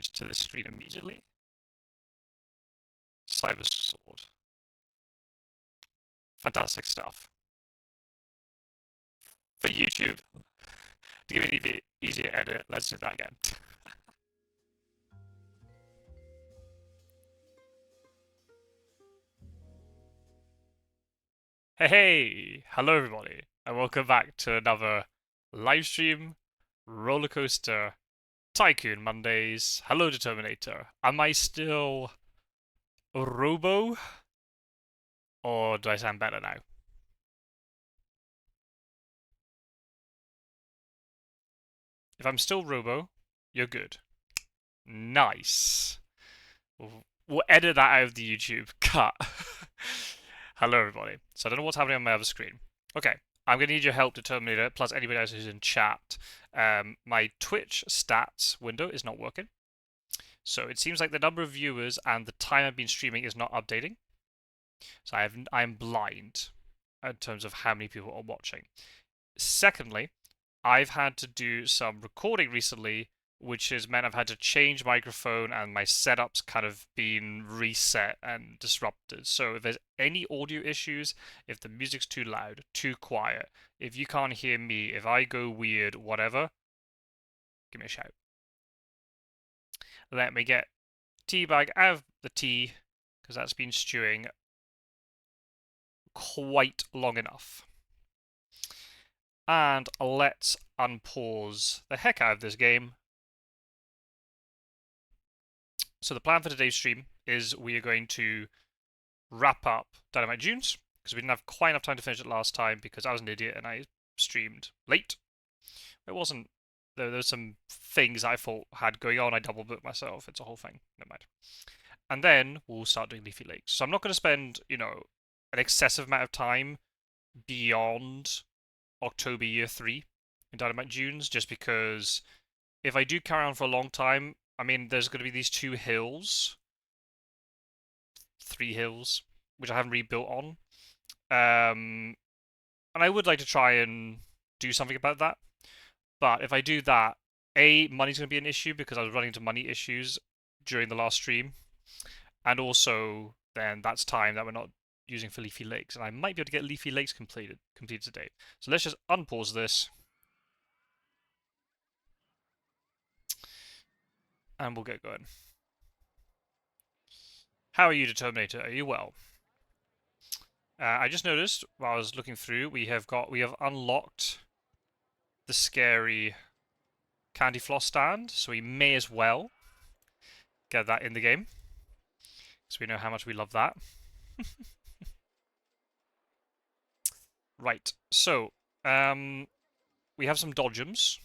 change to the screen immediately. Cyber Sword. Fantastic stuff. For YouTube, to give it an easier edit, let's do that again. Hey, hello everybody, and welcome back to another live stream RollerCoaster Tycoon Mondays. Hello, Determinator. Am I still Robo? Or do I sound better now? If I'm still Robo, you're good. Nice. We'll edit that out of the YouTube. Cut. Hello, everybody. So I don't know what's happening on my other screen. Okay, I'm going to need your help, Determinator, plus anybody else who's in chat. My Twitch stats window is not working. So it seems like the number of viewers and the time I've been streaming is not updating. So I'm blind in terms of how many people are watching. Secondly, I've had to do some recording recently, which has meant I've had to change microphone and my setup's kind of been reset and disrupted. So if there's any audio issues, if the music's too loud, too quiet, if you can't hear me, if I go weird, whatever, give me a shout. Let me get teabag out of the tea, because that's been stewing quite long enough. And let's unpause the heck out of this game. So the plan for today's stream is we are going to wrap up Dynamite Dunes, because we didn't have quite enough time to finish it last time because I was an idiot and I streamed late. It wasn't... There were some things I thought had going on. I double booked myself. It's a whole thing. Never mind. And then we'll start doing Leafy Lakes. So I'm not going to spend, an excessive amount of time beyond October Year 3 in Dynamite Dunes, just because if I do carry on for a long time, I mean, there's going to be these 2 hills, 3 hills, which I haven't rebuilt on. And I would like to try and do something about that. But if I do that, A, money's going to be an issue because I was running into money issues during the last stream. And also, then that's time that we're not using for Leafy Lakes. And I might be able to get Leafy Lakes completed today. So let's just unpause this. And we'll get going. How are you, Determinator? Are you well? I just noticed while I was looking through, we have unlocked the scary candy floss stand, so we may as well get that in the game, because we know how much we love that. Right, so we have some dodgems.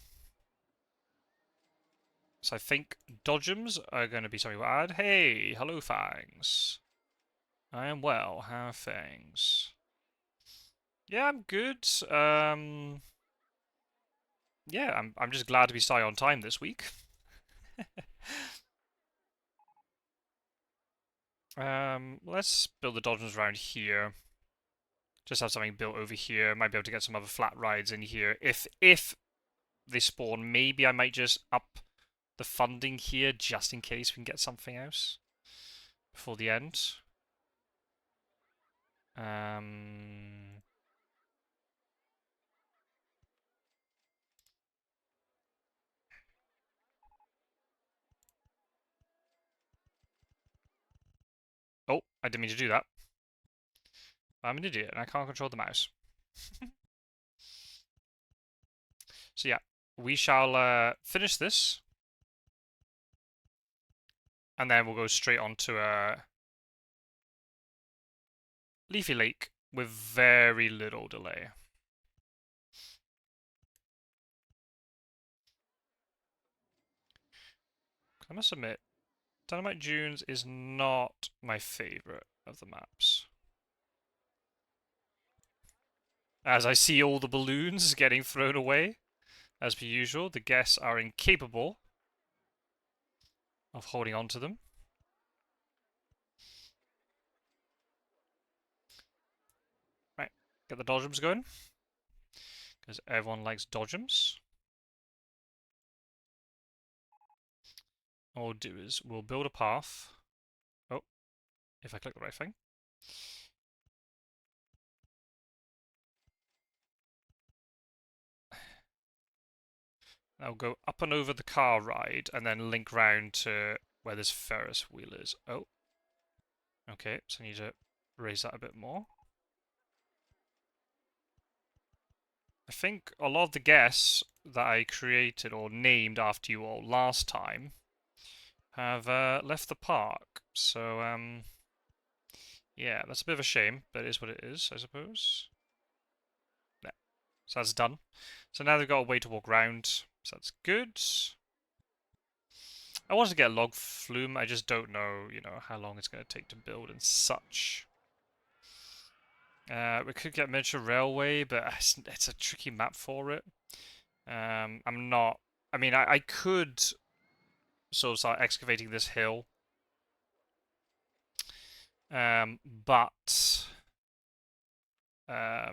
So I think dodgems are going to be something we'll add. Hey, hello, Fangs. I am well. How are things? Yeah, I'm good. Yeah, I'm just glad to be starting on time this week. Let's build the dodgems around here. Just have something built over here. Might be able to get some other flat rides in here. If they spawn, maybe I might just up the funding here just in case we can get something else before the end. Oh, I didn't mean to do that. I'm an idiot and I can't control the mouse. So yeah, we shall finish this. And then we'll go straight on to Leafy Lake with very little delay. I must admit, Dynamite Dunes is not my favourite of the maps. As I see all the balloons getting thrown away, as per usual, the guests are incapable of holding on to them. Right, get the dodgems going, because everyone likes dodgems. What we'll do is we'll build a path. Oh, if I click the right thing. I'll go up and over the car ride and then link round to where this Ferris wheel is. Oh, okay, so I need to raise that a bit more. I think a lot of the guests that I created or named after you all last time have left the park. So, yeah, that's a bit of a shame, but it is what it is, I suppose. Yeah, so that's done. So now they've got a way to walk around, so that's good. I wanted to get a log flume, I just don't know, how long it's going to take to build and such. We could get miniature railway, but it's a tricky map for it. I'm not. I mean, I could sort of start excavating this hill, but I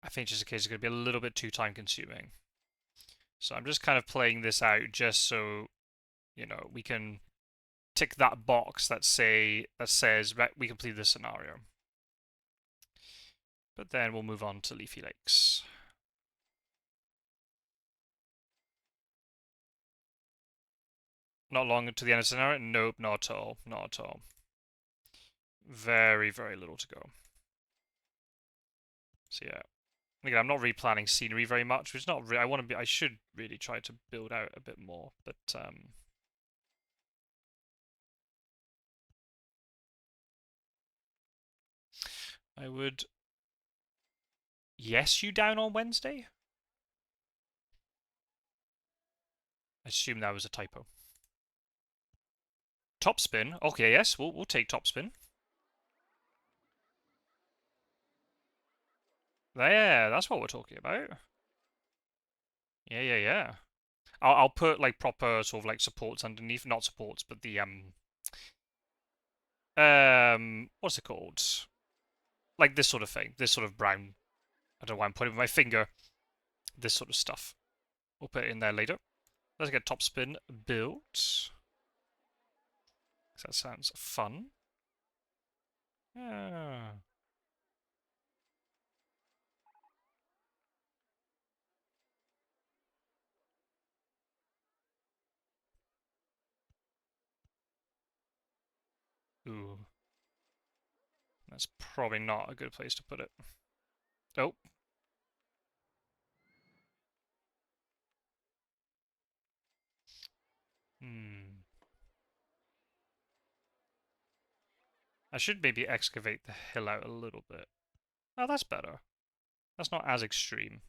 think just in case it's going to be a little bit too time consuming. So I'm just kind of playing this out just so we can tick that box that says we complete this scenario. But then we'll move on to Leafy Lakes. Not long to the end of the scenario? Nope, not at all. Not at all. Very, very little to go. So yeah. Again, I'm not really planning scenery very much, which is not really, I should really try to build out a bit more, but I would yes you down on Wednesday? I assume that was a typo. Top spin? Okay, yes, we'll take top spin. Yeah, that's what we're talking about. Yeah, yeah, yeah. I'll put like proper sort of like supports underneath, not supports, but the what's it called? Like this sort of thing, this sort of brown. I don't know why I'm putting my finger. This sort of stuff. We'll put it in there later. Let's get top spin built. That sounds fun. Yeah. Ooh. That's probably not a good place to put it. Oh. Hmm. I should maybe excavate the hill out a little bit. Oh, that's better. That's not as extreme.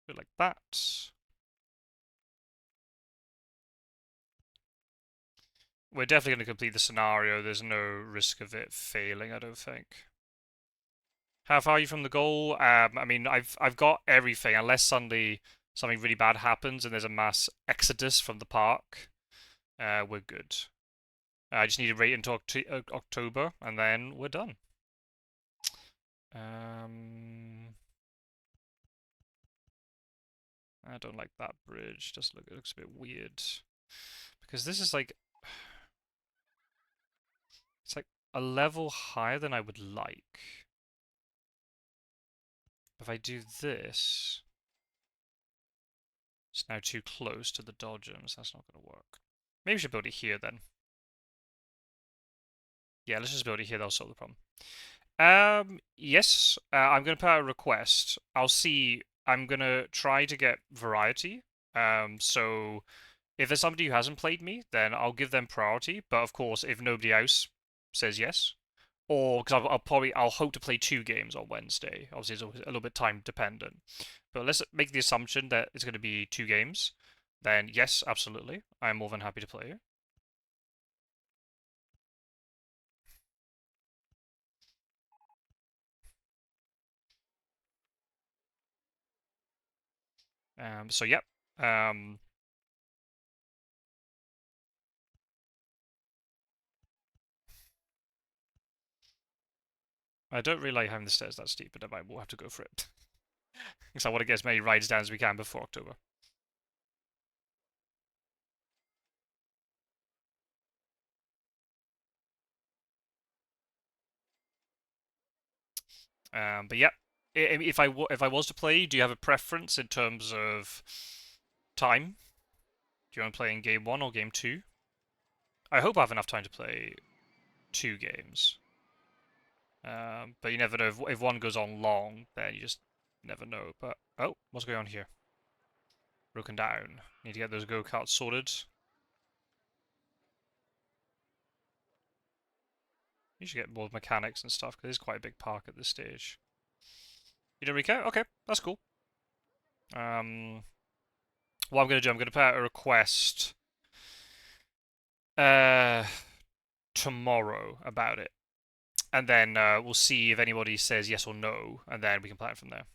Bit like that. We're definitely going to complete the scenario. There's no risk of it failing, I don't think. How far are you from the goal? I mean, I've got everything, unless suddenly something really bad happens and there's a mass exodus from the park. We're good. I just need to wait until October, and then we're done. I don't like that bridge. It looks a bit weird. Because this is like... It's like a level higher than I would like. If I do this... It's now too close to the dodgems. That's not going to work. Maybe we should build it here then. Yeah, let's just build it here. That'll solve the problem. Yes, I'm going to put out a request. I'll see. I'm going to try to get variety. So if there's somebody who hasn't played me, then I'll give them priority. But of course, if nobody else says yes, or because I'll hope to play 2 games on Wednesday. Obviously, it's a little bit time dependent. But let's make the assumption that it's going to be 2 games. Then yes, absolutely, I'm more than happy to play. So yep. I don't really like having the stairs that steep, but I will have to go for it. Because I want to get as many rides down as we can before October. But yeah, if I was to play, do you have a preference in terms of time? Do you want to play in game one or game two? I hope I have enough time to play two games. But you never know if one goes on long, then you just never know. But oh, what's going on here? Broken down. Need to get those go-karts sorted. You should get more mechanics and stuff because it's quite a big park at this stage. You don't really care? Okay, that's cool. What I'm gonna do, I'm gonna put out a request uh tomorrow about it, and then we'll see if anybody says yes or no, and then we can plan it from there.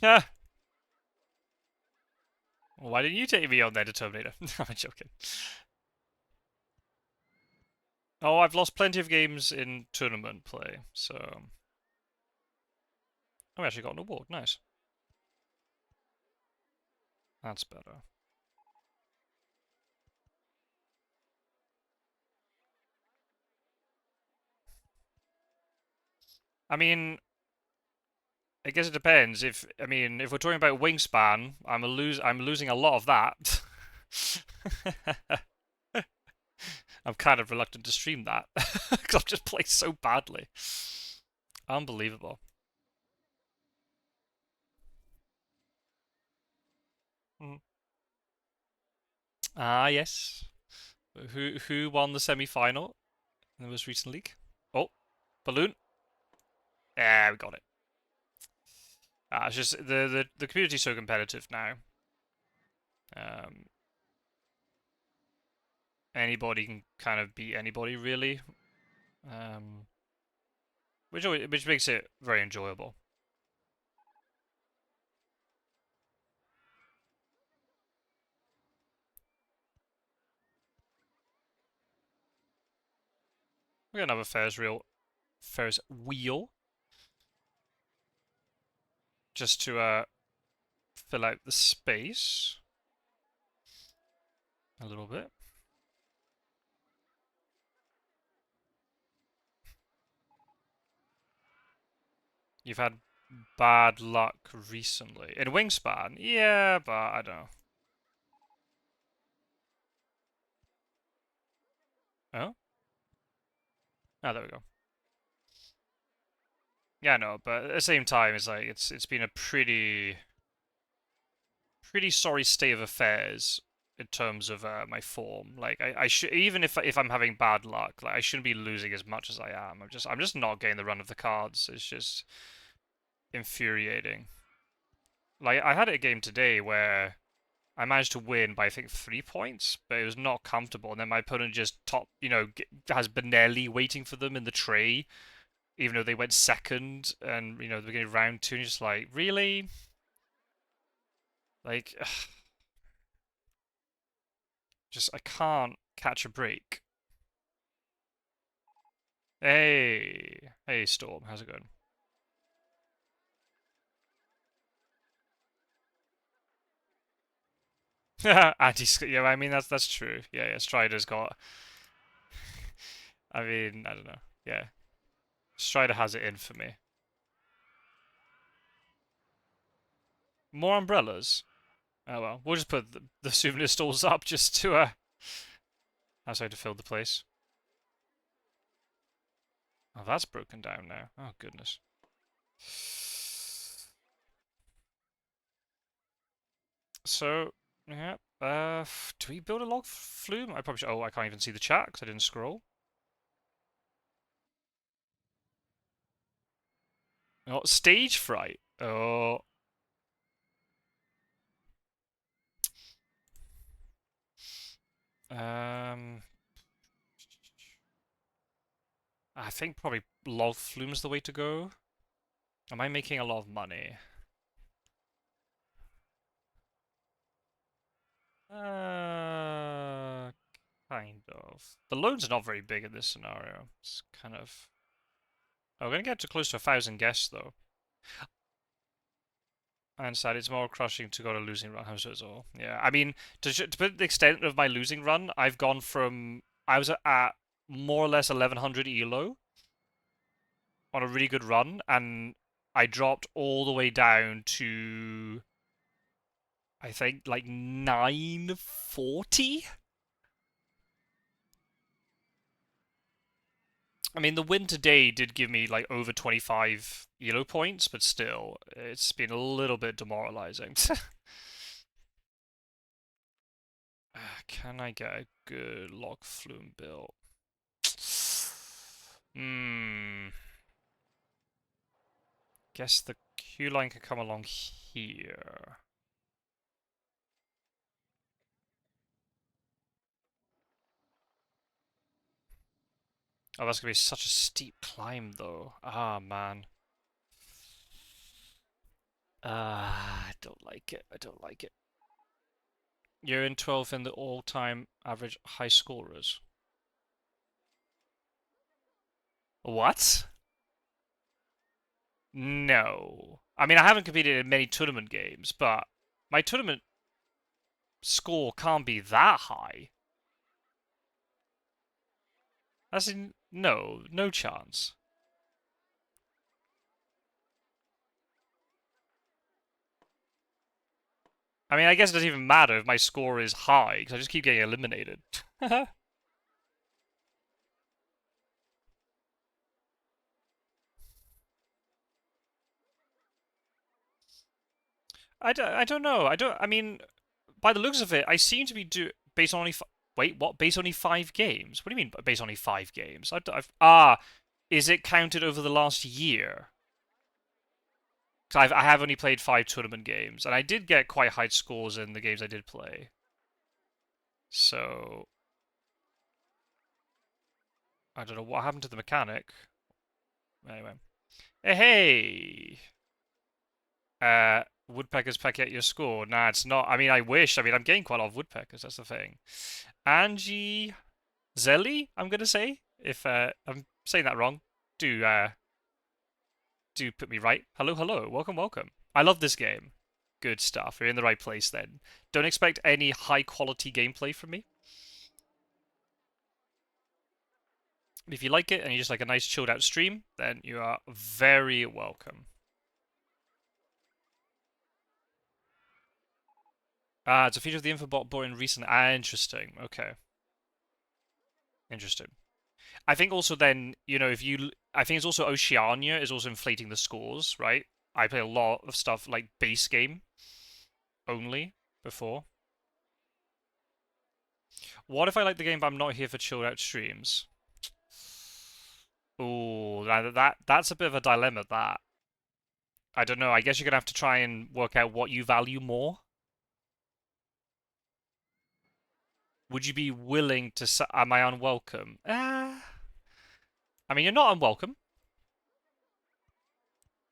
Yeah. Why didn't you take me on there, Determinator? I'm joking. Oh, I've lost plenty of games in tournament play, so I've actually got an award. Nice. That's better. I mean, I guess it depends. If we're talking about wingspan, I'm losing a lot of that. I'm kind of reluctant to stream that because I've just played so badly. Unbelievable. Mm. Ah, yes. Who won the semi-final in the most recent league? Oh, balloon. Yeah, we got it. It's just the community's so competitive now. Um, Anybody can kind of beat anybody really, um, which makes it very enjoyable. We got another Ferris wheel, just to fill out the space a little bit. You've had bad luck recently in Wingspan, yeah, but I don't know. Oh, there we go. Yeah, no, but at the same time, it's like it's been a pretty sorry state of affairs in terms of my form. Like I should, even if I'm having bad luck, like I shouldn't be losing as much as I am. I'm just not getting the run of the cards. It's just infuriating. Like I had a game today where I managed to win by I think 3 points, but it was not comfortable. And then my opponent just has Benelli waiting for them in the tray, even though they went second, and the beginning of round two, and you're just like, really? Like, just I can't catch a break. Hey, Storm, how's it going? Anti, yeah, I mean that's true. Yeah, Strider's got. I mean, I don't know. Yeah, Strider has it in for me. More umbrellas. Oh well, we'll just put the souvenir stalls up just to outside to fill the place. Oh, that's broken down now. Oh goodness. So yeah, do we build a log flume? I probably should. Oh, I can't even see the chat because I didn't scroll. Oh, stage fright. Oh, um, I think probably log flume's the way to go. Am I making a lot of money? Uh, kind of. The loans are not very big in this scenario. It's kind of. Oh, we're gonna get to close to 1,000 guests though. I understand it's more crushing to go to losing run. How so is all. Yeah, I mean, to put the extent of my losing run, I've gone from I was at more or less 1100 elo on a really good run, and I dropped all the way down to I think like 940. I mean, the win today did give me like over 25 elo points, but still, it's been a little bit demoralizing. Can I get a good log flume built? Hmm. Guess the queue line could come along here. Oh, that's gonna be such a steep climb, though. Ah, man. Ah, I don't like it. I don't like it. You're in 12th in the all-time average high scorers. What? No. I mean, I haven't competed in many tournament games, but my tournament score can't be that high. As in, no, no chance. I mean, I guess it doesn't even matter if my score is high, because I just keep getting eliminated. I don't know. I mean, by the looks of it, I seem to be based on only. Wait, what? Based only 5 games? What do you mean based on only 5 games? Is it counted over the last year? Because I have only played 5 tournament games, and I did get quite high scores in the games I did play. So I don't know what happened to the mechanic. Anyway, hey, woodpeckers peck at your score. Nah, it's not. I mean, I wish. I mean, I'm getting quite a lot of woodpeckers. That's the thing. Angie Zelly, I'm gonna say. If I'm saying that wrong, do do put me right. Hello, hello, welcome, welcome. I love this game. Good stuff. You're in the right place then. Don't expect any high quality gameplay from me. If you like it and you just like a nice chilled out stream, then you are very welcome. Ah, it's a feature of the infobot bought in recent. Ah, interesting. Okay, interesting. I think also then, if you, I think it's also Oceania is also inflating the scores, right? I play a lot of stuff like base game only before. What if I like the game but I'm not here for chilled out streams? Ooh, that's a bit of a dilemma. That I don't know. I guess you're gonna have to try and work out what you value more. Would you be willing to? Am I unwelcome? I mean, you're not unwelcome.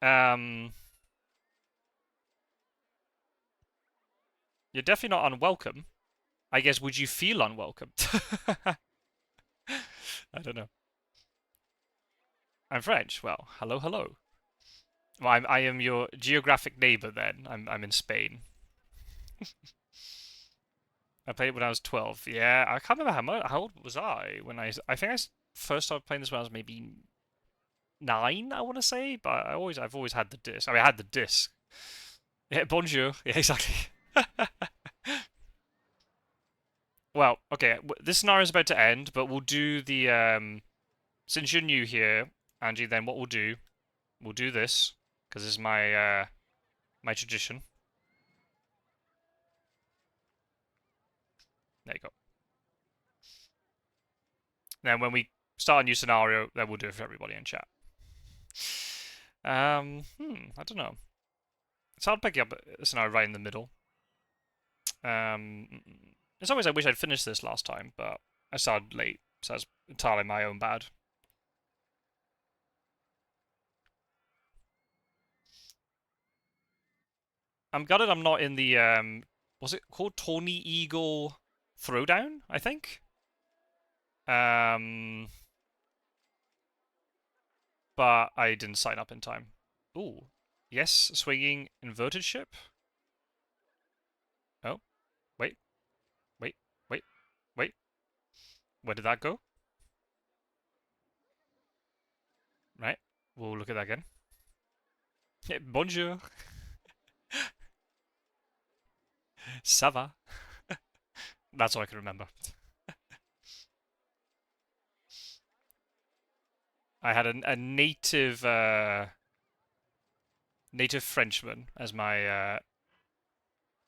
Um, you're definitely not unwelcome. I guess would you feel unwelcome? I don't know. I'm French. Well, hello, hello. Well, I am your geographic neighbor. Then I'm in Spain. I played it when I was 12. Yeah, I can't remember how old was I when I think first started playing this when I was maybe 9. I want to say, but I've always had the disc. I mean, I had the disc. Yeah, bonjour. Yeah, exactly. Well, okay. This scenario is about to end, but we'll do the since you're new here, Angie. Then what we'll do this because this is my tradition. There you go. Then when we start a new scenario, then we'll do it for everybody in chat. I don't know. It's hard picking up a scenario right in the middle. In some ways, I wish I'd finished this last time, but I started late, so that's entirely my own bad. I'm gutted I'm not in the Was it called Tawny Eagle Throwdown, I think? Um, but I didn't sign up in time. Ooh, yes, swinging inverted ship. Oh, wait, wait, wait, wait. Where did that go? Right, we'll look at that again. Bonjour, ça va? That's all I can remember. I had a native Frenchman as my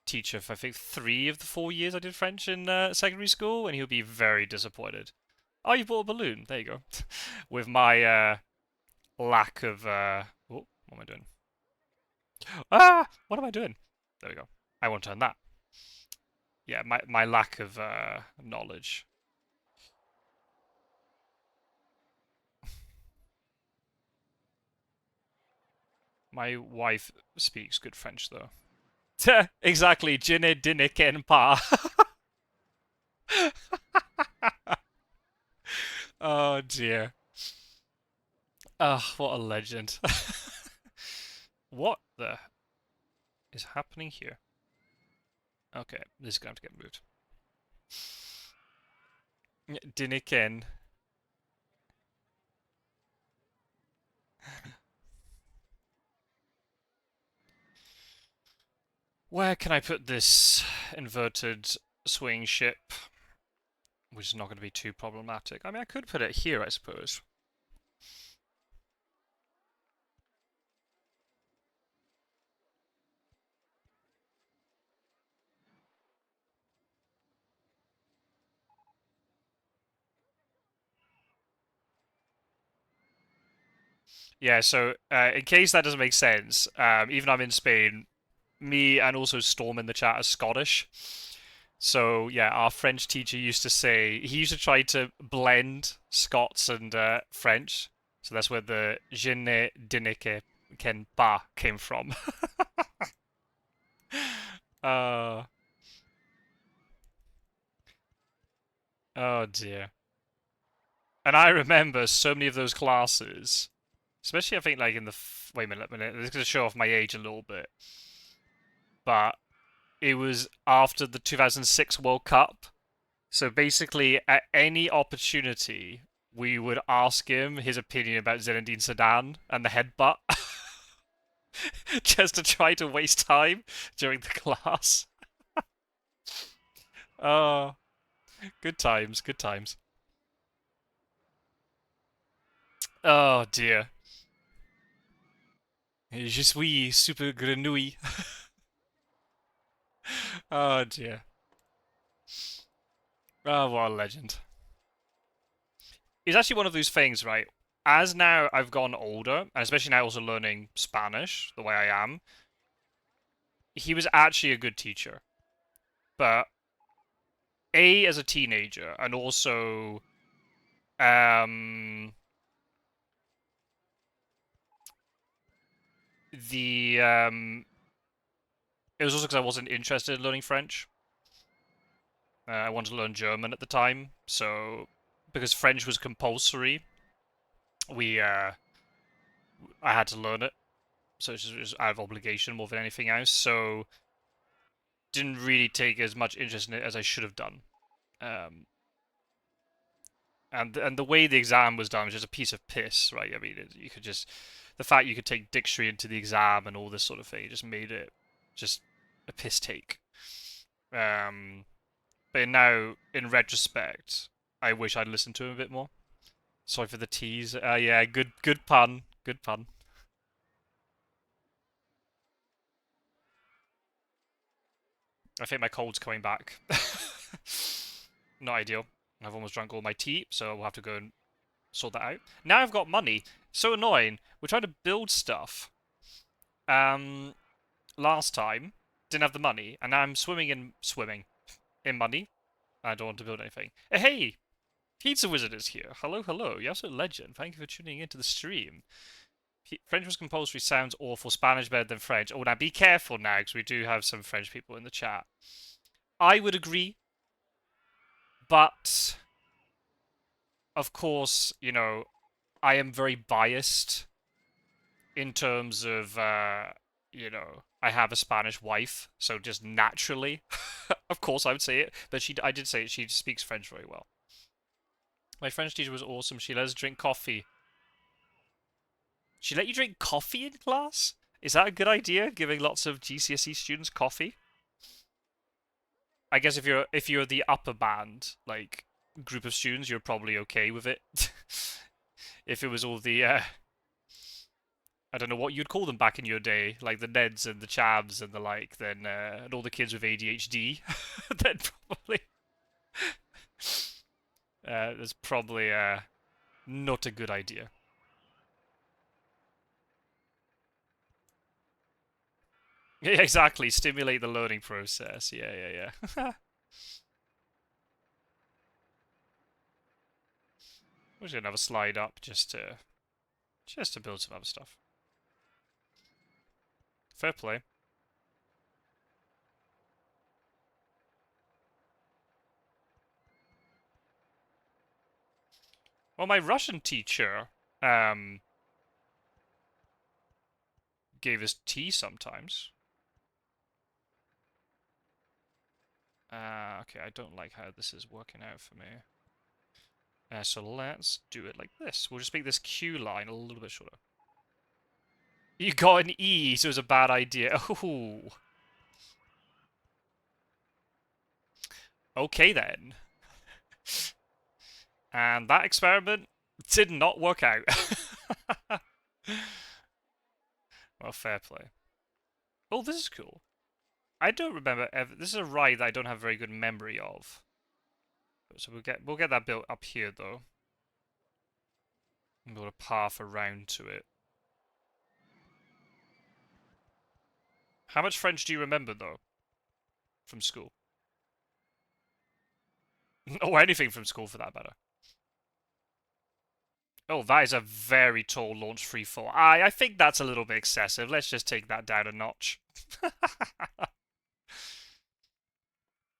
teacher for I think 3 of the 4 years I did French in secondary school, and he would be very disappointed. Oh, you bought a balloon. There you go. With my lack of oh, what am I doing? Ah, what am I doing? There we go. I won't turn that. Yeah, my lack of knowledge. My wife speaks good French though. Exactly. Jine diniken pa. Oh dear. Ah, what a legend. What the is happening here? Okay, this is going to have to get moved. Diniken. Where can I put this inverted swing ship? Which is not going to be too problematic. I mean, I could put it here, I suppose. Yeah, so in case that doesn't make sense, even I'm in Spain, me and also Storm in the chat are Scottish. So yeah, our French teacher used to say he used to try to blend Scots and French. So that's where the je ne dinique ken pas came from. uh, oh dear. And I remember so many of those classes, especially I think like in the wait a minute, this is gonna show off my age a little bit, but it was after the 2006 World Cup. So basically, at any opportunity, we would ask him his opinion about Zinedine Zidane and the headbutt, just to try to waste time during the class. Oh, good times, good times. Oh dear. Je suis super grenouille. Oh dear. Oh, what a legend. It's actually one of those things, right? As now I've gotten older, and especially now also learning Spanish the way I am, he was actually a good teacher. But A, as a teenager, and also um, the it was also because I wasn't interested in learning French. I wanted to learn German at the time, so because French was compulsory, we I had to learn it, so it was out of obligation more than anything else. So didn't really take as much interest in it as I should have done. Um, and the way the exam was done was just a piece of piss, right? I mean, you could just the fact you could take dictionary into the exam and all this sort of thing just made it just a piss take. Um, but now, in retrospect, I wish I'd listened to him a bit more. Sorry for the tease. Yeah, good pun, good pun. I think my cold's coming back. Not ideal. I've almost drunk all my tea, so we'll have to go and sort that out. Now I've got money. So annoying. We're trying to build stuff. Um, Last time didn't have the money, and now I'm swimming in money. I don't want to build anything. Hey, Pizza Wizard is here. Hello, hello. You're also a legend. Thank you for tuning into the stream. French was compulsory sounds awful. Spanish better than French. Oh, now be careful now, because we do have some French people in the chat. I would agree, but of course, you know, I am very biased in terms of, you know, I have a Spanish wife, so just naturally, of course, I would say it. But I did say it. She speaks French very well. My French teacher was awesome. She let us drink coffee. She let you drink coffee in class? Is that a good idea? Giving lots of GCSE students coffee? I guess if you're the upper band, like group of students, you're probably okay with it. If it was all the I don't know what you'd call them back in your day, like the Neds and the Chavs and the like, then and all the kids with ADHD, then probably that's probably not a good idea. Yeah, exactly. Stimulate the learning process. Yeah. We're just gonna have a slide up just to build some other stuff. Fair play. Well, my Russian teacher gave us tea sometimes. Okay, I don't like how this is working out for me. So let's do it like this. We'll just make this Q line a little bit shorter. You got an E, so it was a bad idea. Ooh. Okay then. And that experiment did not work out. Well, fair play. Oh, this is cool. I don't remember ever. This is a ride that I don't have very good memory of. So we'll get that built up here though. And build a path around to it. How much French do you remember though? From school? Or anything from school for that matter. Oh, that is a very tall launch free fall. I think that's a little bit excessive. Let's just take that down a notch.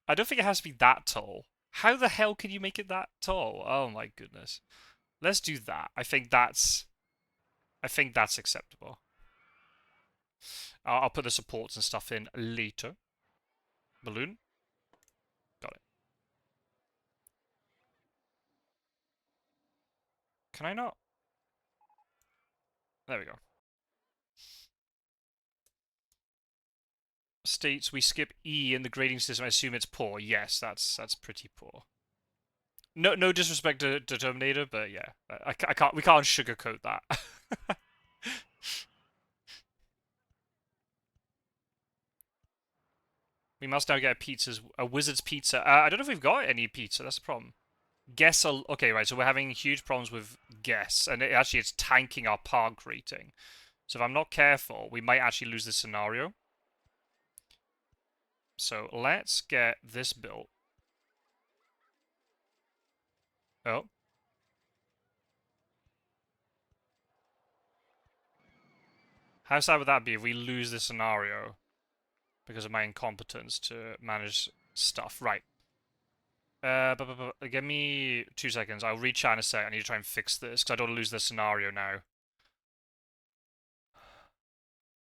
I don't think it has to be that tall. How the hell can you make it that tall? Oh my goodness. Let's do that. I think that's acceptable. I'll put the supports and stuff in later. Balloon. Got it. Can I not? There we go. States we skip E in the grading system. I assume it's poor. Yes, that's pretty poor. No disrespect to Terminator, but yeah, we can't sugarcoat that. We must now get a wizard's pizza. I don't know if we've got any pizza. That's the problem. Guess okay, right. So we're having huge problems with guess, and it's tanking our park rating. So if I'm not careful, we might actually lose this scenario. So let's get this built. Oh. How sad would that be if we lose this scenario because of my incompetence to manage stuff? Right. Give me 2 seconds. I'll read chat in a sec. I need to try and fix this because I don't want to lose the scenario now.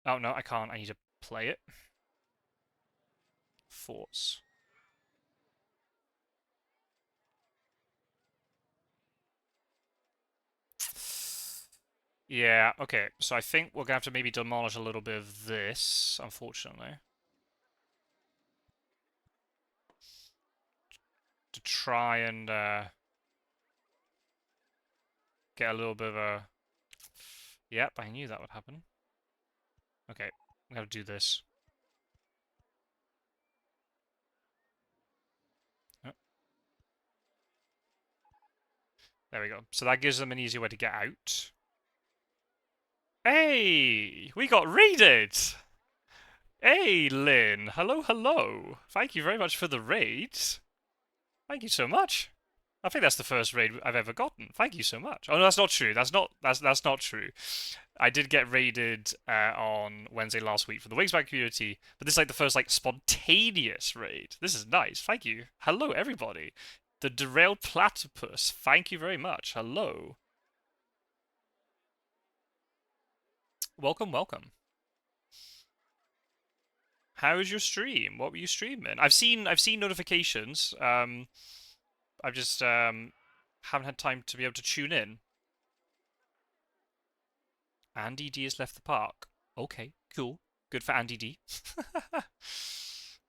Oh, no, I can't. I need to play it. Thoughts. Yeah, okay. So I think we're going to have to maybe demolish a little bit of this, unfortunately. To try and get a little bit of a... Yep, I knew that would happen. Okay, I'm going to do this. Oh. There we go. So that gives them an easier way to get out. Hey! We got raided! Hey, Lynn! Hello, hello! Thank you very much for the raid. Thank you so much. I think that's the first raid I've ever gotten. Thank you so much. Oh no, that's not true. That's not true. I did get raided on Wednesday last week for the Wingspan community, but this is like the first like spontaneous raid. This is nice. Thank you. Hello, everybody. The Derailed Platypus. Thank you very much. Hello. Welcome, welcome. How was your stream? What were you streaming? I've seen notifications. I've just haven't had time to be able to tune in. Andy D has left the park. Okay, cool. Good for Andy D.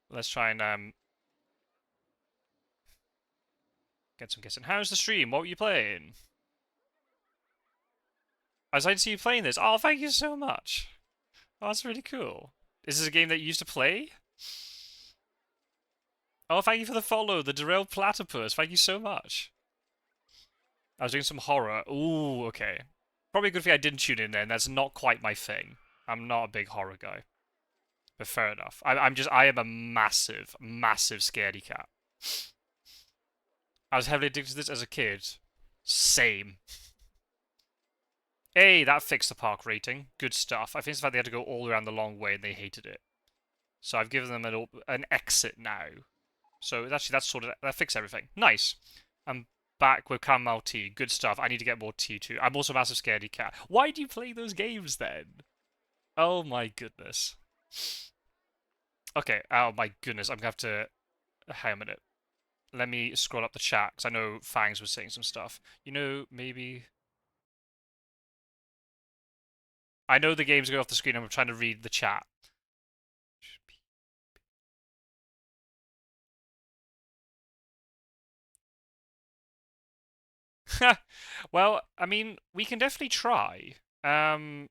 Let's try and get some guessing. How's the stream? What were you playing? I was excited to see you playing this. Oh, thank you so much. Oh, that's really cool. Is this a game that you used to play? Oh, thank you for the follow, the Derailed Platypus. Thank you so much. I was doing some horror. Ooh, okay. Probably a good thing I didn't tune in then. That's not quite my thing. I'm not a big horror guy. But fair enough. I am a massive, massive scaredy cat. I was heavily addicted to this as a kid. Same. Hey, that fixed the park rating. Good stuff. I think it's the fact they had to go all around the long way and they hated it. So I've given them an exit now. So actually, that's sorted. That fixed everything. Nice. I'm back with Caramel Tea. Good stuff. I need to get more tea too. I'm also a massive scaredy cat. Why do you play those games then? Oh my goodness. Okay. Oh my goodness. I'm gonna have to. Hang a minute. Let me scroll up the chat because I know Fangs was saying some stuff. You know, maybe. I know the game's going off the screen. I'm trying to read the chat. Well, I mean, we can definitely try. I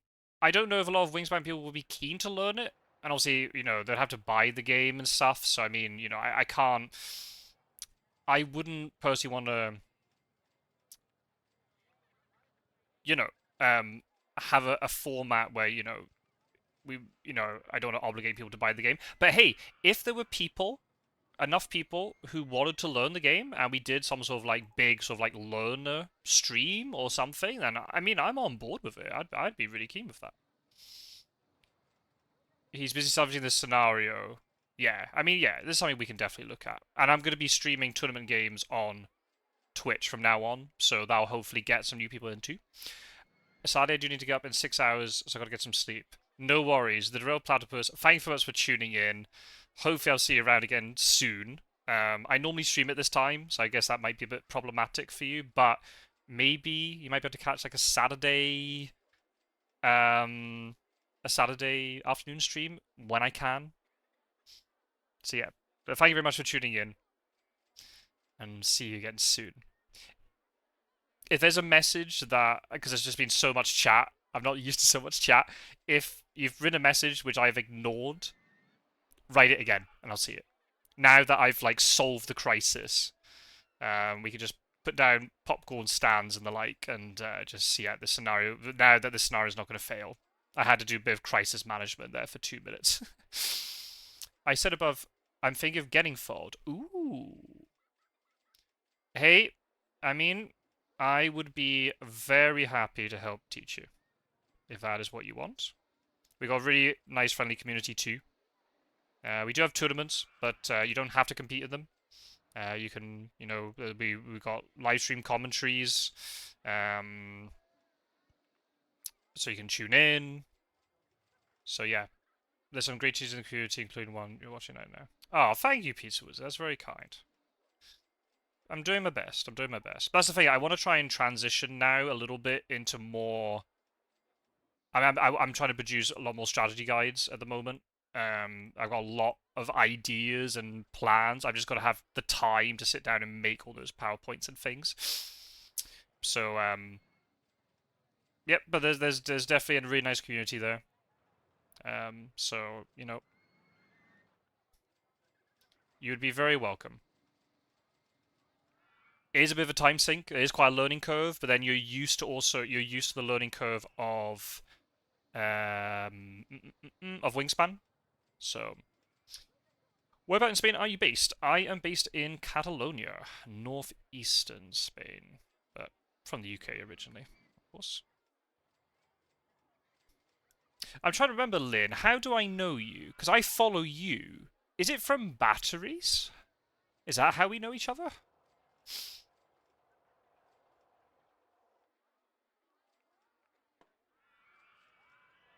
don't know if a lot of Wingspan people will be keen to learn it, and obviously, you know, they'd have to buy the game and stuff. So I mean, you know, I can't. I wouldn't personally want to, you know, have a format where I don't want to obligate people to buy the game. But hey, if there were enough people who wanted to learn the game and we did some sort of like big sort of like learner stream or something, then I mean I'm on board with it. I'd be really keen with that. He's busy salvaging this scenario. Yeah, I mean yeah, this is something we can definitely look at. And I'm going to be streaming tournament games on Twitch from now on, so that'll hopefully get some new people in too. Saturday I do need to get up in 6 hours, so I got to get some sleep. No worries. The Derailed Platypus, thank you so much for tuning in. Hopefully I'll see you around again soon. I normally stream at this time, so I guess that might be a bit problematic for you, but maybe you might be able to catch like a Saturday afternoon stream when I can. So yeah, but thank you very much for tuning in, and see you again soon. If there's a message that, because there's just been so much chat, I'm not used to so much chat. If you've written a message which I've ignored, write it again, and I'll see it. Now that I've like solved the crisis, we can just put down popcorn stands and the like, and just see out the scenario. Now that the scenario is not going to fail, I had to do a bit of crisis management there for 2 minutes. I said above, I'm thinking of getting fold. Ooh. Hey, I mean, I would be very happy to help teach you if that is what you want. We got a really nice, friendly community too. We do have tournaments, but you don't have to compete in them. You can, we got live stream commentaries, so you can tune in. So yeah, there's some great teachers in the community, including one you're watching right now. Oh, thank you, Pizza Wizard. That's very kind. I'm doing my best. I'm doing my best. But that's the thing. I want to try and transition now a little bit into more. I'm trying to produce a lot more strategy guides at the moment. I've got a lot of ideas and plans. I've just got to have the time to sit down and make all those PowerPoints and things. So, yep. But there's definitely a really nice community there. So you would be very welcome. It is a bit of a time sink. It is quite a learning curve, but then you're used to the learning curve of Wingspan. So, where about in Spain are you based? I am based in Catalonia, northeastern Spain, but from the UK originally, of course. I'm trying to remember, Lynn. How do I know you? Because I follow you. Is it from batteries? Is that how we know each other?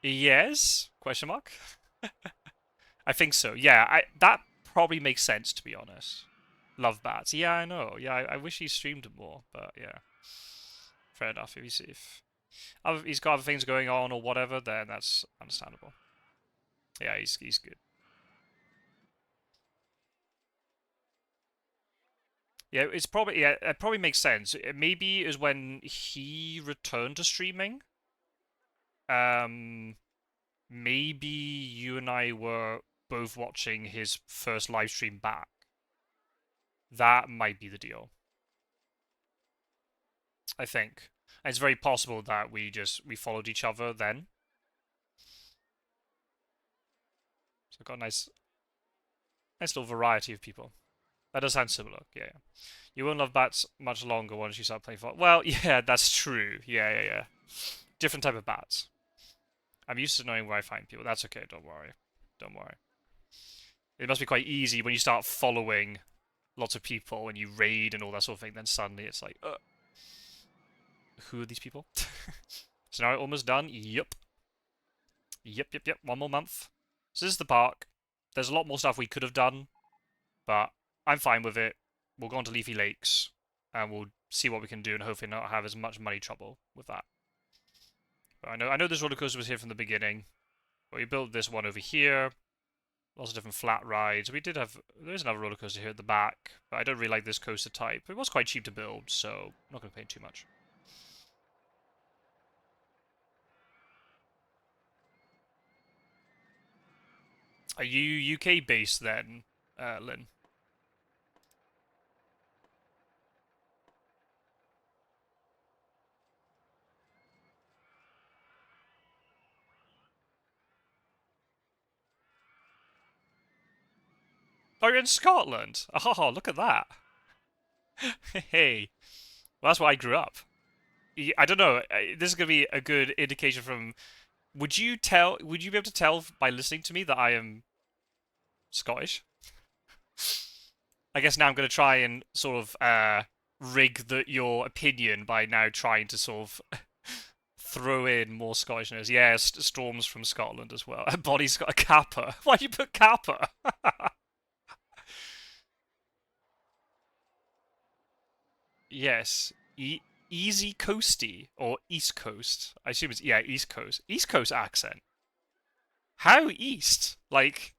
Yes? Question mark? I think so. Yeah, that probably makes sense, to be honest. Love bats. Yeah, I know. Yeah, I wish he streamed more, but yeah. Fair enough. If he's got other things going on or whatever, then that's understandable. Yeah, he's good. Yeah, it probably makes sense. Maybe is when he returned to streaming. Um, maybe you and I were both watching his first live stream back. That might be the deal. I think. And it's very possible that we followed each other then. So I've got a nice little variety of people. That does sound similar. Yeah, yeah. You won't love bats much longer once you start playing for. Well, yeah, that's true. Yeah, yeah, yeah. Different type of bats. I'm used to knowing where I find people. That's okay. Don't worry. Don't worry. It must be quite easy when you start following lots of people and you raid and all that sort of thing. Then suddenly it's like, who are these people? So now almost done. Yep. Yep, yep, yep. One more month. So this is the park. There's a lot more stuff we could have done, but I'm fine with it. We'll go on to Leafy Lakes and we'll see what we can do and hopefully not have as much money trouble with that. But I know this roller coaster was here from the beginning, but we built this one over here. Lots of different flat rides. There is another roller coaster here at the back, but I don't really like this coaster type. It was quite cheap to build, so I'm not going to pay too much. Are you UK based then, Lynn? Oh, you're in Scotland. Oh, look at that. Hey, well, that's where I grew up. I don't know. This is going to be a good indication from. Would you be able to tell by listening to me that I am Scottish? I guess now I'm going to try and sort of rig your opinion by now trying to sort of throw in more Scottishness. Yeah, Storm's from Scotland as well. Body's got a kappa. Why do you put kappa? Yes, easy coasty or East Coast. I assume it's yeah East Coast. East Coast accent. How east? Like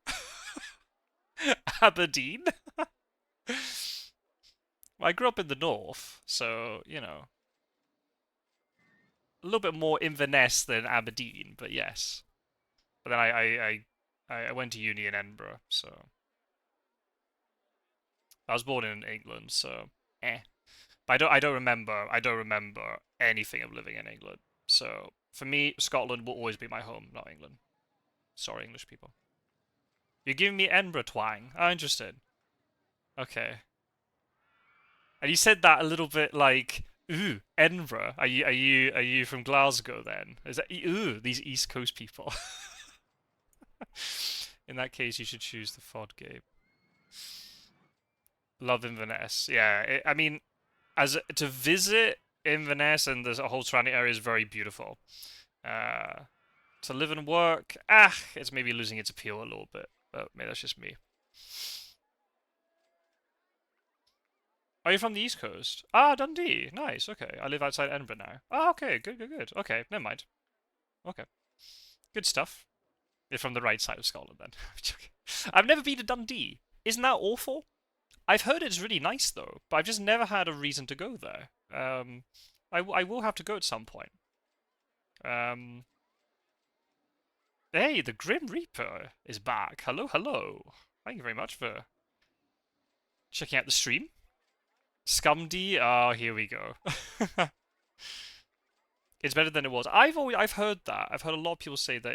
Aberdeen? I grew up in the north, so you know a little bit more Inverness than Aberdeen, but yes. But then I went to uni in Edinburgh, so I was born in England, so eh. But I don't remember anything of living in England. So for me, Scotland will always be my home, not England. Sorry, English people. You're giving me Edinburgh twang. I'm interested. Okay. And you said that a little bit like, ooh, Edinburgh. Are you from Glasgow then? Is that ooh, these East Coast people? In that case, you should choose the FOD game. Love Inverness. Yeah, I mean, as to visit Inverness and the whole surrounding area is very beautiful. Uh, to live and work, it's maybe losing its appeal a little bit. But maybe that's just me. Are you from the East Coast? Ah, Dundee. Nice. Okay. I live outside Edinburgh now. Ah, okay. Good, good, good. Okay. Never mind. Okay. Good stuff. You're from the right side of Scotland then. I've never been to Dundee. Isn't that awful? I've heard it's really nice though, but I've just never had a reason to go there. I will have to go at some point. Um, hey, the Grim Reaper is back. Hello, hello. Thank you very much for checking out the stream. Scumdy. Oh, here we go. It's better than it was. I've heard that. I've heard a lot of people say that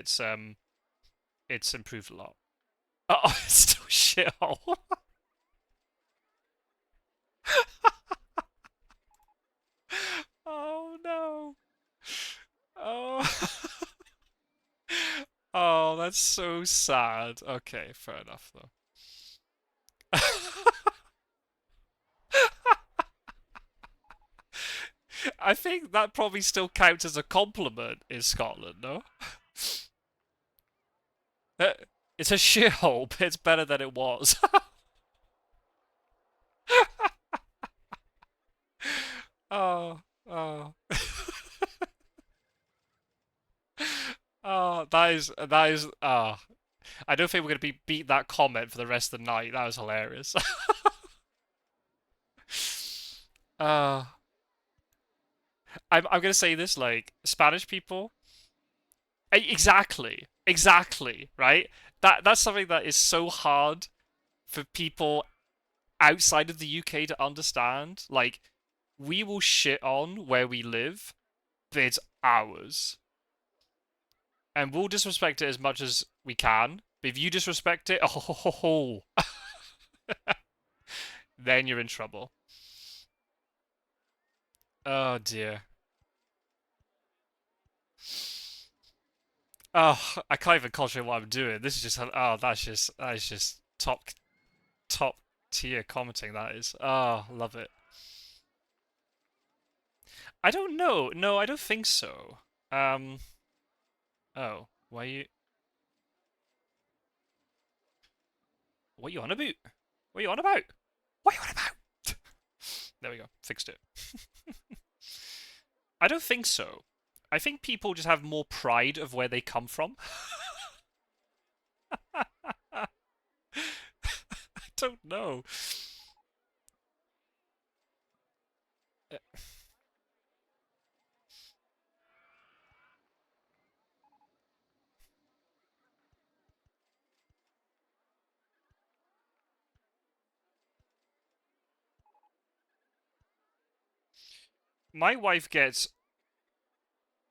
it's improved a lot. Oh, it's still shithole. Oh no. Oh. that's so sad. Okay, fair enough though. I think that probably still counts as a compliment in Scotland, no? Uh, It's a shithole, but it's better than it was. Oh, oh, oh, that is. I don't think we're gonna beat that comment for the rest of the night. That was hilarious. uh, I'm gonna say this, like Spanish people. Exactly, right? That's something that is so hard for people outside of the UK to understand. Like, we will shit on where we live, but it's ours. And we'll disrespect it as much as we can. But if you disrespect it, oh, then you're in trouble. Oh dear. Oh, I can't even concentrate what I'm doing. This is just that's just top tier commenting. That is. Oh, love it. I don't know. No, I don't think so. Um. Oh, why you? What you on about? What you on about? What you on about? There we go. Fixed it. I don't think so. I think people just have more pride of where they come from. I don't know. My wife gets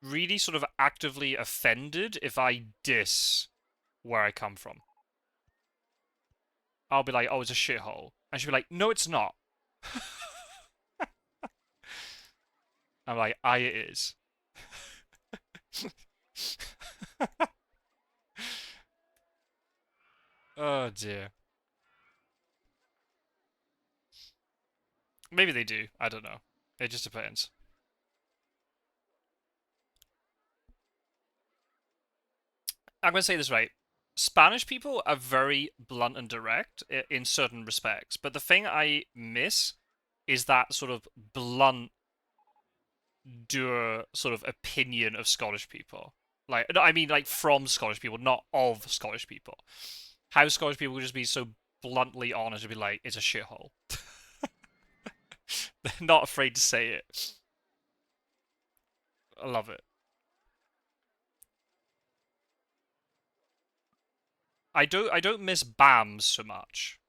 really sort of actively offended if I diss where I come from. I'll be like, oh, it's a shithole. And she'll be like, no, it's not. I'm like, aye, it is. Oh dear. Maybe they do. I don't know. It just depends. I'm going to say this right. Spanish people are very blunt and direct in certain respects, but the thing I miss is that sort of blunt, dour sort of opinion of Scottish people. Like, no, I mean, like from Scottish people, not of Scottish people. How Scottish people would just be so bluntly honest and be like, it's a shithole. They're not afraid to say it. I love it. I don't miss BAMs so much.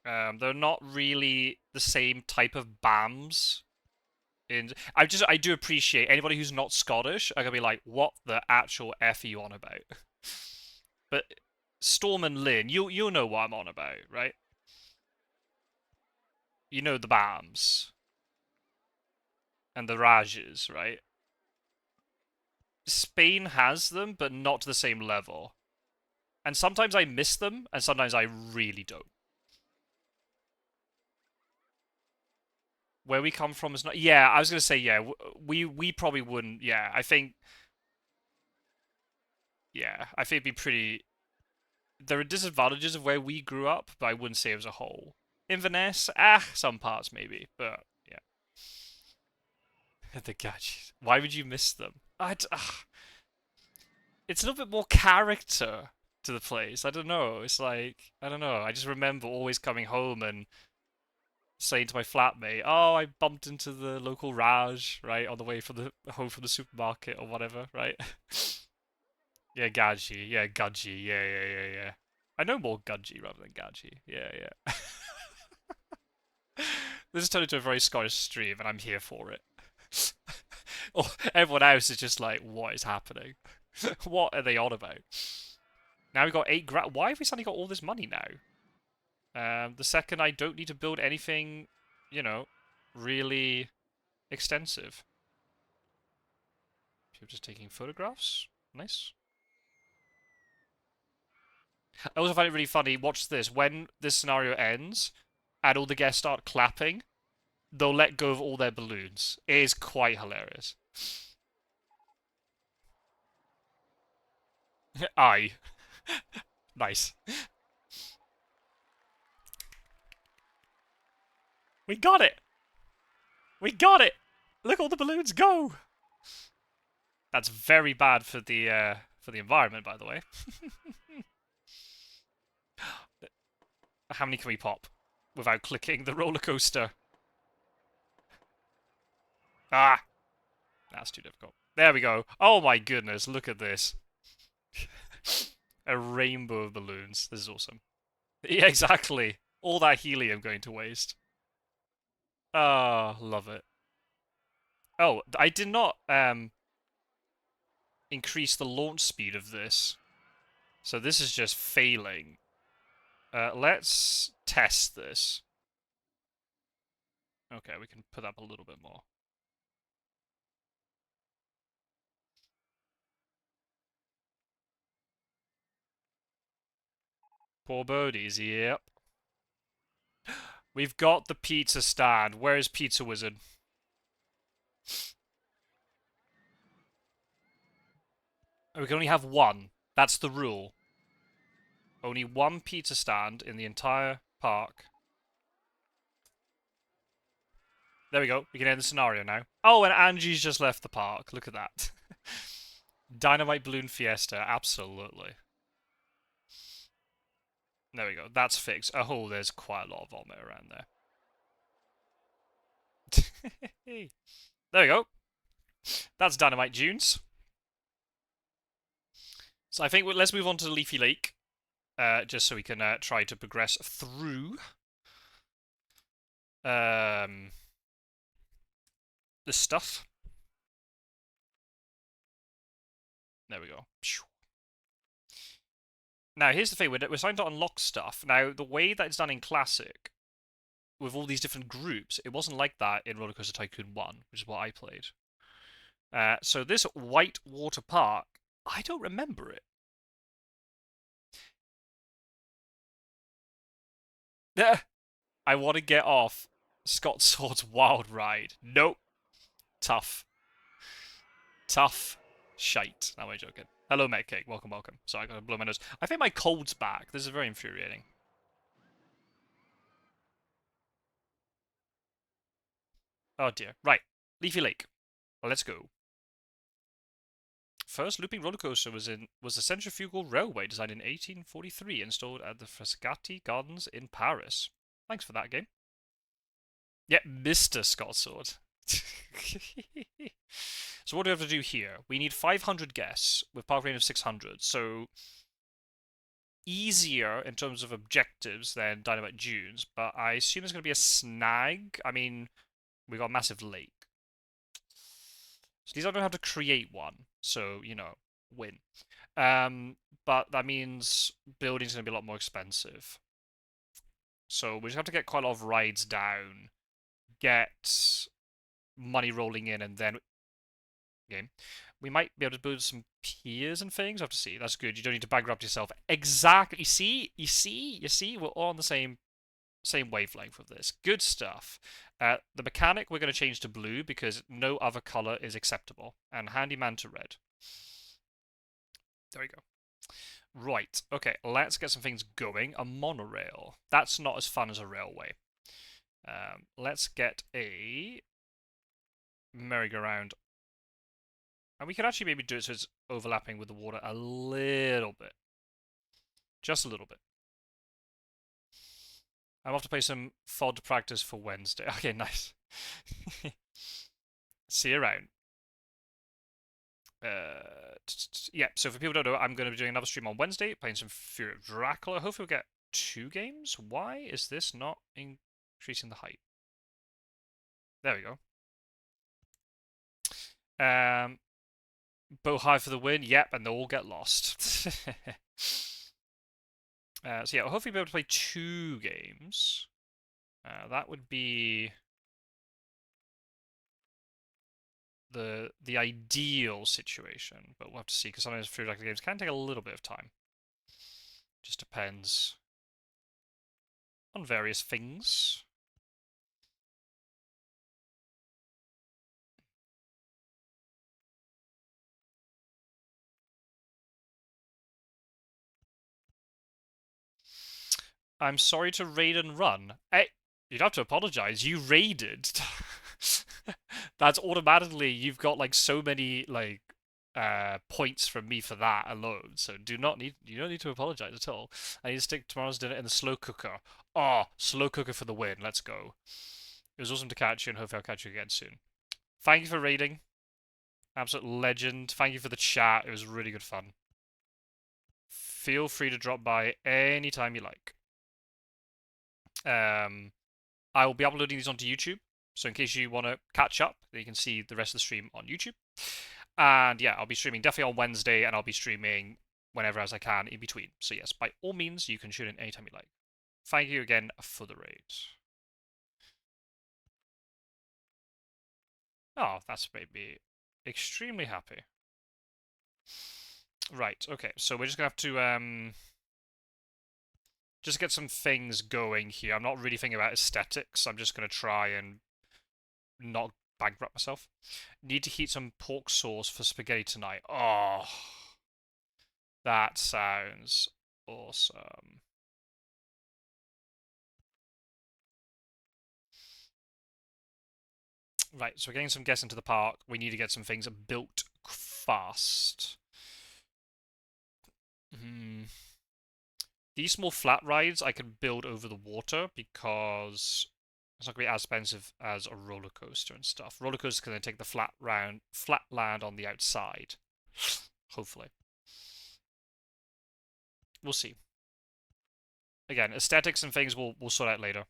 They're not really the same type of BAMs. I do appreciate anybody who's not Scottish. I can be like, what the actual f are you on about? But Storm and Lynn, you'll know what I'm on about, right? You know the BAMs and the Rajas, right? Spain has them, but not to the same level. And sometimes I miss them, and sometimes I really don't. Where we come from is not. Yeah, I was gonna say yeah. We probably wouldn't. Yeah, I think. Yeah, I think it'd be pretty. There are disadvantages of where we grew up, but I wouldn't say it as a whole. Inverness, some parts maybe, but yeah. The gadgets. Why would you miss them? It's a little bit more character to the place. I don't know. It's like I don't know. I just remember always coming home and saying to my flatmate, "Oh, I bumped into the local Raj right on the way from the home from the supermarket or whatever." Right? Yeah, Gadji. Yeah, Gudgy. Yeah. I know more Gudgy rather than Gadji. Yeah. This has turned into a very Scottish stream, and I'm here for it. Oh, everyone else is just like, what is happening? What are they on about? Now we got 8 grand. Why have we suddenly got all this money now? The second I don't need to build anything, you know, really extensive. You're just taking photographs. Nice. I also find it really funny. Watch this. When this scenario ends and all the guests start clapping, they'll let go of all their balloons. It is quite hilarious. Aye. Nice. We got it! We got it! Look, all the balloons go! That's very bad for the environment, by the way. How many can we pop without clicking the roller coaster? Ah! That's too difficult. There we go. Oh my goodness, look at this. A rainbow of balloons. This is awesome. Yeah, exactly. All that helium going to waste. Ah, love it. Oh, I did not increase the launch speed of this. So this is just failing. Let's test this. Okay, we can put up a little bit more. Poor birdies, yep. We've got the pizza stand. Where is Pizza Wizard? We can only have one. That's the rule. Only one pizza stand in the entire park. There we go. We can end the scenario now. Oh, and Angie's just left the park. Look at that. Dynamite Balloon Fiesta. Absolutely. There we go. That's fixed. Oh, there's quite a lot of vomit around there. There we go. That's Dynamite Dunes. So I think let's move on to Leafy Lake. Just so we can try to progress through the stuff. There we go. Now, here's the thing. We're starting to unlock stuff. Now, the way that it's done in Classic, with all these different groups, it wasn't like that in RollerCoaster Tycoon 1, which is what I played. So this white water park, I don't remember it. I want to get off Scott Sword's wild ride. Nope. Tough. Tough shite. No, I'm joking. Hello, Metcake. Welcome, welcome. Sorry, I gotta blow my nose. I think my cold's back. This is very infuriating. Oh dear. Right. Leafy Lake. Well, let's go. First looping roller coaster was the centrifugal railway designed in 1843, installed at the Frascati Gardens in Paris. Thanks for that game. Yeah, Mr. Scott Sword. So what do we have to do here? We need 500 guests with park rating of 600. So easier in terms of objectives than Dynamite Dunes, but I assume there's going to be a snag. I mean, we got a massive lake. So these I don't have to create one, so, you know, win. But that means building's going to be a lot more expensive. So we just have to get quite a lot of rides down, get money rolling in, and then game. We might be able to build some piers and things. I have to see. That's good. You don't need to bankrupt yourself. Exactly. You see. We're all on the same wavelength with this. Good stuff. The mechanic we're going to change to blue because no other color is acceptable, and handyman to red. There we go. Right. Okay. Let's get some things going. A monorail. That's not as fun as a railway. Let's get a merry-go-round. And we could actually maybe do it so it's overlapping with the water a little bit. Just a little bit. I'm off to play some FOD practice for Wednesday. Okay, nice. See you around. Yeah, so for people who don't know, I'm going to be doing another stream on Wednesday, playing some Fury of Dracula. Hopefully we'll get 2 games. Why is this not increasing the height? There we go. Bow high for the win. Yep, and they'll all get lost. So yeah, I'll hopefully be able to play 2 games. That would be the ideal situation, but we'll have to see because sometimes food active games can take a little bit of time. Just depends on various things. I'm sorry to raid and run. Hey, you'd have to apologize. You raided. That's automatically you've got like so many like points from me for that alone. So you don't need to apologize at all. I need to stick tomorrow's dinner in the slow cooker. Oh, slow cooker for the win. Let's go. It was awesome to catch you and hopefully I'll catch you again soon. Thank you for raiding. Absolute legend. Thank you for the chat. It was really good fun. Feel free to drop by anytime you like. I will be uploading these onto YouTube, so in case you want to catch up, you can see the rest of the stream on YouTube. And yeah, I'll be streaming definitely on Wednesday, and I'll be streaming whenever as I can in between. So yes, by all means, you can tune in anytime you like. Thank you again for the raid. Oh, that's made me extremely happy. Right, okay, so we're just gonna have to just get some things going here. I'm not really thinking about aesthetics. I'm just gonna try and not bankrupt myself. Need to heat some pork sauce for spaghetti tonight. Oh, that sounds awesome. Right, so we're getting some guests into the park. We need to get some things built fast. These small flat rides I can build over the water because it's not going to be as expensive as a roller coaster and stuff. Roller coaster can then take the flat land on the outside. Hopefully. We'll see. Again, aesthetics and things we'll sort out later.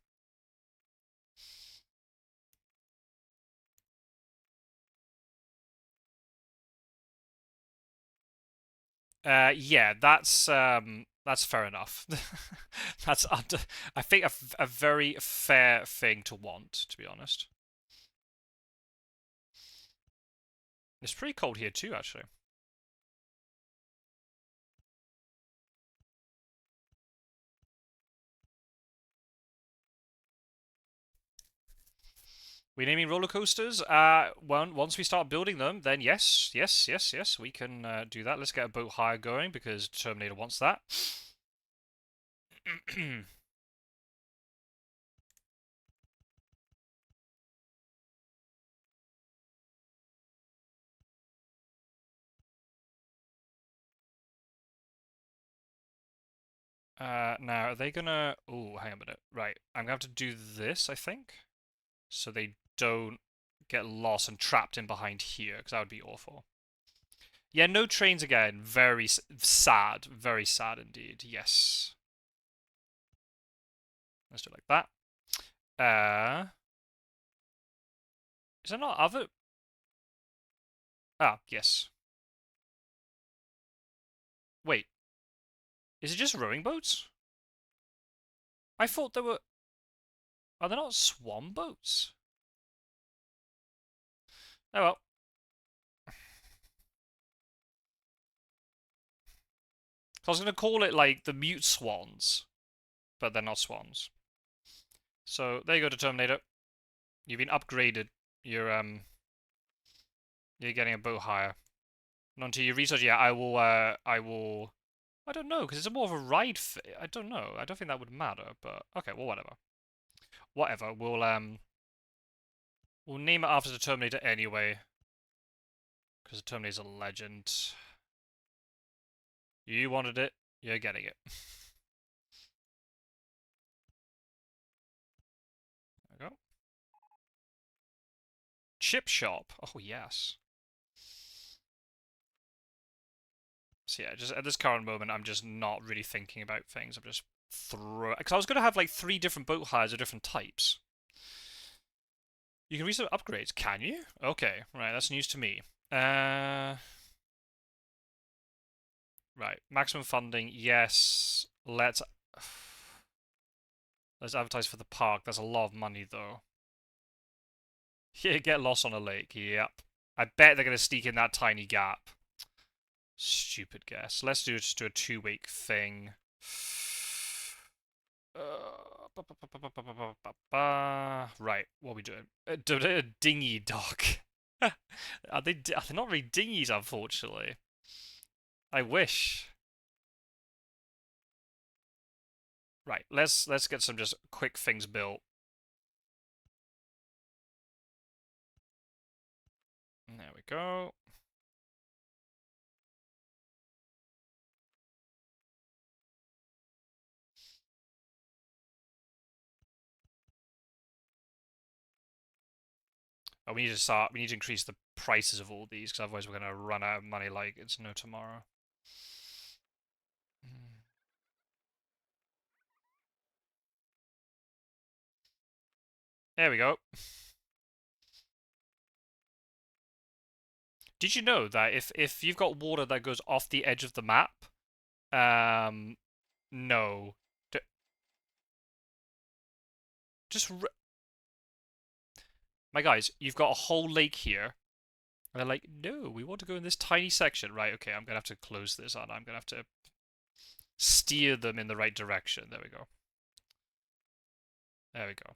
Yeah, that's fair enough. That's I think a very fair thing to want, to be honest. It's pretty cold here too, actually. We naming roller coasters? Once we start building them, then yes, we can do that. Let's get a boat hire going because Terminator wants that. Now, are they gonna... Oh, hang on a minute. Right, I'm gonna have to do this, I think. So they don't get lost and trapped in behind here, because that would be awful. Yeah, no trains again. Very sad. Very sad indeed. Yes. Let's do it like that. Is there not other... Ah, yes. Wait. Is it just rowing boats? I thought there were... Are there not swan boats? Oh well. So I was going to call it like the mute swans, but they're not swans. So there you go, Determinator. You've been upgraded. You're getting a boat hire. And onto your research, yeah, I will. I don't know because it's more of a ride. I don't know. I don't think that would matter. But okay, well, whatever. Whatever. We'll name it after the Terminator anyway, because the Terminator's a legend. You wanted it. You're getting it. There we go. Chip shop. Oh yes. So yeah, just at this current moment, I'm just not really thinking about things. I'm just because I was gonna have like 3 different boat hires of different types. You can reset upgrades, can you? Okay, right, that's news to me. Right, maximum funding, yes. Let's advertise for the park. That's a lot of money though. Yeah, get lost on a lake. Yep. I bet they're going to sneak in that tiny gap. Stupid guess. Let's just do a 2-week thing. Right, what are we doing? A dinghy dock. Are they not really dinghies, unfortunately. I wish. Right, let's get some just quick things built. There we go. Oh, we need to start. We need to increase the prices of all these, because otherwise we're gonna run out of money like it's no tomorrow. There we go. Did you know that if you've got water that goes off the edge of the map, no, just my guys, you've got a whole lake here. And they're like, no, we want to go in this tiny section. Right, okay, I'm gonna have to close this on. I'm gonna have to steer them in the right direction. There we go. There we go.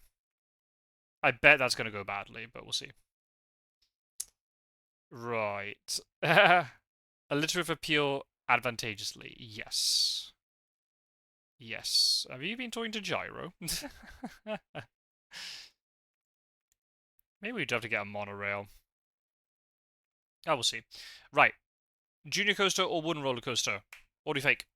I bet that's gonna go badly, but we'll see. Right. Alliterative appeal advantageously. Yes. Yes. Have you been talking to Gyro? Maybe we'd have to get a monorail. Oh, we'll see. Right. Junior coaster or wooden roller coaster? What do you think?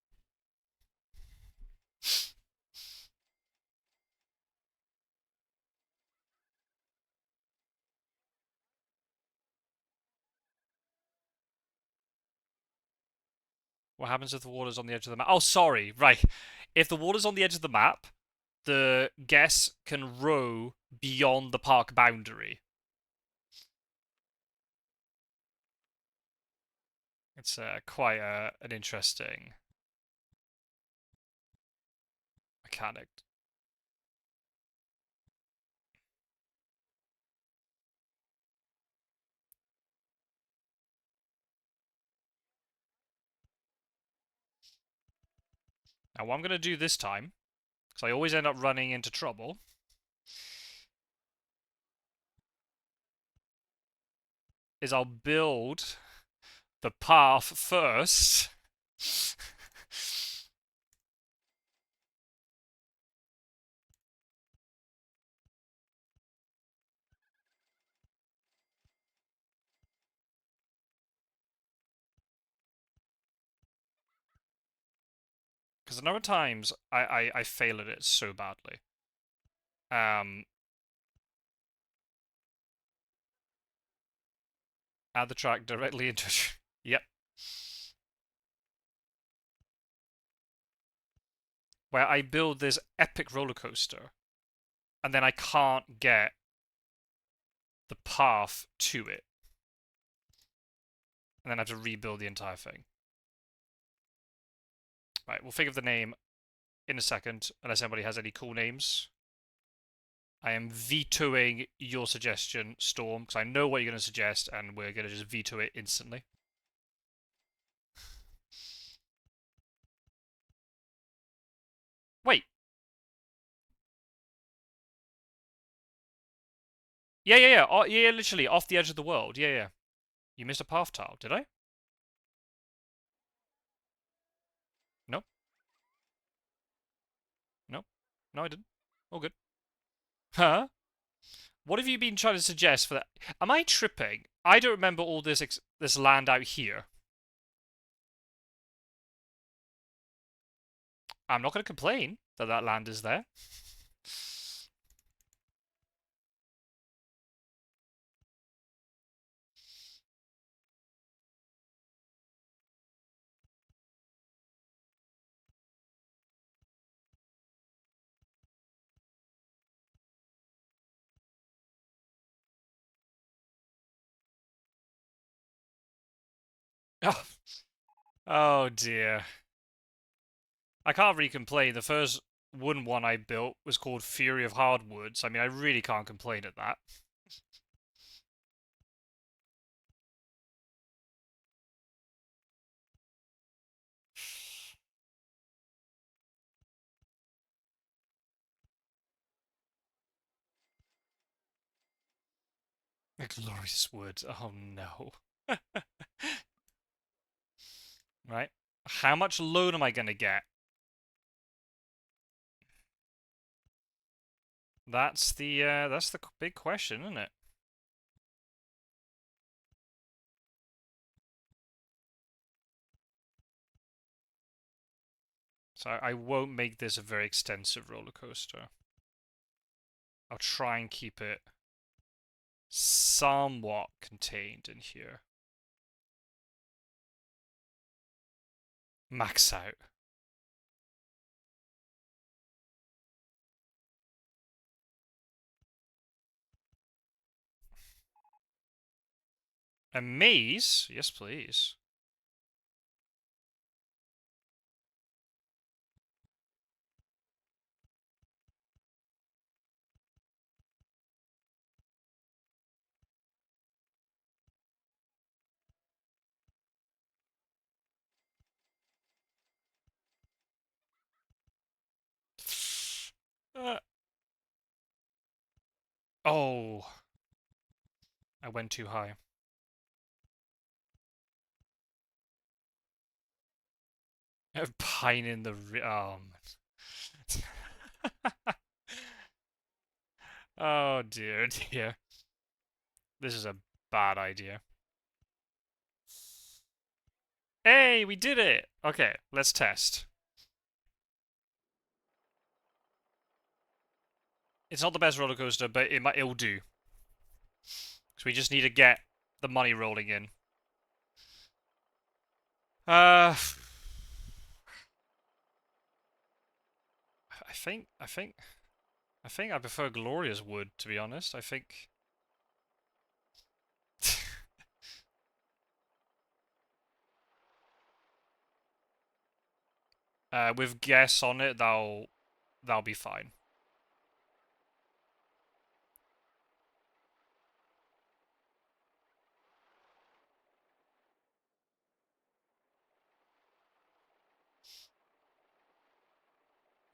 What happens if the water's on the edge of the map? Oh, sorry. Right. If the water's on the edge of the map, the guests can row beyond the park boundary. It's quite an interesting mechanic. Now, what I'm going to do this time, because I always end up running into trouble, is I'll build the path first. Because a number of times I fail at it so badly. Add the track directly into... Yep. Where I build this epic roller coaster, and then I can't get the path to it. And then I have to rebuild the entire thing. Right, we'll think of the name in a second, unless anybody has any cool names. I am vetoing your suggestion, Storm, because I know what you're going to suggest, and we're going to just veto it instantly. Wait. Yeah. Oh, yeah, literally, off the edge of the world. Yeah. You missed a path tile, did I? No. No. No, I didn't. All good. Huh? What have you been trying to suggest for that? Am I tripping? I don't remember all this land out here. I'm not going to complain that land is there. Oh, oh dear. I can't really complain. The first wooden one I built was called Fury of Hardwoods. I mean, I really can't complain at that. A glorious wood. Oh no. Right. How much loan am I gonna get? That's the big question, isn't it? So I won't make this a very extensive roller coaster. I'll try and keep it somewhat contained in here. Max out. A maze? Yes, please. Uh, oh, I went too high. A pine in the oh dear, dear. This is a bad idea. Hey, we did it! Okay, let's test. It's not the best roller coaster, but it'll do. So we just need to get the money rolling in. I think I prefer Gloria's wood, to be honest. I think with guess on it, that'll be fine.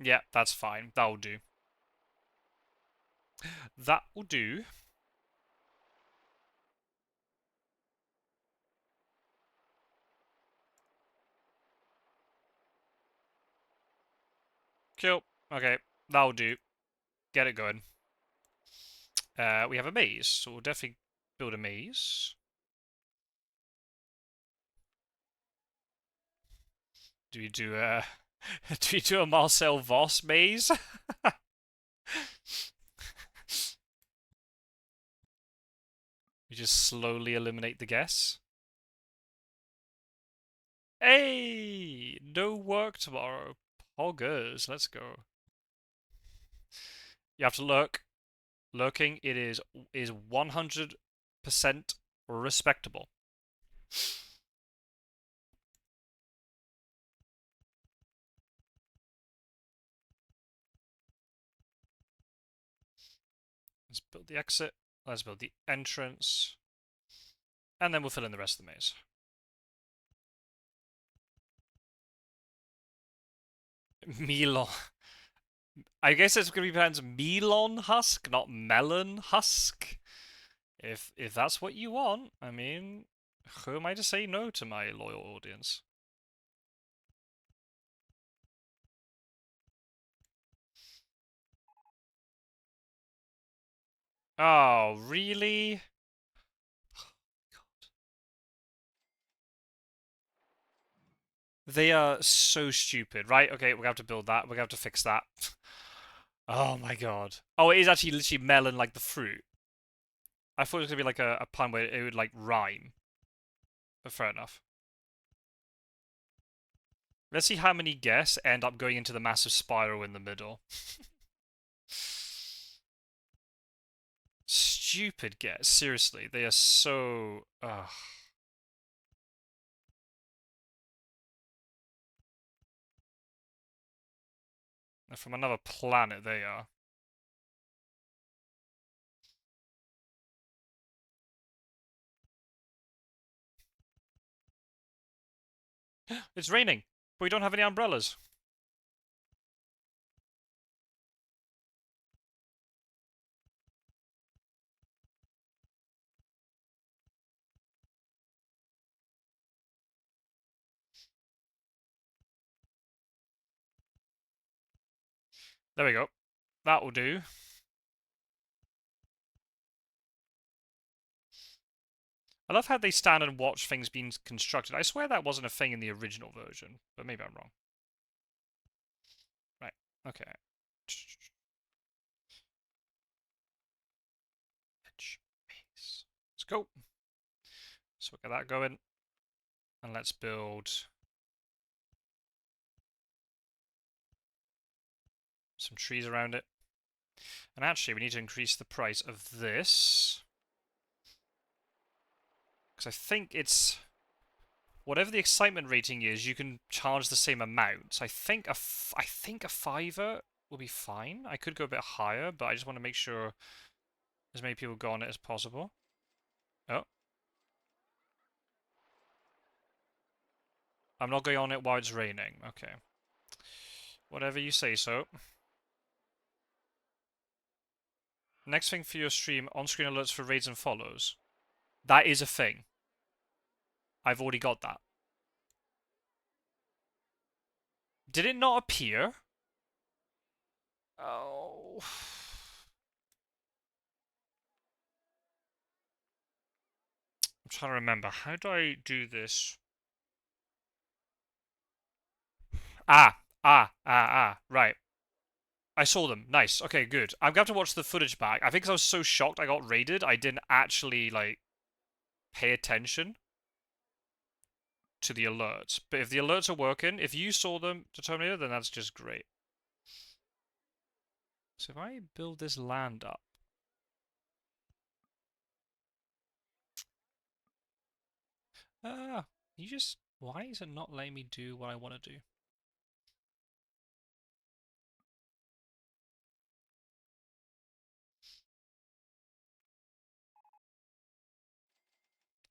Yeah, that's fine. That'll do. That will do. Cool. Okay, that'll do. Get it going. We have a maze, so we'll definitely build a maze. Do we do a do we do a Marcel Voss maze? We just slowly eliminate the guess. Hey, no work tomorrow. Poggers, let's go. You have to look. Lurking, it is 100% respectable. Let's build the exit. Let's build the entrance. And then we'll fill in the rest of the maze. Melon. I guess it's going to be pronounced melon husk, not melon husk. If that's what you want, I mean, who am I to say no to my loyal audience? Oh, really? They are so stupid, right? Okay, we're gonna have to build that. We're gonna have to fix that. Oh my god. Oh, it is actually literally melon like the fruit. I thought it was gonna be like a pun where it would like rhyme. But fair enough. Let's see how many guess end up going into the massive spiral in the middle. Stupid guess. Seriously, they are so. Ugh. They're from another planet, they are. It's raining, but we don't have any umbrellas. There we go. That will do. I love how they stand and watch things being constructed. I swear that wasn't a thing in the original version, but maybe I'm wrong. Right, okay. Let's go. So we'll get that going. And let's build some trees around it. And actually, we need to increase the price of this. Because I think it's... Whatever the excitement rating is, you can charge the same amount. So I think a fiver will be fine. I could go a bit higher, but I just want to make sure as many people go on it as possible. Oh. I'm not going on it while it's raining. Okay. Whatever you say so. Next thing for your stream, on-screen alerts for raids and follows. That is a thing. I've already got that. Did it not appear? Oh. I'm trying to remember. How do I do this? Right. I saw them. Nice. Okay, good. I'm going to have to watch the footage back. I think because I was so shocked I got raided, I didn't actually, like, pay attention to the alerts. But if the alerts are working, if you saw them, Determinator, then that's just great. So if I build this land up... you just... Why is it not letting me do what I want to do?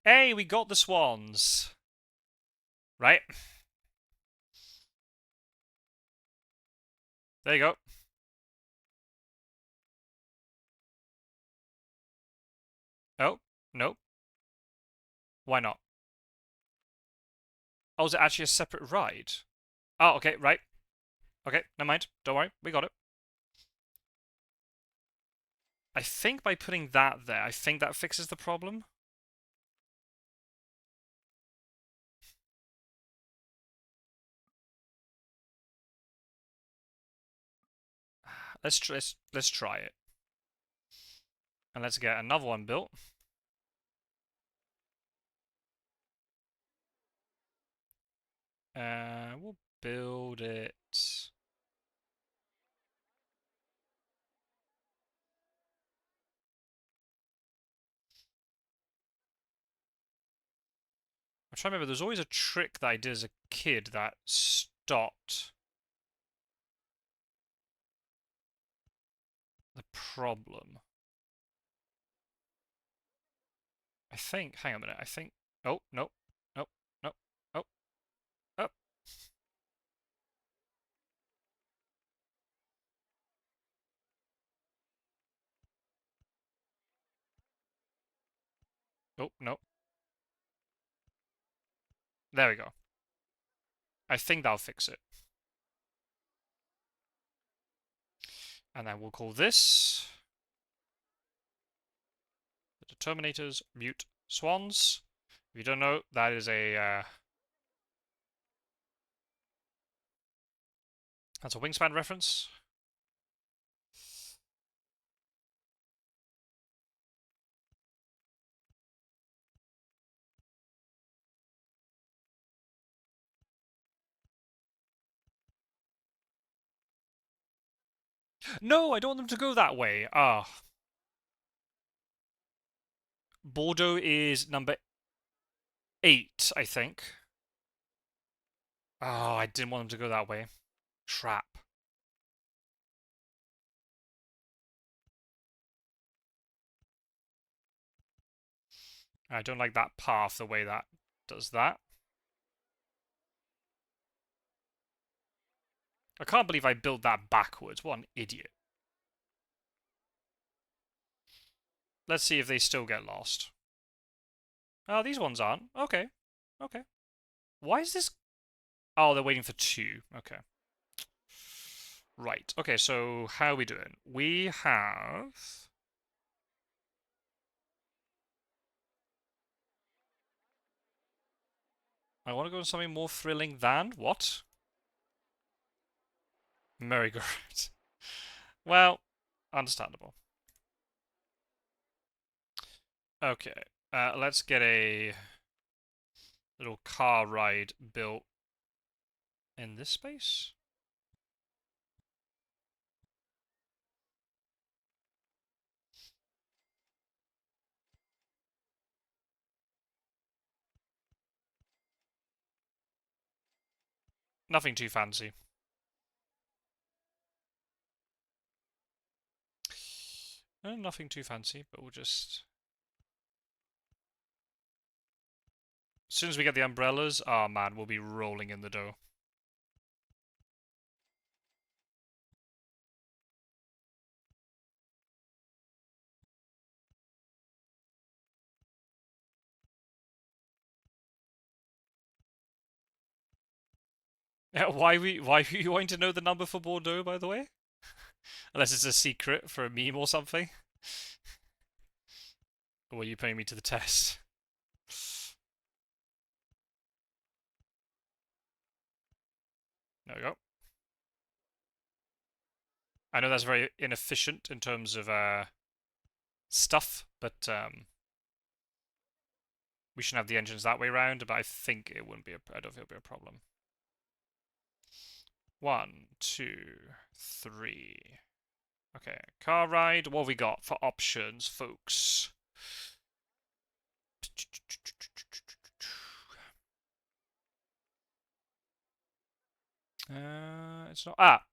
Hey, we got the swans! Right? There you go. Oh, no. Why not? Oh, is it actually a separate ride? Oh, okay, right. Okay, never mind. Don't worry, we got it. I think by putting that there, I think that fixes the problem. Let's try it. And let's get another one built. We'll build it. I'm trying to remember, there's always a trick that I did as a kid that stopped the problem. I think, hang on a minute, I think, oh, no, no, no, oh, oh. Oh, no. There we go. I think that'll fix it. And then we'll call this the Determinators Mute Swans. If you don't know, that is a that's a Wingspan reference. No, I don't want them to go that way. Ah. Bordeaux is number 8, I think. Oh, I didn't want them to go that way. Trap. I don't like that path, the way that does that. I can't believe I built that backwards. What an idiot. Let's see if they still get lost. Oh, these ones aren't. Okay. Okay. Why is this... Oh, they're waiting for 2. Okay. Right. Okay, so how are we doing? We have... I want to go on something more thrilling than... What? Merry-go-round. Well, understandable. Okay. Let's get a little car ride built in this space. Nothing too fancy. Nothing too fancy, but we'll just... As soon as we get the umbrellas, oh man, we'll be rolling in the dough. Yeah, why are you wanting to know the number for Bordeaux, by the way? Unless it's a secret for a meme or something. Or are you putting me to the test? There we go. I know that's very inefficient in terms of stuff, but we shouldn't have the engines that way around. But I think it wouldn't be I don't think it'll be a problem. 1, 2, 3. Okay, car ride. What have we got for options, folks? It's not.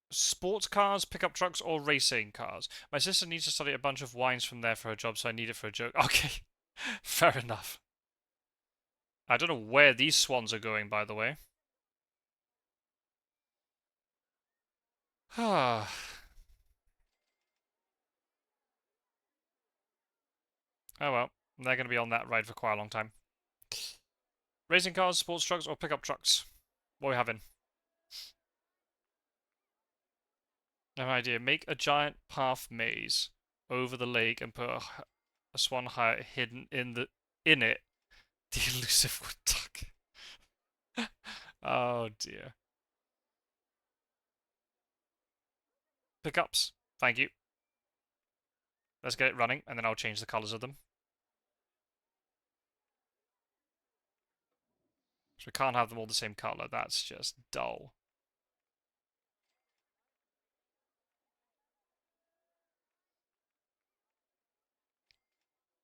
Sports cars, pickup trucks, or racing cars. My sister needs to study a bunch of wines from there for her job, so I need it for a joke. Okay, fair enough. I don't know where these swans are going, by the way. Ah. Oh well, they're going to be on that ride for quite a long time. Racing cars, sports trucks, or pickup trucks? What are we having? No idea. Make a giant path maze over the lake and put a swan hidden in it. The elusive wood duck. Oh dear. Pickups. Thank you. Let's get it running, and then I'll change the colours of them. So we can't have them all the same colour. That's just dull.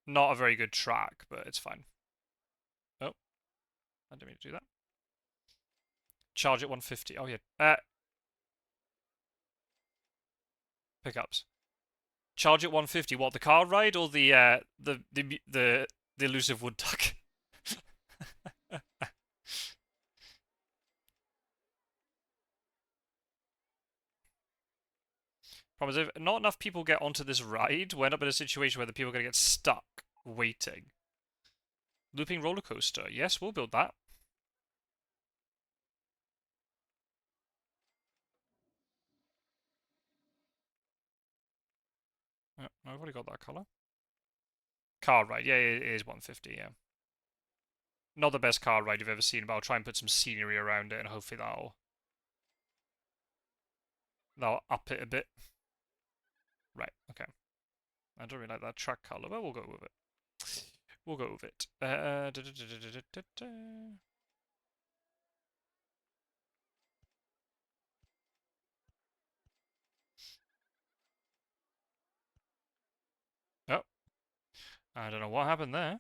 Not a very good track, but it's fine. Oh, I didn't mean to do that. Charge at 150. Oh yeah. Pickups. Charge at 150. What, the car ride or the elusive wood duck? Problem is, if not enough people get onto this ride, we end up in a situation where the people are going to get stuck waiting. Looping roller coaster. Yes, we'll build that. Oh, I've already got that colour. Car ride. Yeah, it is 150, yeah. Not the best car ride you've ever seen, but I'll try and put some scenery around it and hopefully that'll up it a bit. Right, okay. I don't really like that track colour, but we'll go with it. We'll go with it. Oh, I don't know what happened there.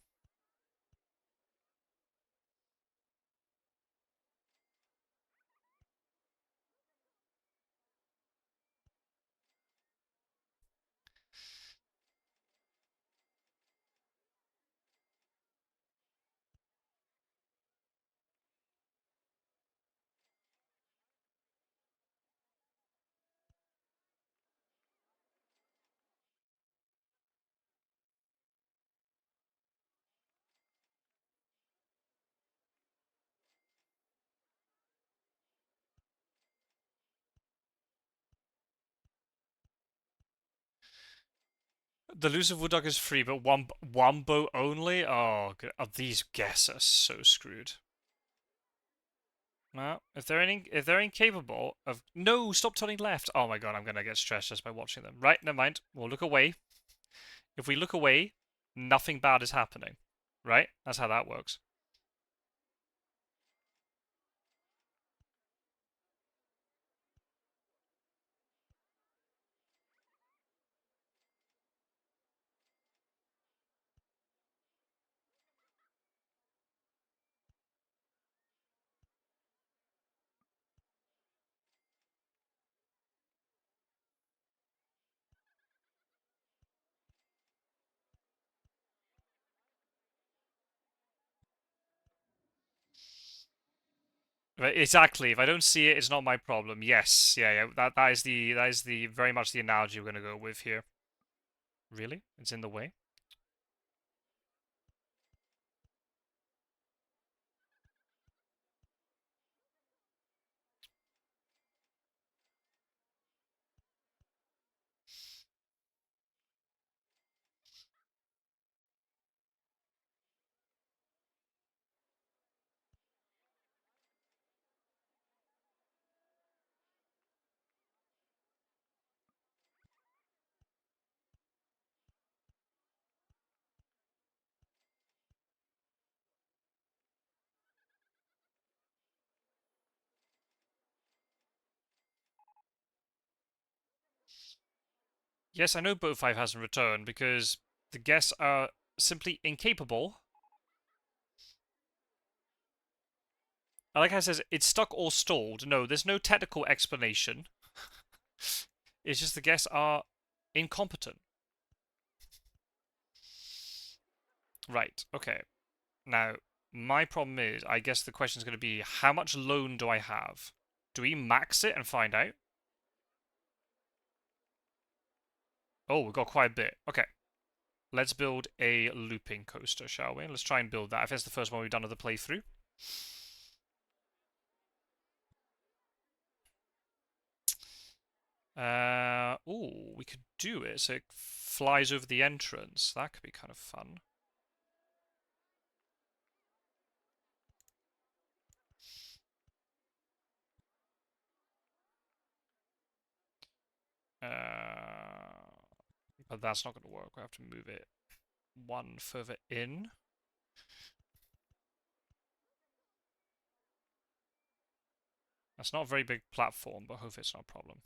The elusive wood dog is free, but one boat only? Oh, oh, these guests are so screwed. Well, if they're incapable of no, stop turning left. Oh my god, I'm gonna get stressed just by watching them. Right, never mind. We'll look away. If we look away, nothing bad is happening. Right? That's how that works. Right, exactly. If I don't see it, it's not my problem. Yes, yeah. That is the very much the analogy we're gonna go with here. Really? It's in the way? Yes, I know Boat 5 hasn't returned because the guests are simply incapable. Like I says, it's stuck or stalled. No, there's no technical explanation. It's just the guests are incompetent. Right, okay. Now, my problem is, I guess the question is going to be, how much loan do I have? Do we max it and find out? Oh, we've got quite a bit. Okay. Let's build a looping coaster, shall we? Let's try and build that. If it's the first one we've done of the playthrough. Oh, we could do it so it flies over the entrance. That could be kind of fun. But that's not going to work. We have to move it one further in. That's not a very big platform, but hopefully it's not a problem.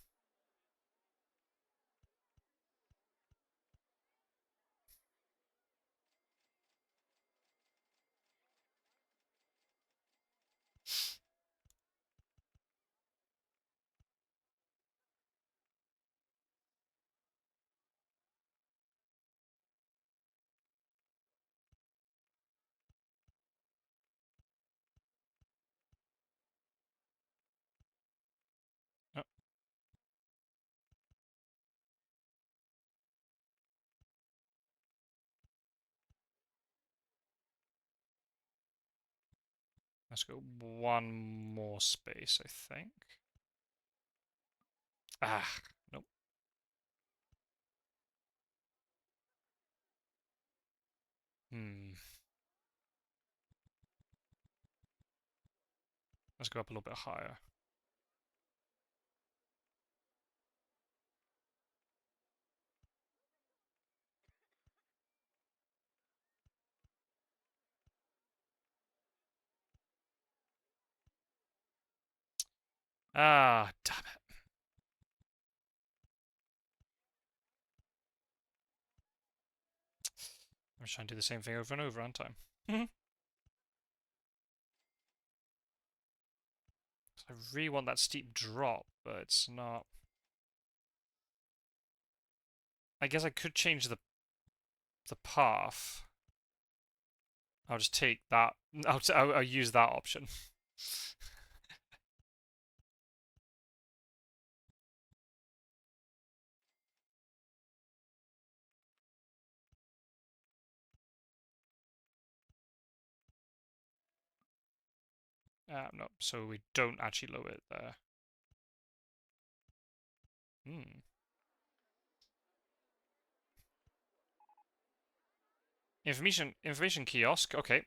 Oh, let's go one more space, I think. Ah, nope. Hmm. Let's go up a little bit higher. Ah, damn it. I'm just trying to do the same thing over and over, aren't I? I really want that steep drop, but it's not. I guess I could change the path. I'll just take that. I'll use that option. No, so we don't actually lower it there. Hmm. Information kiosk. Okay.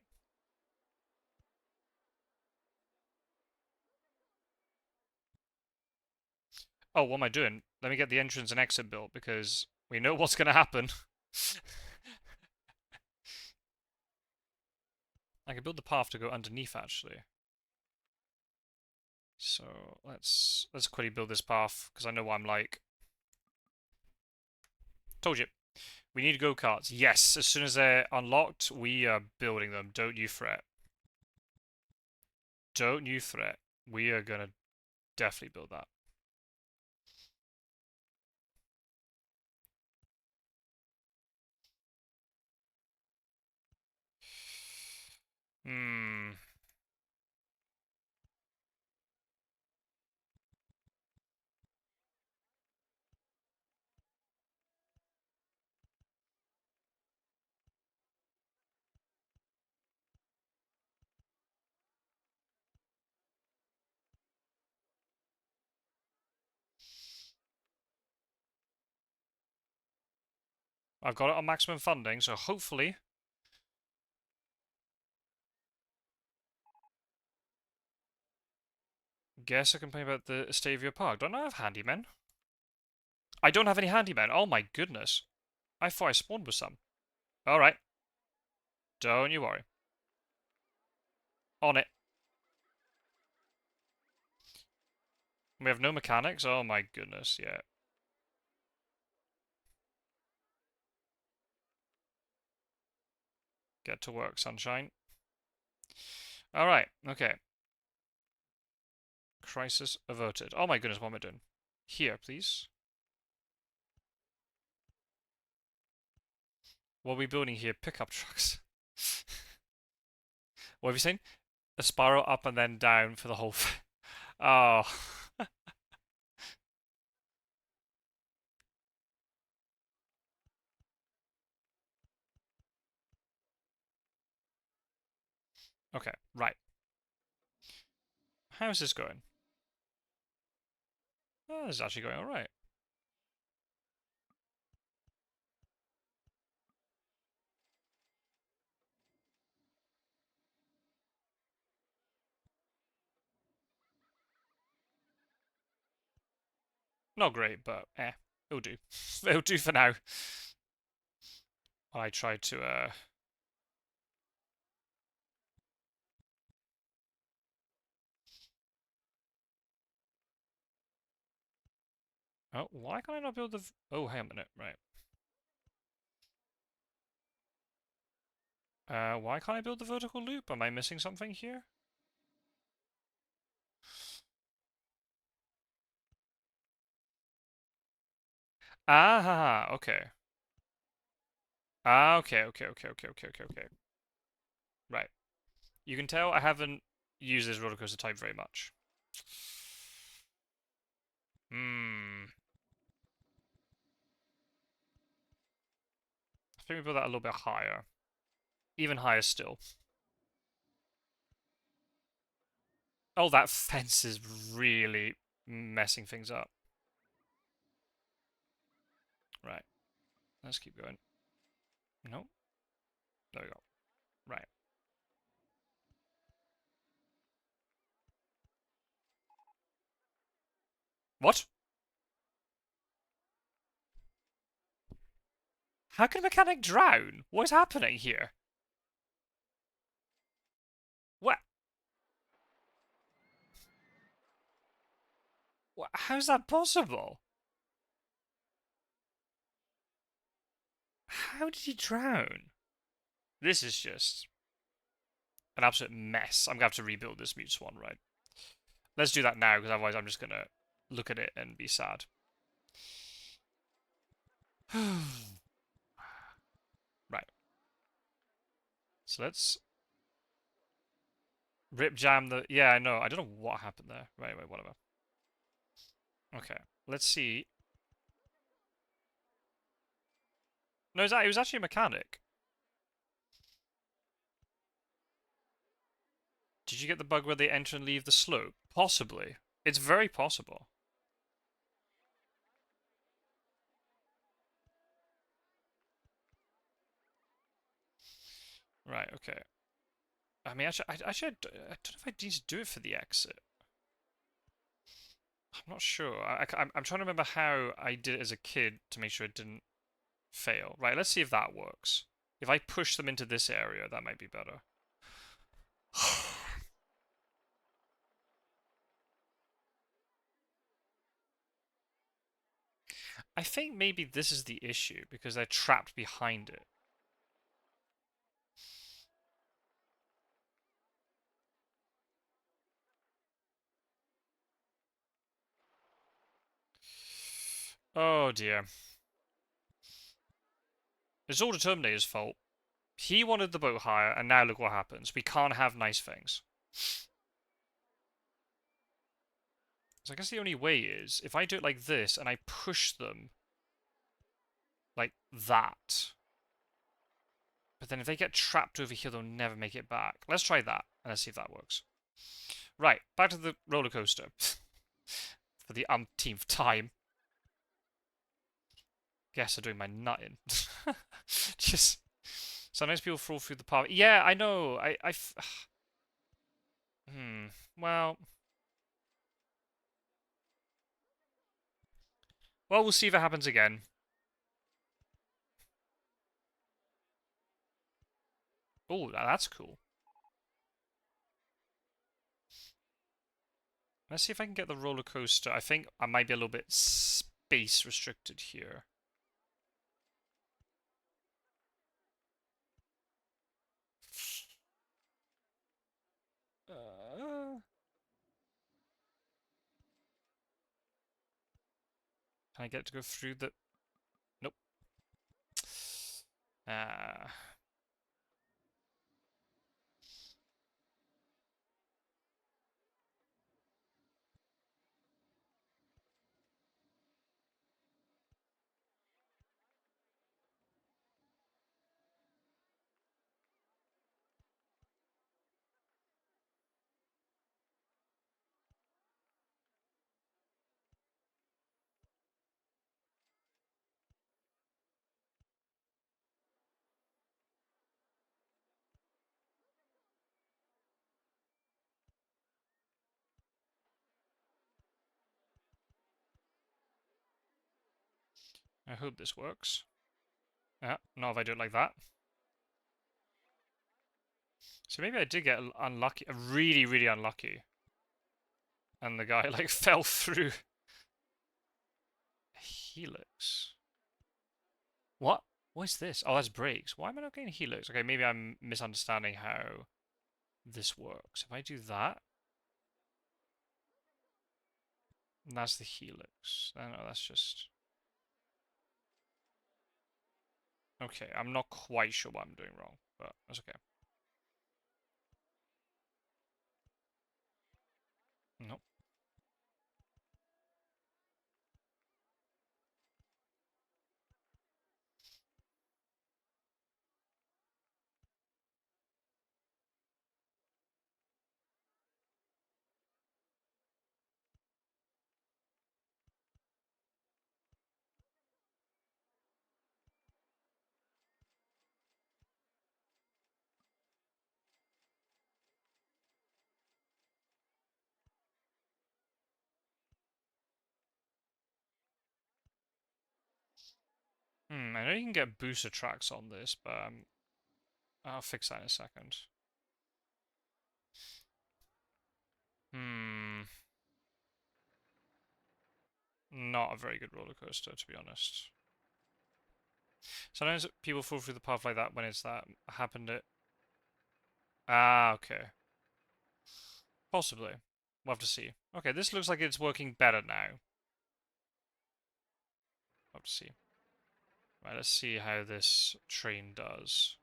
Oh, what am I doing? Let me get the entrance and exit built because we know what's gonna happen. I can build the path to go underneath actually. So let's quickly build this path because I know what I'm like. Told you. We need go-karts. Yes, as soon as they're unlocked, we are building them. Don't you fret. Don't you fret. We are gonna definitely build that. Hmm. I've got it on maximum funding, so hopefully. Guess I can complain about the state of your park. Don't I have handymen? I don't have any handymen. Oh my goodness. I thought I spawned with some. Alright. Don't you worry. On it. We have no mechanics? Oh my goodness, yeah. Get to work, sunshine. Alright, okay. Crisis averted. Oh my goodness, what am I doing? Here, please. What are we building here? Pickup trucks. What have you seen? A spiral up and then down for the whole thing. Oh. Okay, right. How is this going? Oh, this is actually going alright. Not great, but it'll do. It'll do for now. I tried to oh, why can't I not build the oh, hang on a minute, right. Why can't I build the vertical loop? Am I missing something here? Ah, okay. Ah, okay. Right. You can tell I haven't used this RollerCoaster type very much. Hmm. I think we build that a little bit higher. Even higher still. Oh, that fence is really messing things up. Right. Let's keep going. No. There we go. Right. What? How can a mechanic drown? What is happening here? What? How's that possible? How did he drown? This is just an absolute mess. I'm gonna have to rebuild this mute swan, right? Let's do that now, because otherwise I'm just gonna look at it and be sad. Right. So let's rip jam the. Yeah, I know. I don't know what happened there. Right, anyway, whatever. Okay. Let's see. No, it was actually a mechanic. Did you get the bug where they enter and leave the slope? Possibly. It's very possible. Right, okay. I mean, actually, I don't know if I need to do it for the exit. I'm not sure. I'm trying to remember how I did it as a kid to make sure it didn't fail. Right, let's see if that works. If I push them into this area, that might be better. I think maybe this is the issue, because they're trapped behind it. Oh dear. It's all the Terminator's fault. He wanted the boat higher, and now look what happens. We can't have nice things. So I guess the only way is, if I do it like this, and I push them like that. But then if they get trapped over here, they'll never make it back. Let's try that, and let's see if that works. Right, back to the roller coaster. For the umpteenth time. Guess I'm doing my nutting. Just sometimes people fall through the path. Yeah, I know. Well, we'll see if it happens again. Oh, that's cool. Let's see if I can get the roller coaster. I think I might be a little bit space restricted here. Can I get to go through the... Nope. Uh, I hope this works. Not if I do it like that. So maybe I did get unlucky, really, really unlucky. And the guy, like, fell through a helix. What? What is this? Oh, that's brakes. Why am I not getting helix? Okay, maybe I'm misunderstanding how this works. If I do that, that's the helix. No, that's just... Okay, I'm not quite sure what I'm doing wrong, but that's okay. Nope. I know you can get booster tracks on this, but I'll fix that in a second. Not a very good roller coaster, to be honest. Sometimes people fall through the path like that when it's that happened at... Ah, okay. Possibly. We'll have to see. Okay, this looks like it's working better now. We'll have to see. Right, let's see how this train does.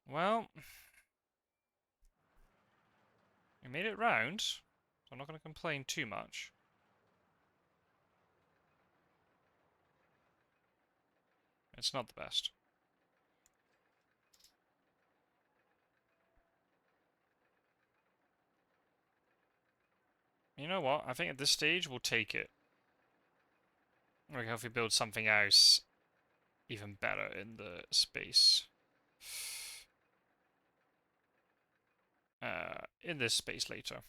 Well, we made it round, so I'm not going to complain too much. It's not the best. You know what? I think at this stage we'll take it. We can hopefully build something else even better in the space. In this space later.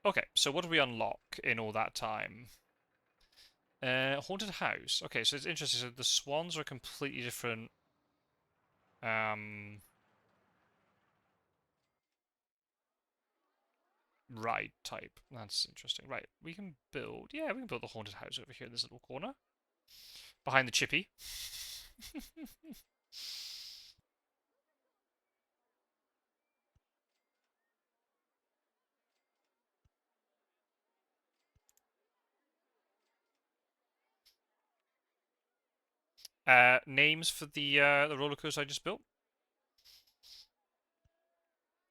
Okay, so what do we unlock in all that time? Haunted house. Okay, so it's interesting. So the swans are a completely different ride type. That's interesting. Right, we can build. Yeah, we can build the haunted house over here in this little corner. Behind the chippy. Names for the roller coaster I just built.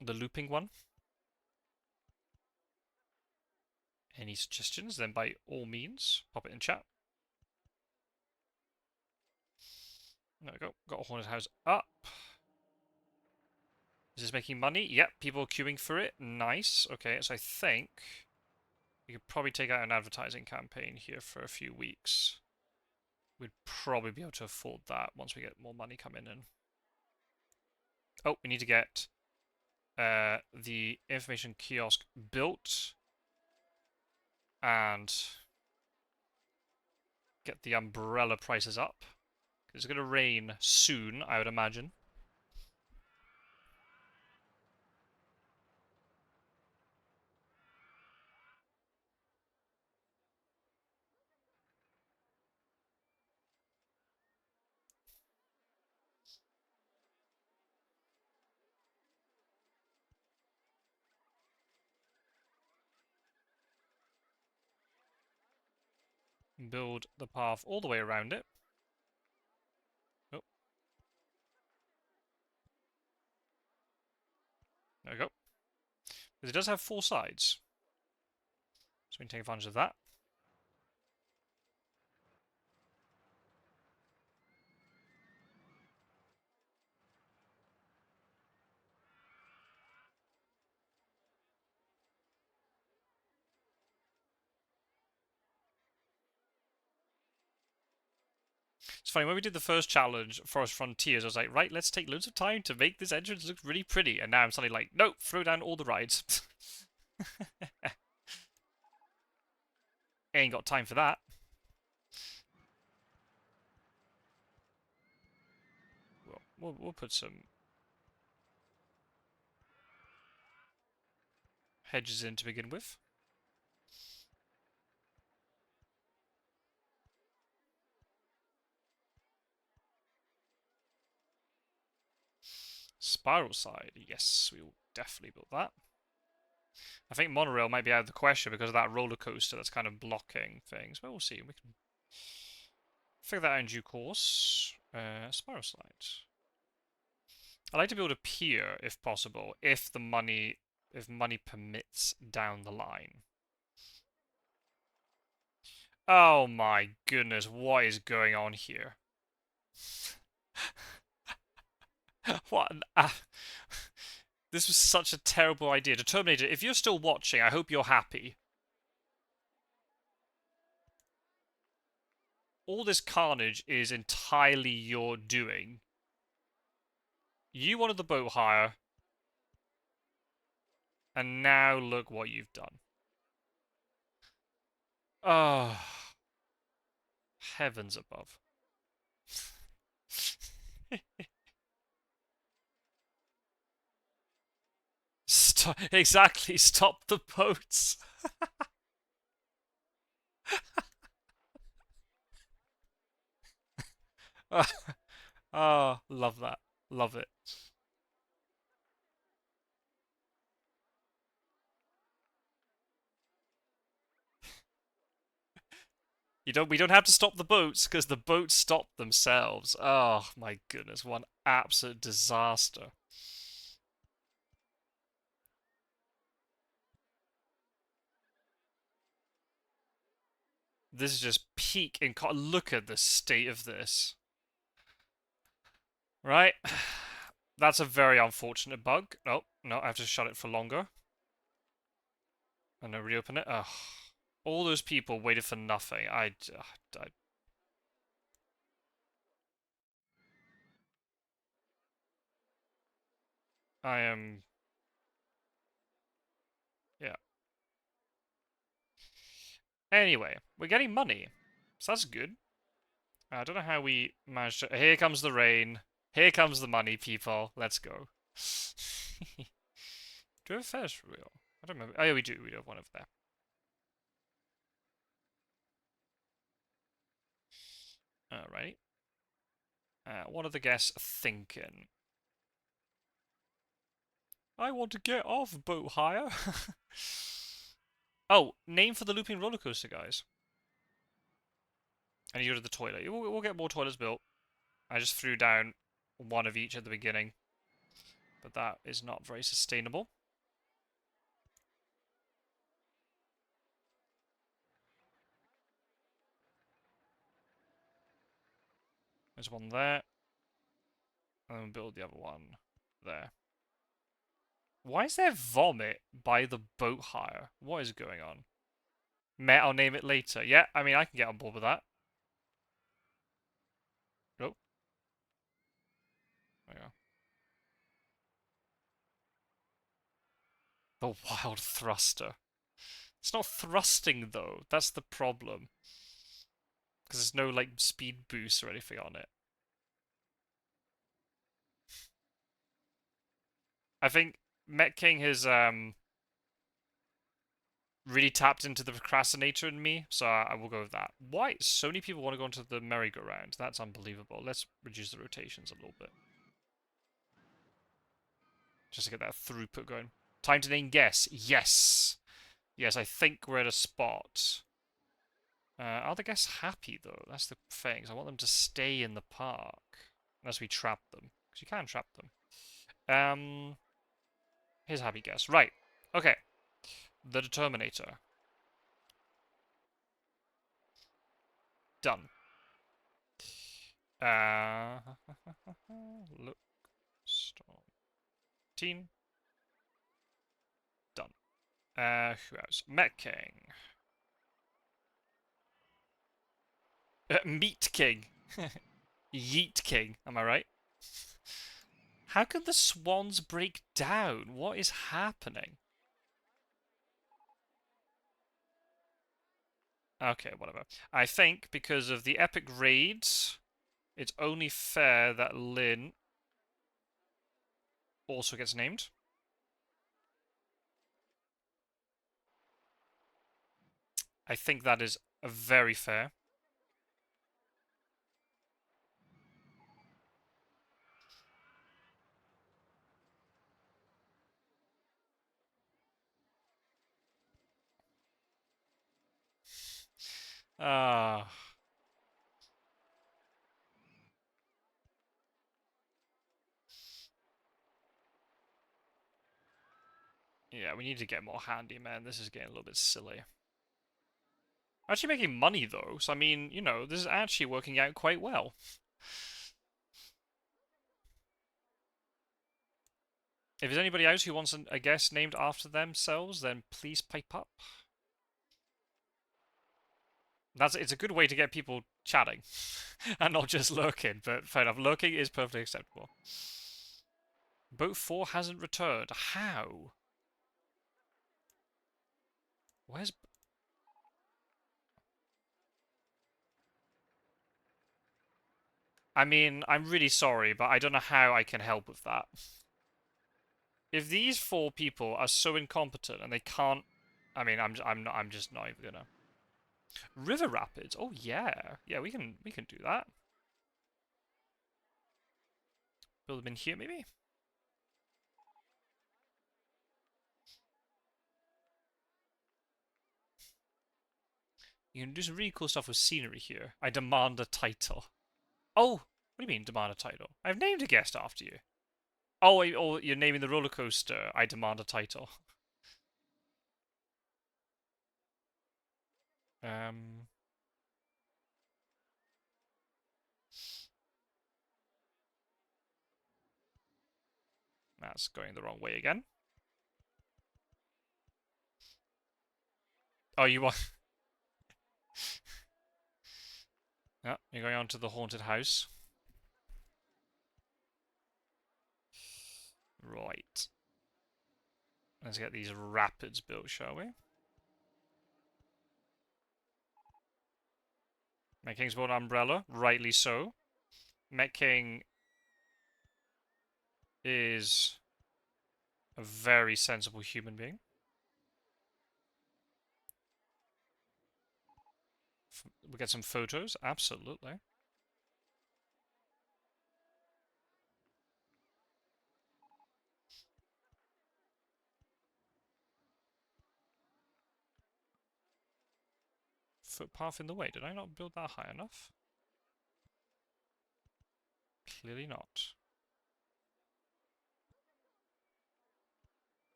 The looping one. Any suggestions? Then by all means, pop it in chat. There we go. Got a haunted house up. Is this making money? Yep, people are queuing for it. Nice. Okay, so I think we could probably take out an advertising campaign here for a few weeks. We'd probably be able to afford that once we get more money coming in. Oh, we need to get the information kiosk built and get the umbrella prices up. It's going to rain soon, I would imagine. Build the path all the way around it. Oh. There we go. Because it does have 4 sides. So we can take advantage of that. It's funny, when we did the first challenge, Forest Frontiers, I was like, right, let's take loads of time to make this entrance look really pretty. And now I'm suddenly like, nope, throw down all the rides. Ain't got time for that. We'll put some hedges in to begin with. Spiral side, yes, we will definitely build that. I think monorail might be out of the question because of that roller coaster that's kind of blocking things. But we'll see. We can figure that out in due course. Spiral slide. I like to build a pier if possible, if money permits down the line. Oh my goodness, what is going on here? What an this was such a terrible idea. Determinator, if you're still watching, I hope you're happy. All this carnage is entirely your doing. You wanted the boat hire, and now look what you've done. Oh, heavens above. Stop, exactly, stop the boats. Oh, love that. Love it. We don't have to stop the boats because the boats stop themselves. Oh my goodness, one absolute disaster. This is just peak in... Look at the state of this. Right? That's a very unfortunate bug. Oh, no, I have to shut it for longer. And then reopen it. Ugh. All those people waited for nothing. I am... Yeah. Anyway, we're getting money. So that's good. I don't know how we managed to... Here comes the rain. Here comes the money, people. Let's go. Do we have a Ferris wheel? I don't remember. Oh, yeah, we do. We do have one over there. Alright. What are the guests thinking? I want to get off boat hire. Oh, name for the looping roller coaster, guys. I need to go to the toilet. We'll get more toilets built. I just threw down one of each at the beginning. But that is not very sustainable. There's one there. And then we'll build the other one there. Why is there vomit by the boat hire? What is going on? I'll name it later. Yeah, I mean, I can get on board with that. Oh. There you go. The wild thruster. It's not thrusting, though. That's the problem. Because there's no, like, speed boost or anything on it. I think Met King has, really tapped into the procrastinator in me, so I will go with that. Why so many people want to go into the merry-go-round? That's unbelievable. Let's reduce the rotations a little bit. Just to get that throughput going. Time to name guess. Yes! Yes, I think we're at a spot. Are the guests happy, though? That's the thing. I want them to stay in the park. Unless we trap them. Because you can trap them. Here's a happy guess. Right. Okay. The Determinator. Done. Look. Stop. Teen. Done. Who else? Met King. Meat King. Yeet King. Am I right? How can the swans break down? What is happening? Okay, whatever. I think because of the epic raids, it's only fair that Lynn also gets named. I think that is very fair. Ah. Yeah, we need to get more handy, man. This is getting a little bit silly. Actually making money, though. So, I mean, you know, this is actually working out quite well. If there's anybody else who wants a guest named after themselves, then please pipe up. It's a good way to get people chatting and not just lurking, but fair enough. Lurking is perfectly acceptable. Boat 4 hasn't returned. How? Where's... I mean, I'm really sorry, but I don't know how I can help with that. If these 4 people are so incompetent and they can't... I mean, I'm just not even gonna... River Rapids. Oh yeah. Yeah, we can do that. Build them in here maybe? You can do some really cool stuff with scenery here. I demand a title. Oh, what do you mean demand a title? I've named a guest after you. Oh, you're naming the roller coaster. I demand a title. Um, That's going the wrong way again. Oh, you want... Yeah, you're going on to the haunted house. Right. Let's get these rapids built, shall we? Met King's bought an umbrella, rightly so. Met King is a very sensible human being. We get some photos, absolutely. Footpath in the way. Did I not build that high enough? Clearly not.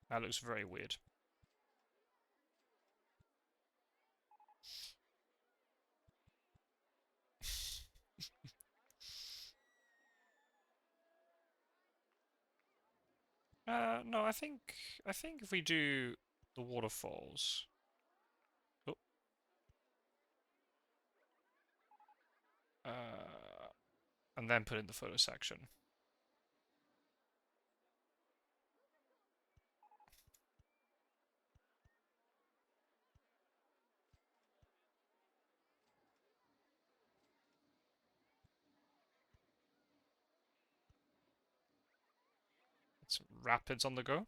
That looks very weird. No, I think if we do the waterfalls. Oh. And then put in the photo section. Some rapids on the go.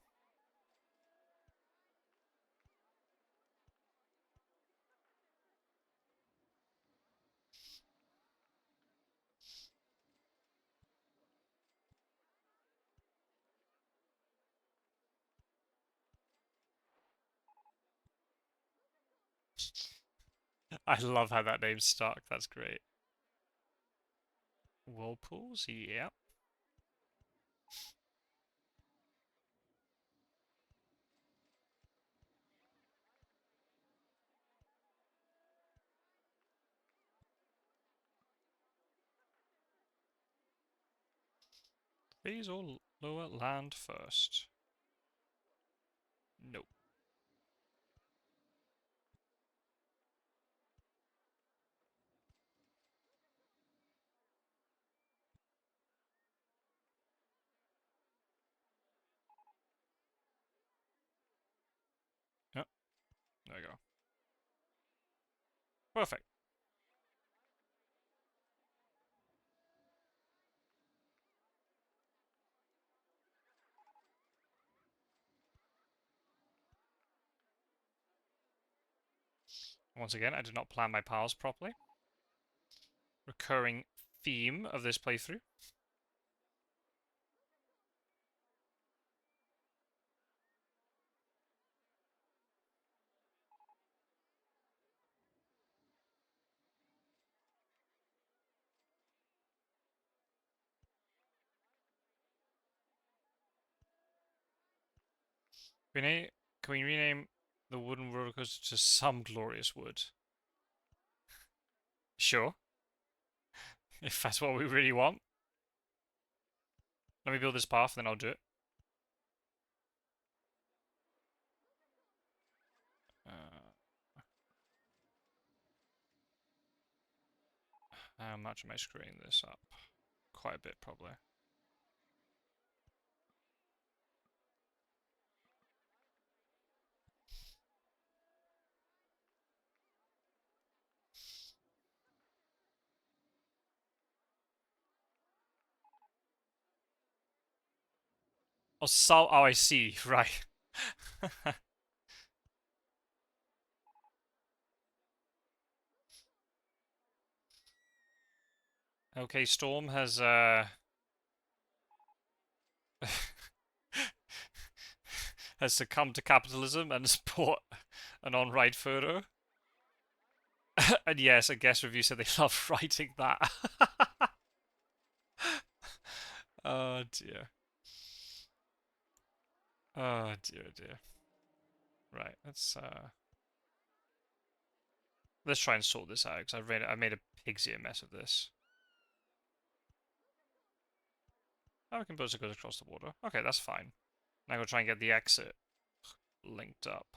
I love how that name's stuck. That's great. Whirlpools? Yeah. These all lower land first. Nope. Yep. There we go. Perfect. Once again, I did not plan my piles properly. Recurring theme of this playthrough. Can we rename the wooden roller coaster to Some Glorious Wood? Sure. If that's what we really want. Let me build this path, then I'll do it. How much am I screwing this up? Quite a bit, probably. Oh, I see. Right. Okay, Storm has has succumbed to capitalism and has bought an on-ride photo. And yes, a guest review said they love writing that. Oh dear. Oh dear. Right, let's try and sort this out because I made a pig's ear mess of this. Oh, we can both go across the water. Okay, that's fine. Now we'll try and get the exit linked up.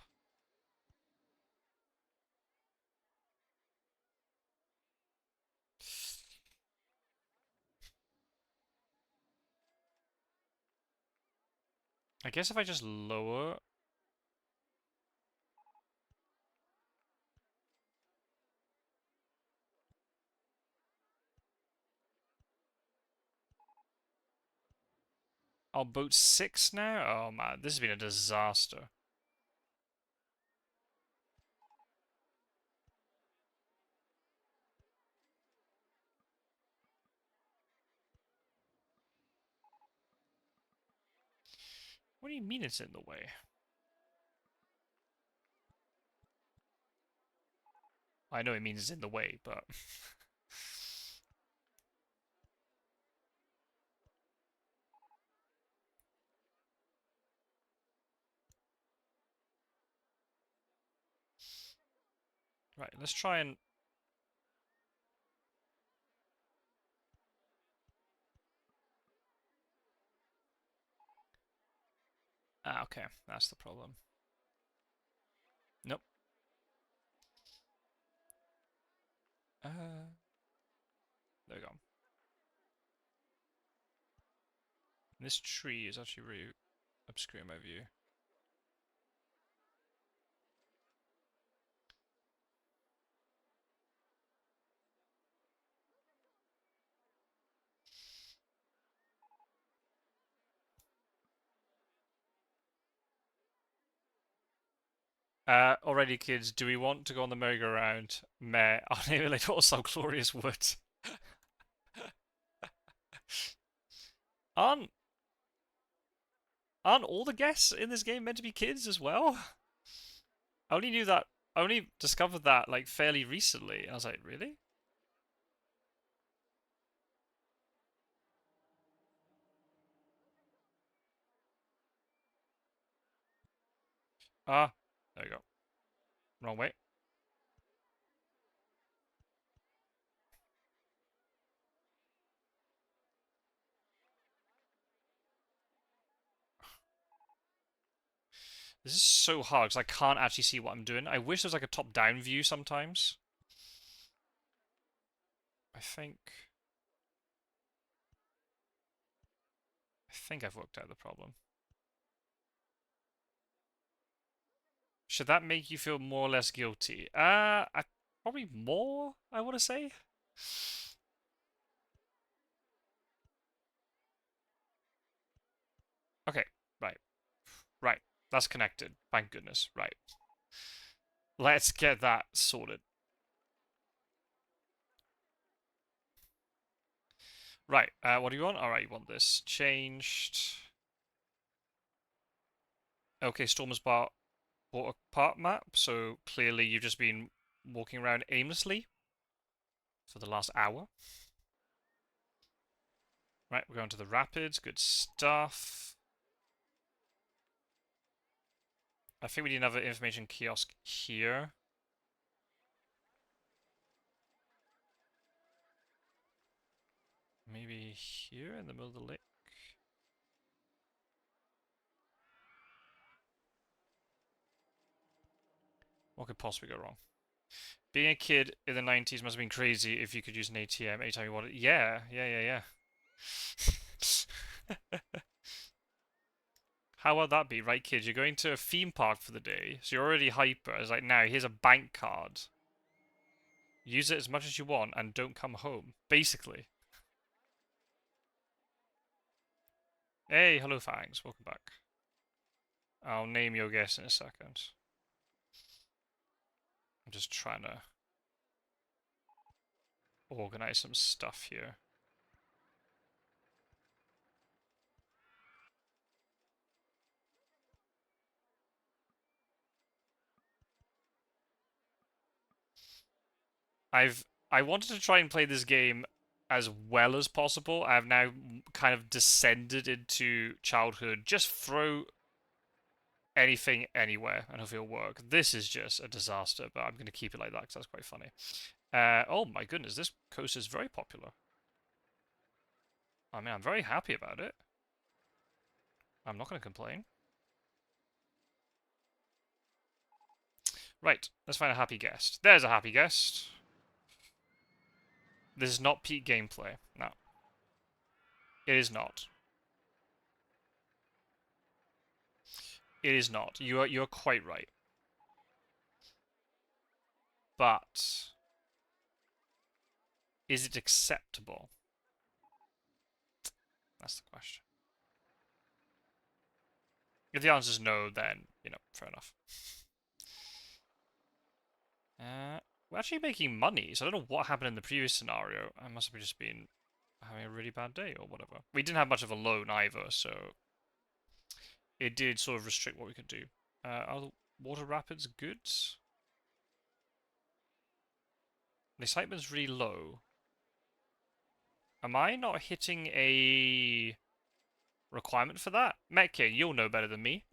I guess if I just lower... Oh, boat 6 now? Oh man, this has been a disaster. What do you mean it's in the way? I know it means it's in the way, but... Right, let's try and... Ah, okay, that's the problem. Nope. There we go. This tree is actually really obscuring my view. Already, kids, do we want to go on the merry-go-round? Meh. I'll name it like also glorious wood. Aren't aren't all the guests in this game meant to be kids as well? I only knew that. I only discovered that like fairly recently. I was like, really? Ah, there you go. Wrong way. This is so hard because I can't actually see what I'm doing. I wish there was like a top-down view sometimes. I think. I think I've worked out the problem. Should that make you feel more or less guilty? Probably more, I want to say. Okay, right, right. That's connected. Thank goodness. Right. Let's get that sorted. Right, what do you want? Alright, you want this changed. Okay, Stormer's bought a part map, so clearly you've just been walking around aimlessly for the last hour. Right, we're going to the rapids. Good stuff. I think we need another information kiosk here. Maybe here in the middle of the lake. What could possibly go wrong? Being a kid in the 90s must have been crazy if you could use an ATM anytime you wanted. Yeah. How would that be, right, kids? You're going to a theme park for the day, so you're already hyper. It's like, now, here's a bank card. Use it as much as you want and don't come home, basically. Hey, hello, Fangs. Welcome back. I'll name your guest in a second. I'm just trying to organize some stuff here. I wanted to try and play this game as well as possible. I have now kind of descended into childhood. Just throw anything anywhere and hopefully it'll work. This is just a disaster, but I'm going to keep it like that because that's quite funny. Oh my goodness, this coaster is very popular. I mean, I'm very happy about it. I'm not going to complain. Right, let's find a happy guest. There's a happy guest. This is not peak gameplay. No. It is not. It is not. You're quite right. But is it acceptable? That's the question. If the answer is no, then, fair enough. We're actually making money, so I don't know what happened in the previous scenario. I must have just been having a really bad day or whatever. We didn't have much of a loan either, so it did sort of restrict what we could do. Are the water rapids good? The excitement's really low. Am I not hitting a requirement for that? Metking, you'll know better than me.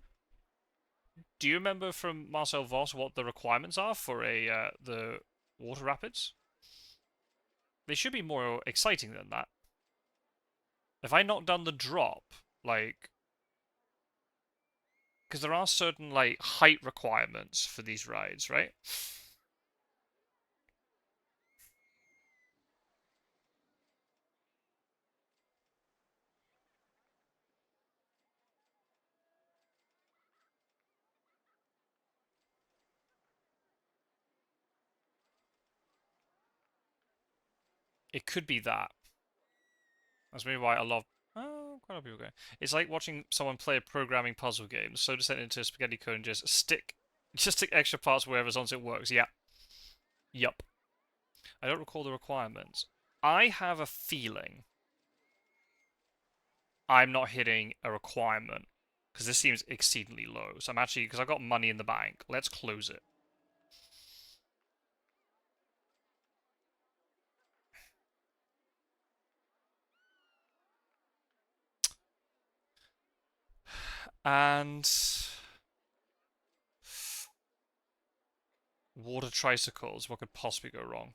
Do you remember from Marcel Voss what the requirements are for the water rapids? They should be more exciting than that. If I knock down the drop, like, because there are certain like height requirements for these rides, right? It could be that. That's maybe why I love. Oh, quite a lot of people go. It's like watching someone play a programming puzzle game. So to send it into a spaghetti code and just stick extra parts wherever as long as it works. Yeah. Yup. I don't recall the requirements. I have a feeling I'm not hitting a requirement because this seems exceedingly low. So I'm actually, because I got money in the bank, let's close it. And water tricycles, what could possibly go wrong?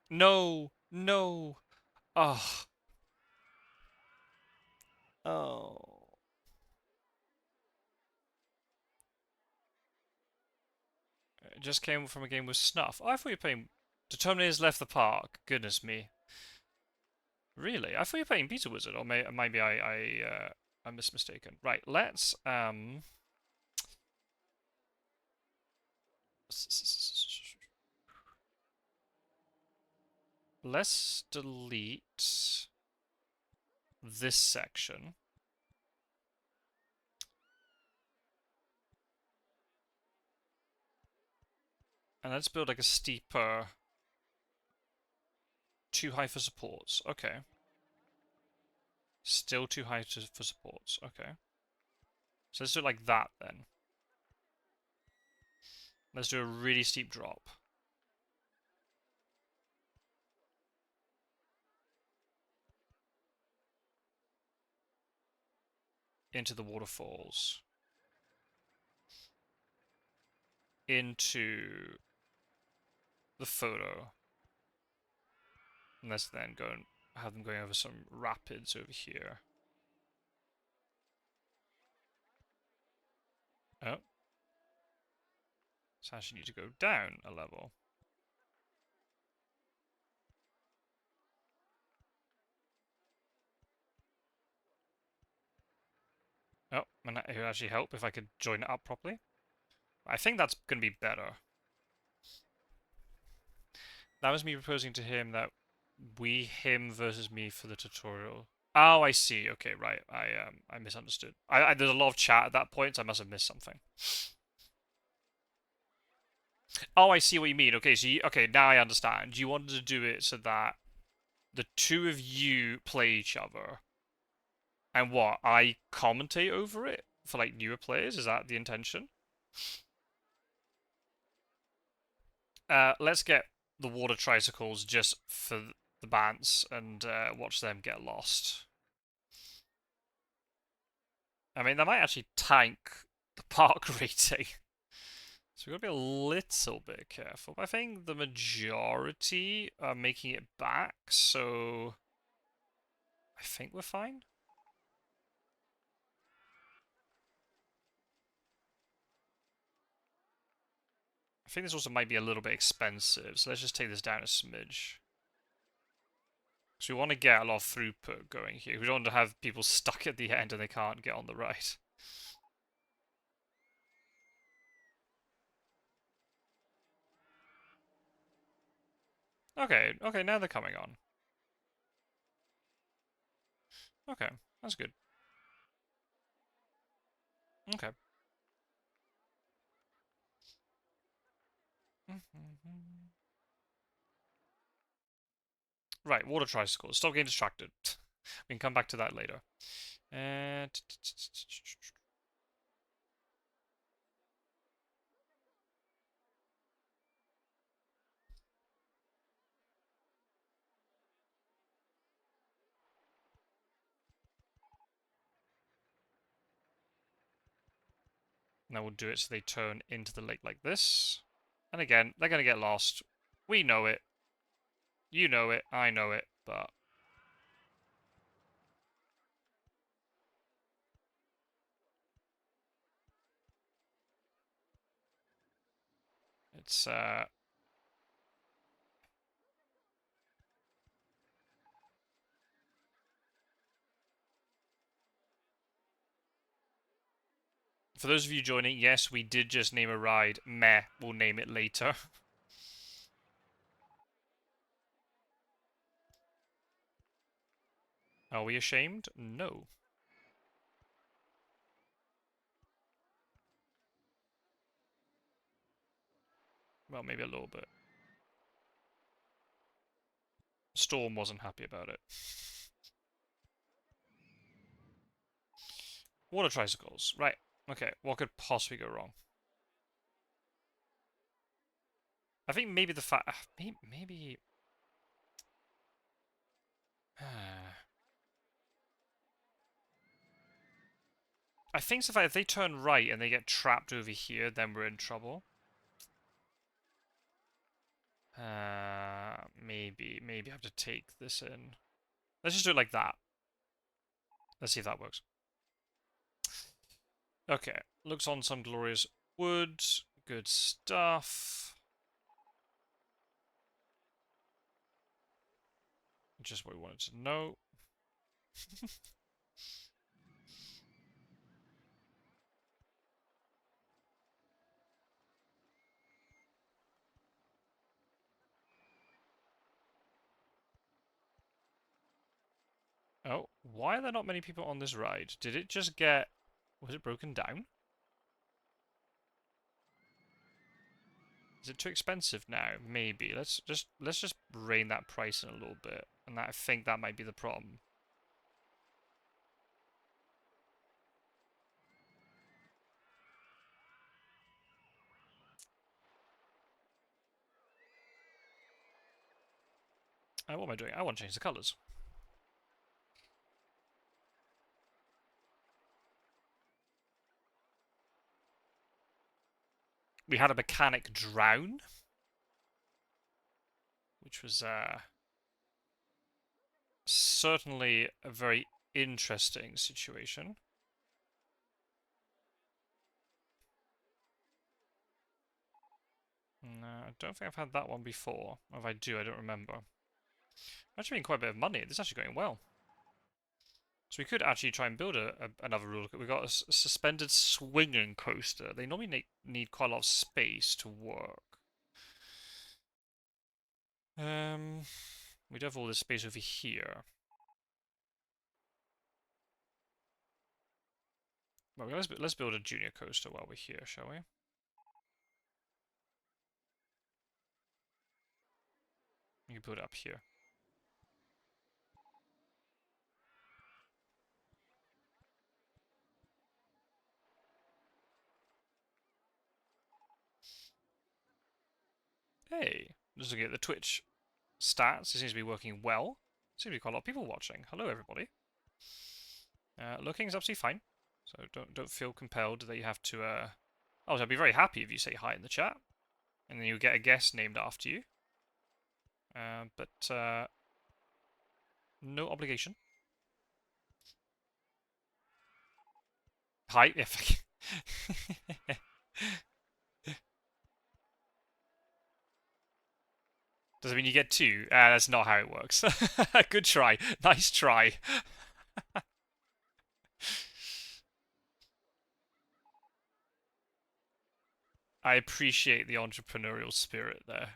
No, no. Oh. Oh. It just came from a game with Snuff. Oh, I thought you were playing... Determinators left the park. Goodness me. Really? I thought you were playing Pizza Wizard, or maybe I'm mistaken. Right, let's delete this section. And let's build like a steeper... Too high for supports. Okay. Still too high for supports. Okay. So let's do it like that then. Let's do a really steep drop. Into the waterfalls. Into the photo. And let's then go and have them going over some rapids over here. Oh. So I actually need to go down a level. Oh, and that would actually help if I could join it up properly. I think that's going to be better. That was me proposing to him that him versus me for the tutorial. Oh, I see. Okay, right. I misunderstood. There's a lot of chat at that point, so I must have missed something. Oh, I see what you mean. Okay, so okay, now I understand. You wanted to do it so that the two of you play each other, and what, I commentate over it for like newer players? Is that the intention? Let's get the water tricycles just for the bants and watch them get lost. I mean, that might actually tank the park rating. So we've got to be a little bit careful. But I think the majority are making it back, so think we're fine. I think this also might be a little bit expensive, so let's just take this down a smidge. So we want to get a lot of throughput going here. We don't want to have people stuck at the end and they can't get on the right. Okay, okay, now they're coming on. Okay, that's good. Okay. Right, water tricycles. Stop getting distracted. We can come back to that later. Now we'll do it so they turn into the lake like this. And again, they're going to get lost. We know it. You know it. I know it. But it's for those of you joining, yes, we did just name a ride. Meh, we'll name it later. Are we ashamed? No. Well, maybe a little bit. Storm wasn't happy about it. Water tricycles. Right. Okay, what could possibly go wrong? I think maybe the fact... Maybe... I think it's the fact if they turn right and they get trapped over here, then we're in trouble. Maybe I have to take this in. Let's just do it like that. Let's see if that works. Okay, looks on some glorious wood. Good stuff. Just what we wanted to know. Oh, why are there not many people on this ride? Did it just get... Was it broken down? Is it too expensive now? Maybe. Let's just rein that price in a little bit. And I think that might be the problem. What am I doing? I want to change the colours. We had a mechanic drown, which was certainly a very interesting situation. No, I don't think I've had that one before. Or if I do, I don't remember. Actually, been quite a bit of money. This is actually going well. So we could actually try and build another roller coaster. We've got a suspended swinging coaster. They normally need quite a lot of space to work. We do have all this space over here. Well, let's build a junior coaster while we're here, shall we? You can build it up here. Hey, just looking at the Twitch stats, it seems to be working well. Seems to be quite a lot of people watching. Hello, everybody. Looking is absolutely fine, so don't feel compelled that you have to. Oh, I'd be very happy if you say hi in the chat, and then you get a guest named after you. But no obligation. Hi. If does it mean you get two? That's not how it works. Good try. Nice try. I appreciate the entrepreneurial spirit there.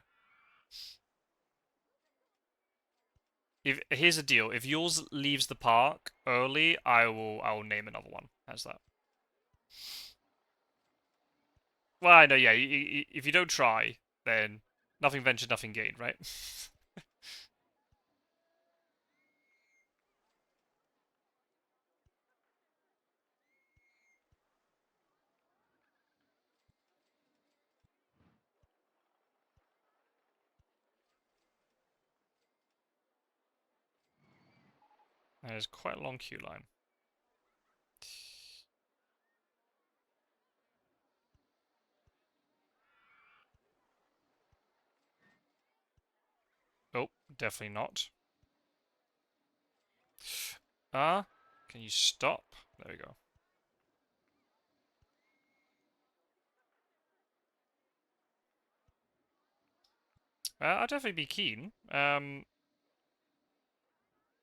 If here's the deal, if yours leaves the park early, I will name another one. How's that? Well, I know, yeah. If you don't try, then nothing ventured, nothing gained, right? There's quite a long queue line. Oh, definitely not. Can you stop? There we go. I'd definitely be keen.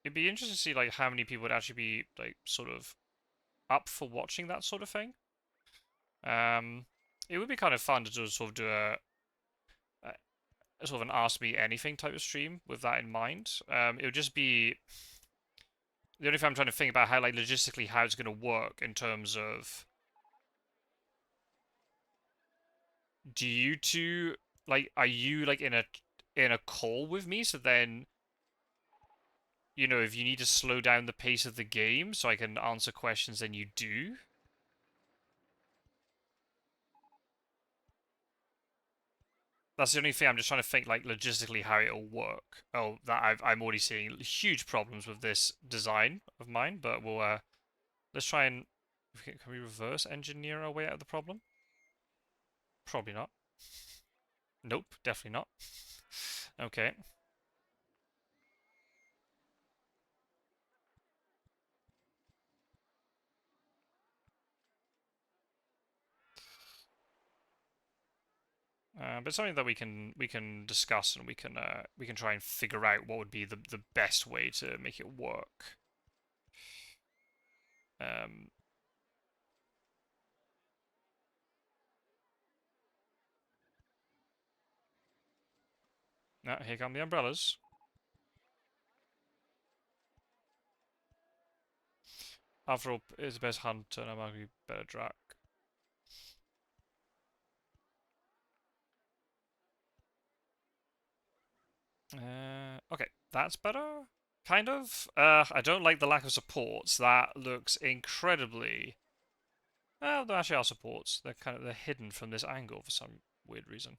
It'd be interesting to see like how many people would actually be like sort of up for watching that sort of thing. It would be kind of fun to just sort of do a sort of an ask me anything type of stream with that in mind. It would just be the only thing I'm trying to think about how like logistically how it's going to work in terms of do you two like are you like in a call with me so then if you need to slow down the pace of the game so I can answer questions then you do. That's the only thing I'm just trying to think like logistically how it'll work. Oh, that I'm already seeing huge problems with this design of mine, but we'll let's try and can we reverse engineer our way out of the problem? Probably not. Nope, definitely not. Okay. But something that we can discuss and we can try and figure out what would be the best way to make it work. Um, Now here come the umbrellas. After all, is the best hunter and I'm arguably better Drac. Okay, that's better. Kind of. I don't like the lack of supports. That looks incredibly. Well, there actually are supports. They're hidden from this angle for some weird reason.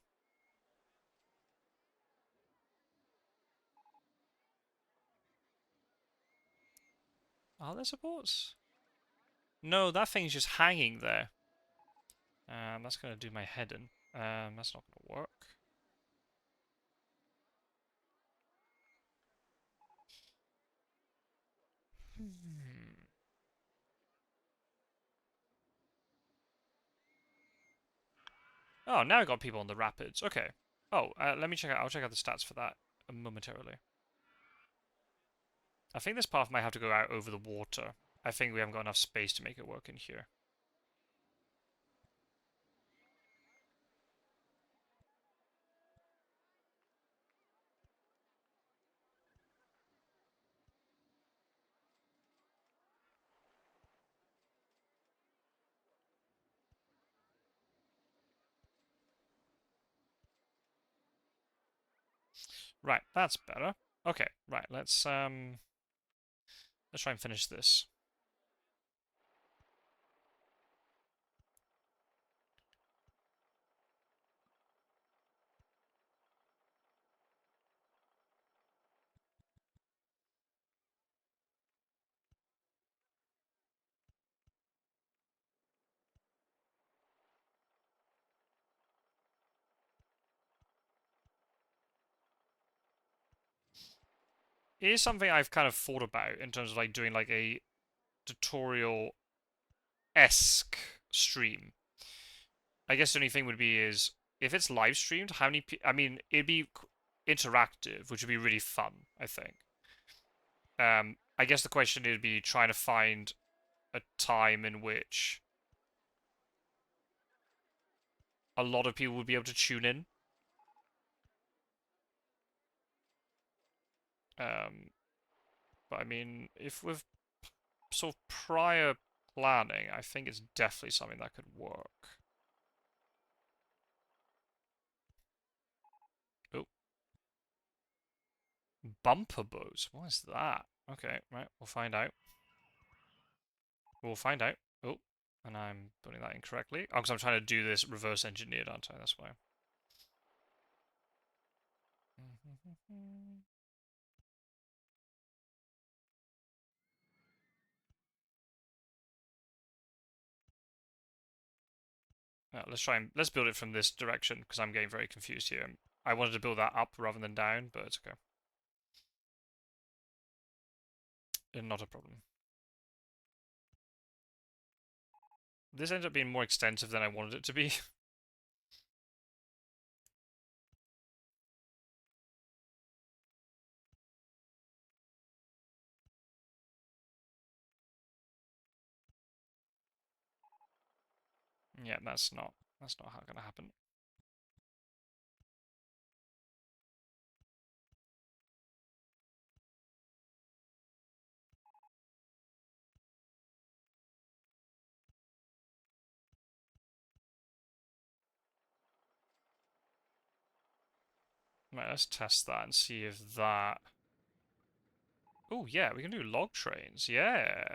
Are there supports? No, that thing's just hanging there. That's gonna do my head in. That's not gonna work. Hmm. Oh, now I got people on the rapids. Okay. Oh, let me check out. I'll check out the stats for that momentarily. I think this path might have to go out over the water. I think we haven't got enough space to make it work in here. Right, that's better. Okay, right, let's try and finish this. It is something I've kind of thought about in terms of like doing like a tutorial esque stream. I guess the only thing would be is if it's live streamed, how many? I mean, it'd be interactive, which would be really fun. I think. I guess the question would be trying to find a time in which a lot of people would be able to tune in. But I mean, if with sort of prior planning, I think it's definitely something that could work. Oh, bumper bows. What is that? Okay, right, we'll find out. We'll find out. Oh, and I'm putting that incorrectly. Oh, because I'm trying to do this reverse engineered, aren't I? That's why. Let's build it from this direction because I'm getting very confused here. I wanted to build that up rather than down, but it's okay. Not a problem. This ended up being more extensive than I wanted it to be. Yeah, that's not how gonna happen. Right, let's test that and see if that. Oh yeah, we can do log trains. Yeah,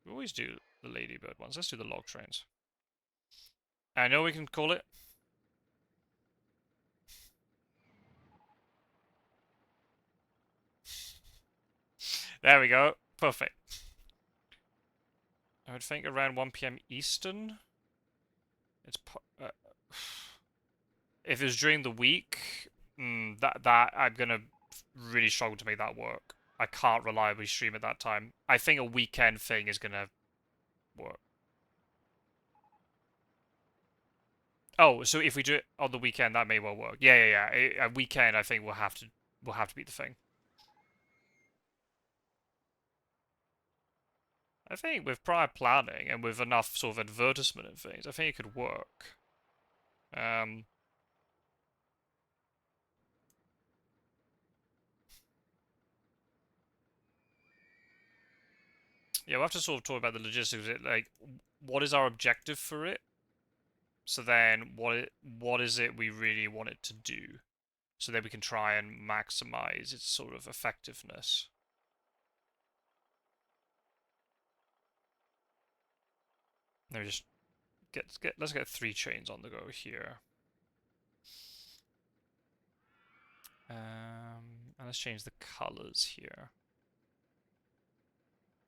we always do the ladybird ones. Let's do the log trains. I know we can call it. There we go. Perfect. I would think around 1 p.m. Eastern. It's if it's during the week, that I'm gonna really struggle to make that work. I can't reliably stream at that time. I think a weekend thing is gonna work. Oh, so if we do it on the weekend, that may well work. Yeah. A weekend, I think will have to be the thing. I think with prior planning and with enough sort of advertisement and things, I think it could work. Um, yeah, we'll have to sort of talk about the logistics of it. Like, what is our objective for it? So then, what is it we really want it to do? So that we can try and maximize its sort of effectiveness. Let me just let's get 3 chains on the go here. And let's change the colors here.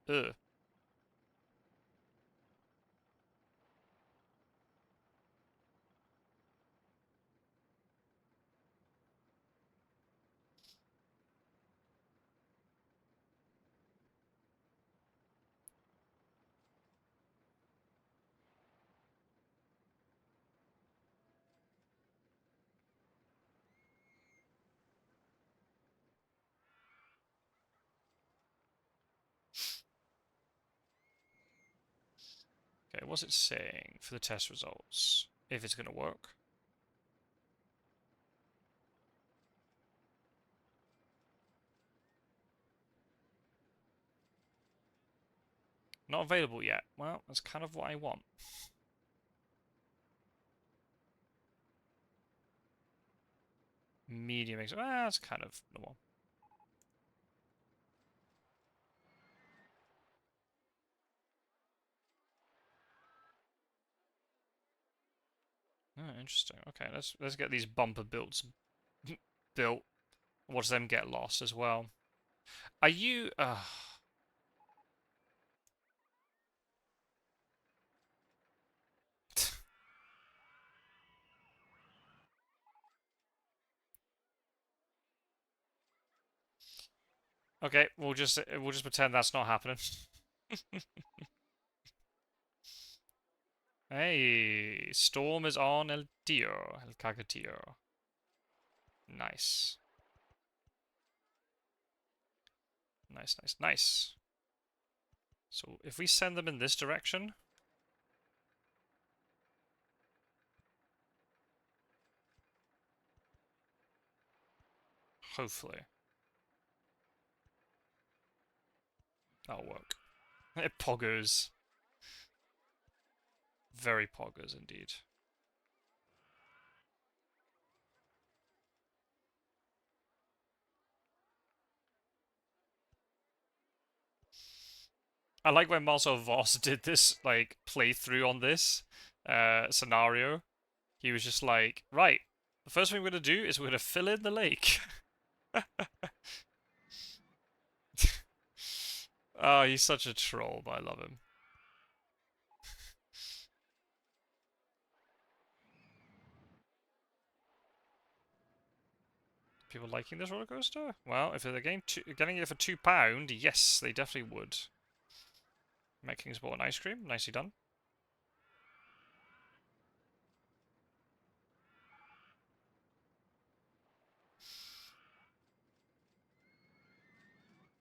Ugh. Okay, what's it saying for the test results? If it's going to work. Not available yet. Well, that's kind of what I want. Medium, that's kind of normal. Oh, interesting. Okay, let's get these bumper builds built. Watch them get lost as well. Are you? Okay, we'll just pretend that's not happening. Hey, Storm is on El Tio, El Cacatillo. Nice. Nice, nice, nice. So if we send them in this direction, hopefully that'll work. It poggers. Very poggers indeed. I like when Marcel Voss did this like playthrough on this scenario. He was just like, right, the first thing we're gonna do is we're gonna fill in the lake. Oh, he's such a troll, but I love him. People liking this roller coaster? Well, if they're getting it for £2, yes, they definitely would. Met Kingsport and ice cream, nicely done.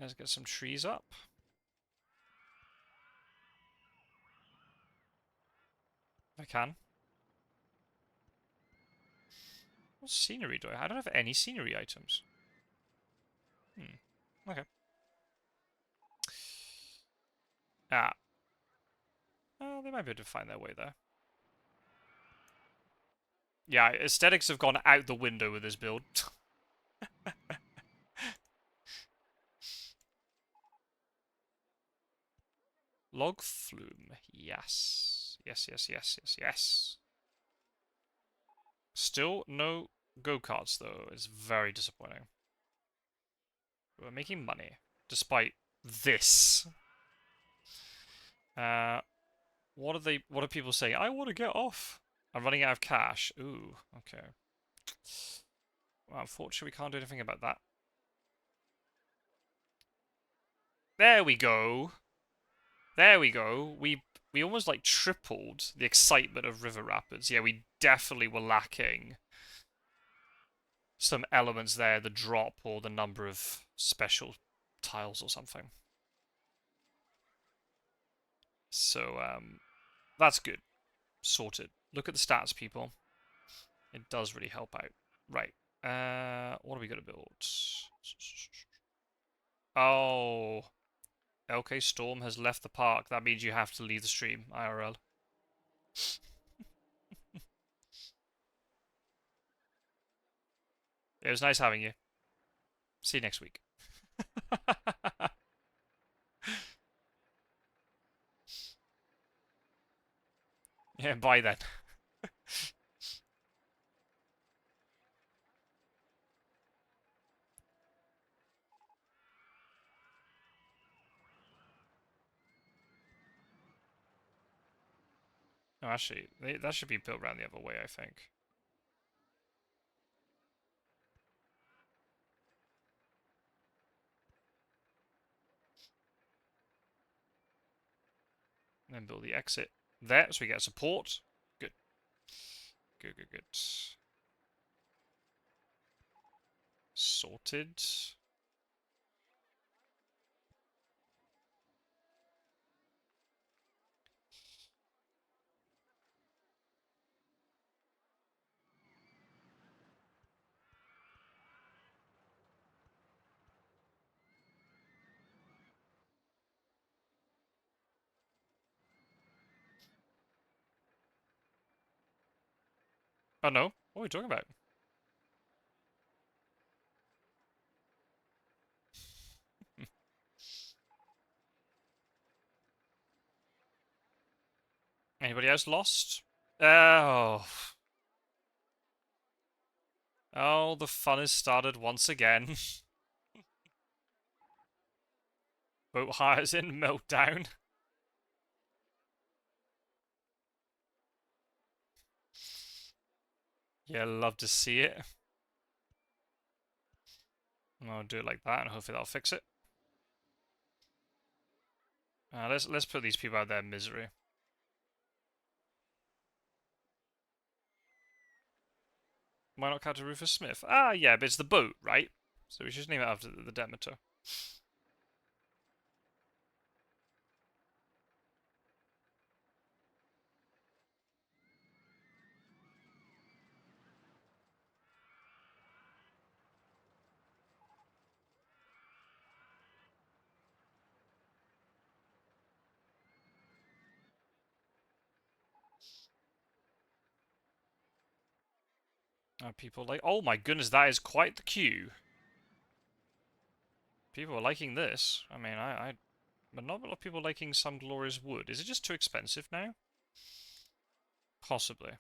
Let's get some trees up. If I can. What scenery do I have? I don't have any scenery items. Okay. Ah. Oh, they might be able to find their way there. Yeah, aesthetics have gone out the window with this build. Log flume. Yes. Yes, yes, yes, yes, yes. Still no go-karts, though. It's very disappointing. We're making money, despite this. What are people saying? I want to get off. I'm running out of cash. Ooh, okay. Well, unfortunately, we can't do anything about that. There we go. There we go. We almost like tripled the excitement of River Rapids. Yeah, we definitely were lacking some elements there, the drop or the number of special tiles or something. So, that's good. Sorted. Look at the stats, people. It does really help out. Right. What are we going to build? Oh. Okay, Storm has left the park. That means you have to leave the stream, IRL. It was nice having you. See you next week. Yeah, bye then. No, actually, that should be built around the other way, I think. And then build the exit there, so we get support. Good. Good, good, good. Sorted. Oh no, what are we talking about? Anybody else lost? Oh. Oh, the fun has started once again. Boat hires in meltdown. Yeah, love to see it. I'll do it like that, and hopefully that'll fix it. Let's put these people out of their misery. Why not Captain Rufus Smith? Ah, yeah, but it's the boat, right? So we should just name it after the Demeter. People like... Oh my goodness, that is quite the queue. People are liking this. I mean, but not a lot of people liking Some Glorious Wood. Is it just too expensive now? Possibly.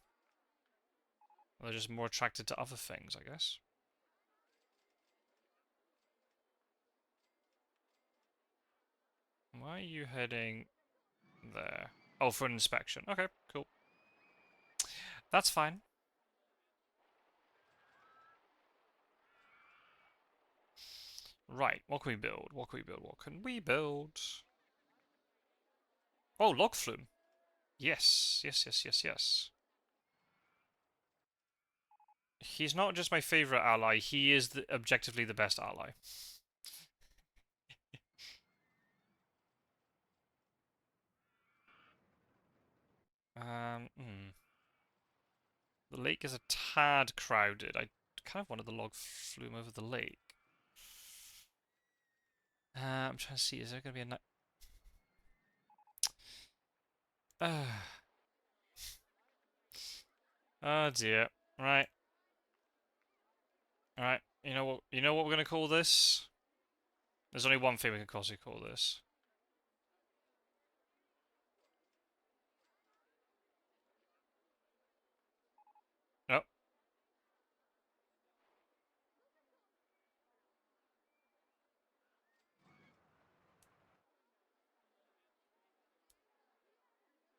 Or they're just more attracted to other things, I guess. Why are you heading there? Oh, for an inspection. Okay, cool. That's fine. Right, what can we build? What can we build? What can we build? Oh, log flume. Yes, yes, yes, yes, yes. He's not just my favorite ally, he is objectively the best ally. The lake is a tad crowded. I kind of wanted the log flume over the lake. I'm trying to see, is there going to be a... Oh dear. Right. Alright. You know what? You know what we're going to call this? There's only one thing we can possibly call this. Oh.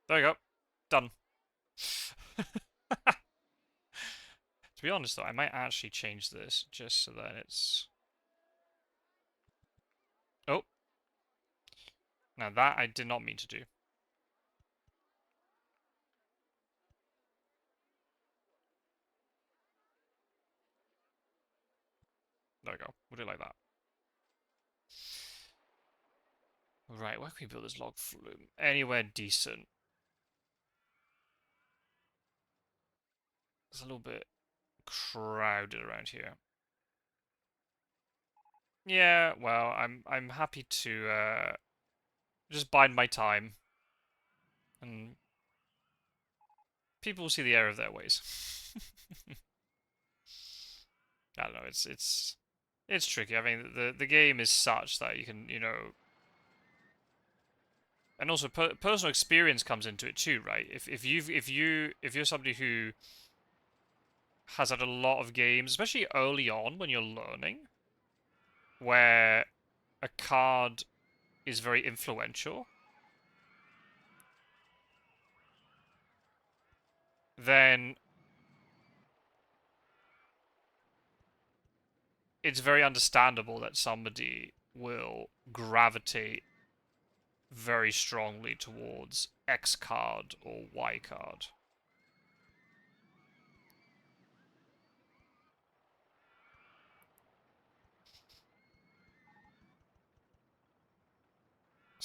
There you go. Done. To be honest though, I might actually change this just so that it's... Oh. Now that I did not mean to do. There we go. We'll do it like that. Right, where can we build this log flume? Anywhere decent. It's a little bit crowded around here. Yeah, well, I'm happy to just bide my time, and people will see the error of their ways. I don't know. It's tricky. I mean, the game is such that you can, and also personal experience comes into it too, right? If you're somebody who has had a lot of games, especially early on when you're learning, where a card is very influential, then it's very understandable that somebody will gravitate very strongly towards X card or Y card.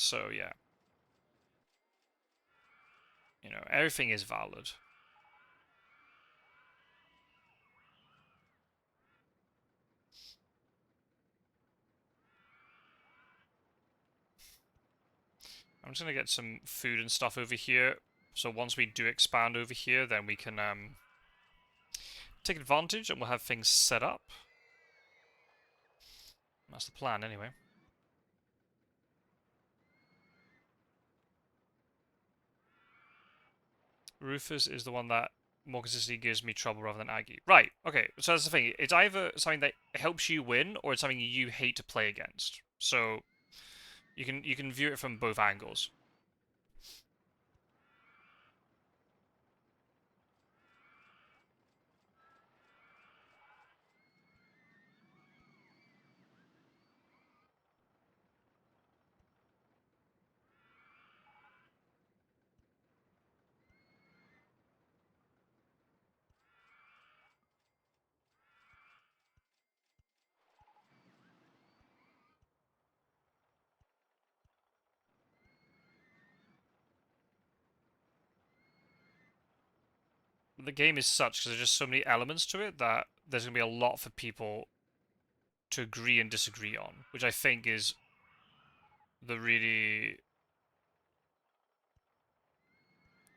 So yeah, everything is valid. I'm just gonna get some food and stuff over here. So once we do expand over here, then we can take advantage and we'll have things set up. That's the plan anyway. Rufus is the one that more consistently gives me trouble rather than Aggie. Right, okay, so that's the thing. It's either something that helps you win or it's something you hate to play against. So you can view it from both angles. the game is such, because there's just so many elements to it, that there's going to be a lot for people to agree and disagree on, which I think is the really...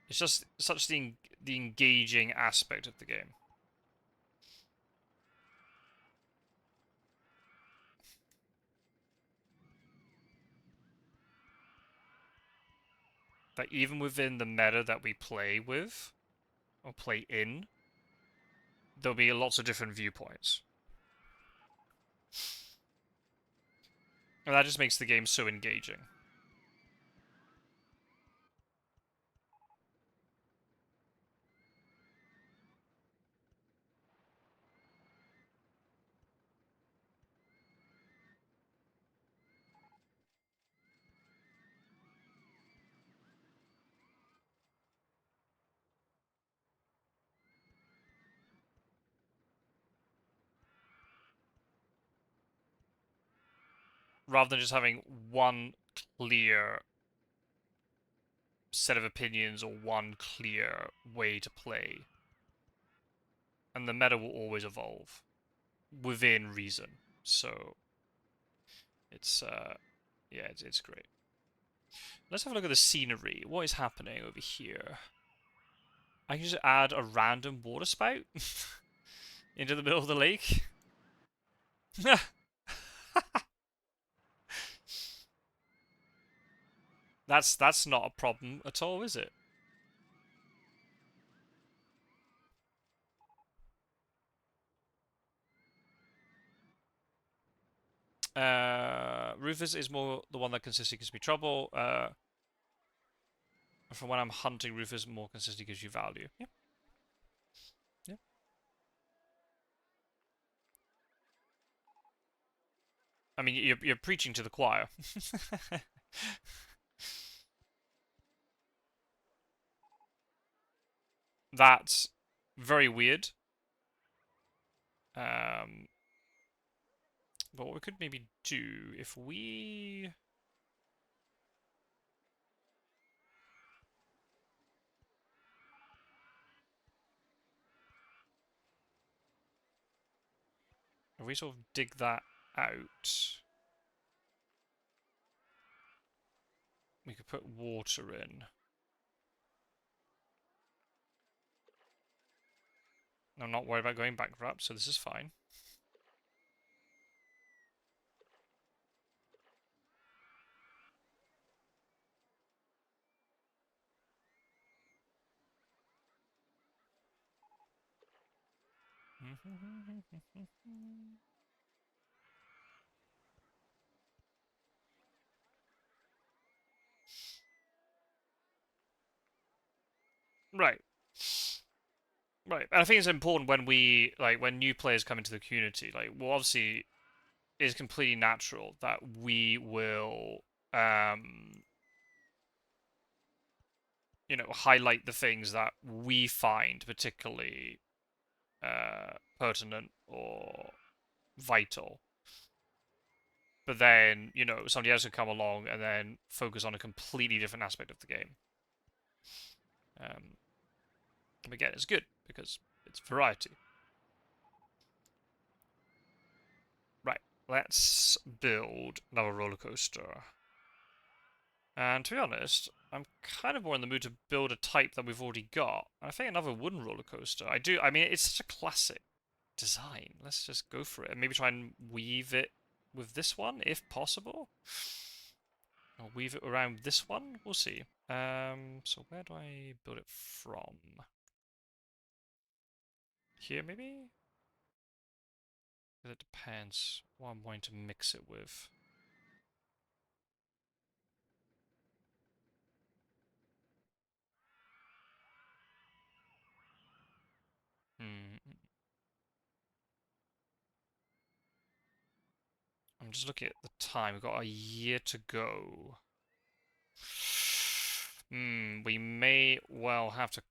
It's just such the engaging aspect of the game. That even within the meta that we play with, or play in, there'll be lots of different viewpoints. And that just makes the game so engaging. Rather than just having one clear set of opinions or one clear way to play. And the meta will always evolve within reason. So it's yeah, it's great. Let's have a look at the scenery. What is happening over here? I can just add a random water spout into the middle of the lake. That's not a problem at all, is it? Rufus is more the one that consistently gives me trouble. From when I'm hunting, Rufus more consistently gives you value. Yeah. Yeah. I mean, you're preaching to the choir. That's very weird. But what we could maybe do if we... If we sort of dig that out, we could put water in. I'm not worried about going bankrupt, so this is fine. Right. Right. And I think it's important when we, like, when new players come into the community, like, well, obviously, it's completely natural that we will, you know, highlight the things that we find particularly pertinent or vital. But then, you know, somebody else could come along and then focus on a completely different aspect of the game. And again, it's good because it's variety. Right, let's build another roller coaster. And to be honest, I'm kind of more in the mood to build a type that we've already got. I think another wooden roller coaster. I mean, it's such a classic design. Let's just go for it. And maybe try and weave it with this one, if possible. I'll weave it around this one. We'll see. So where do I build it from? Here, maybe? It depends what I'm wanting to mix it with. I'm just looking at the time. We've got a year to go. We may well have to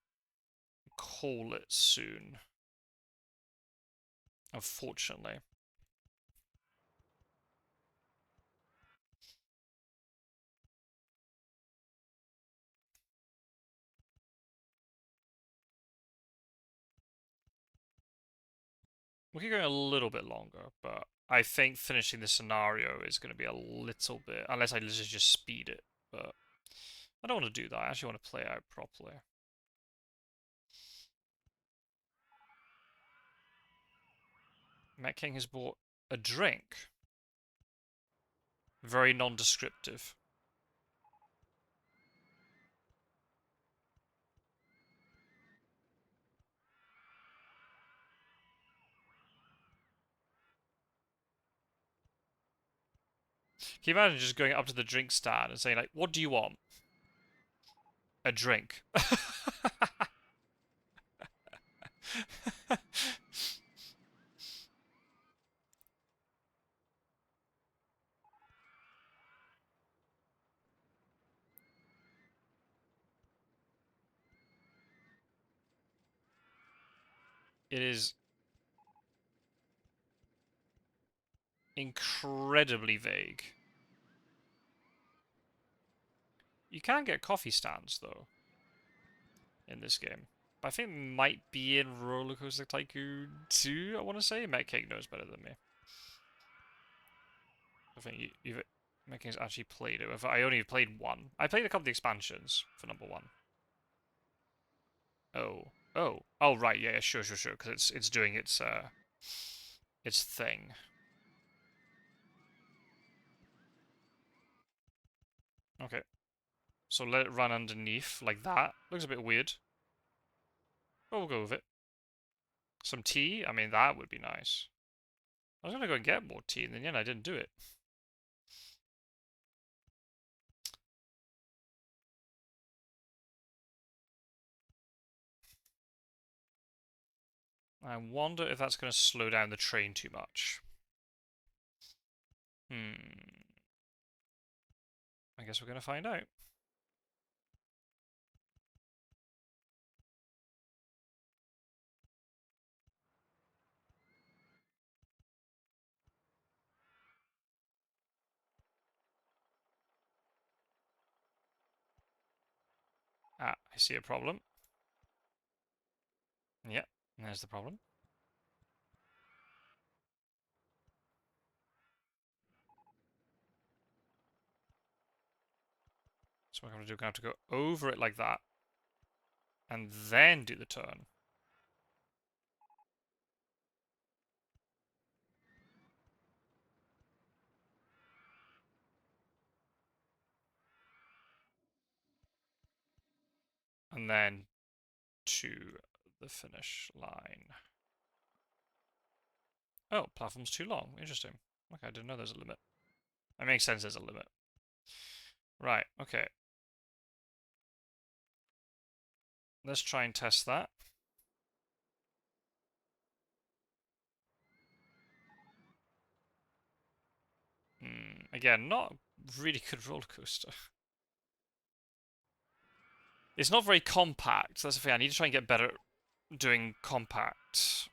call it soon. Unfortunately. We keep going a little bit longer, but I think finishing this scenario is going to be a little bit, unless I just speed it. But I don't want to do that. I actually want to play it out properly. Matt King has bought a drink. Very non-descriptive. Can you imagine just going up to the drink stand and saying, like, what do you want? A drink. It is incredibly vague. You can get coffee stands, though, in this game. But I think it might be in RollerCoaster Tycoon 2, I want to say. Matt King knows better than me. I think you've Matt King's actually played it. I only played one. I played a couple of the expansions for number one. Oh. Oh. Oh, right. Yeah, sure. Because it's doing its thing. Okay. So let it run underneath like that. Looks a bit weird. But we'll go with it. Some tea? I mean, that would be nice. I was going to go and get more tea, and then yeah, I didn't do it. I wonder if that's going to slow down the train too much. I guess we're going to find out. Ah, I see a problem. Yep, there's the problem. So what I'm going to do, I'm going to have to go over it like that. And then do the turn. And then to the finish line. Oh, platform's too long. Interesting. Okay, I didn't know there's a limit. That makes sense, there's a limit. Right, okay. Let's try and test that. Again, not really good roller coaster. It's not very compact. That's the thing. I need to try and get better at doing compact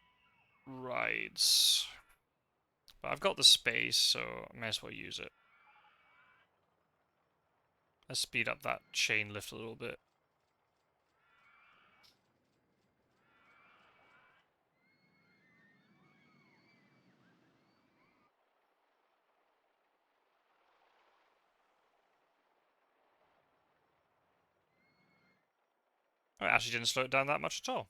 rides. But I've got the space, so I may as well use it. Let's speed up that chain lift a little bit. Oh, it actually didn't slow it down that much at all.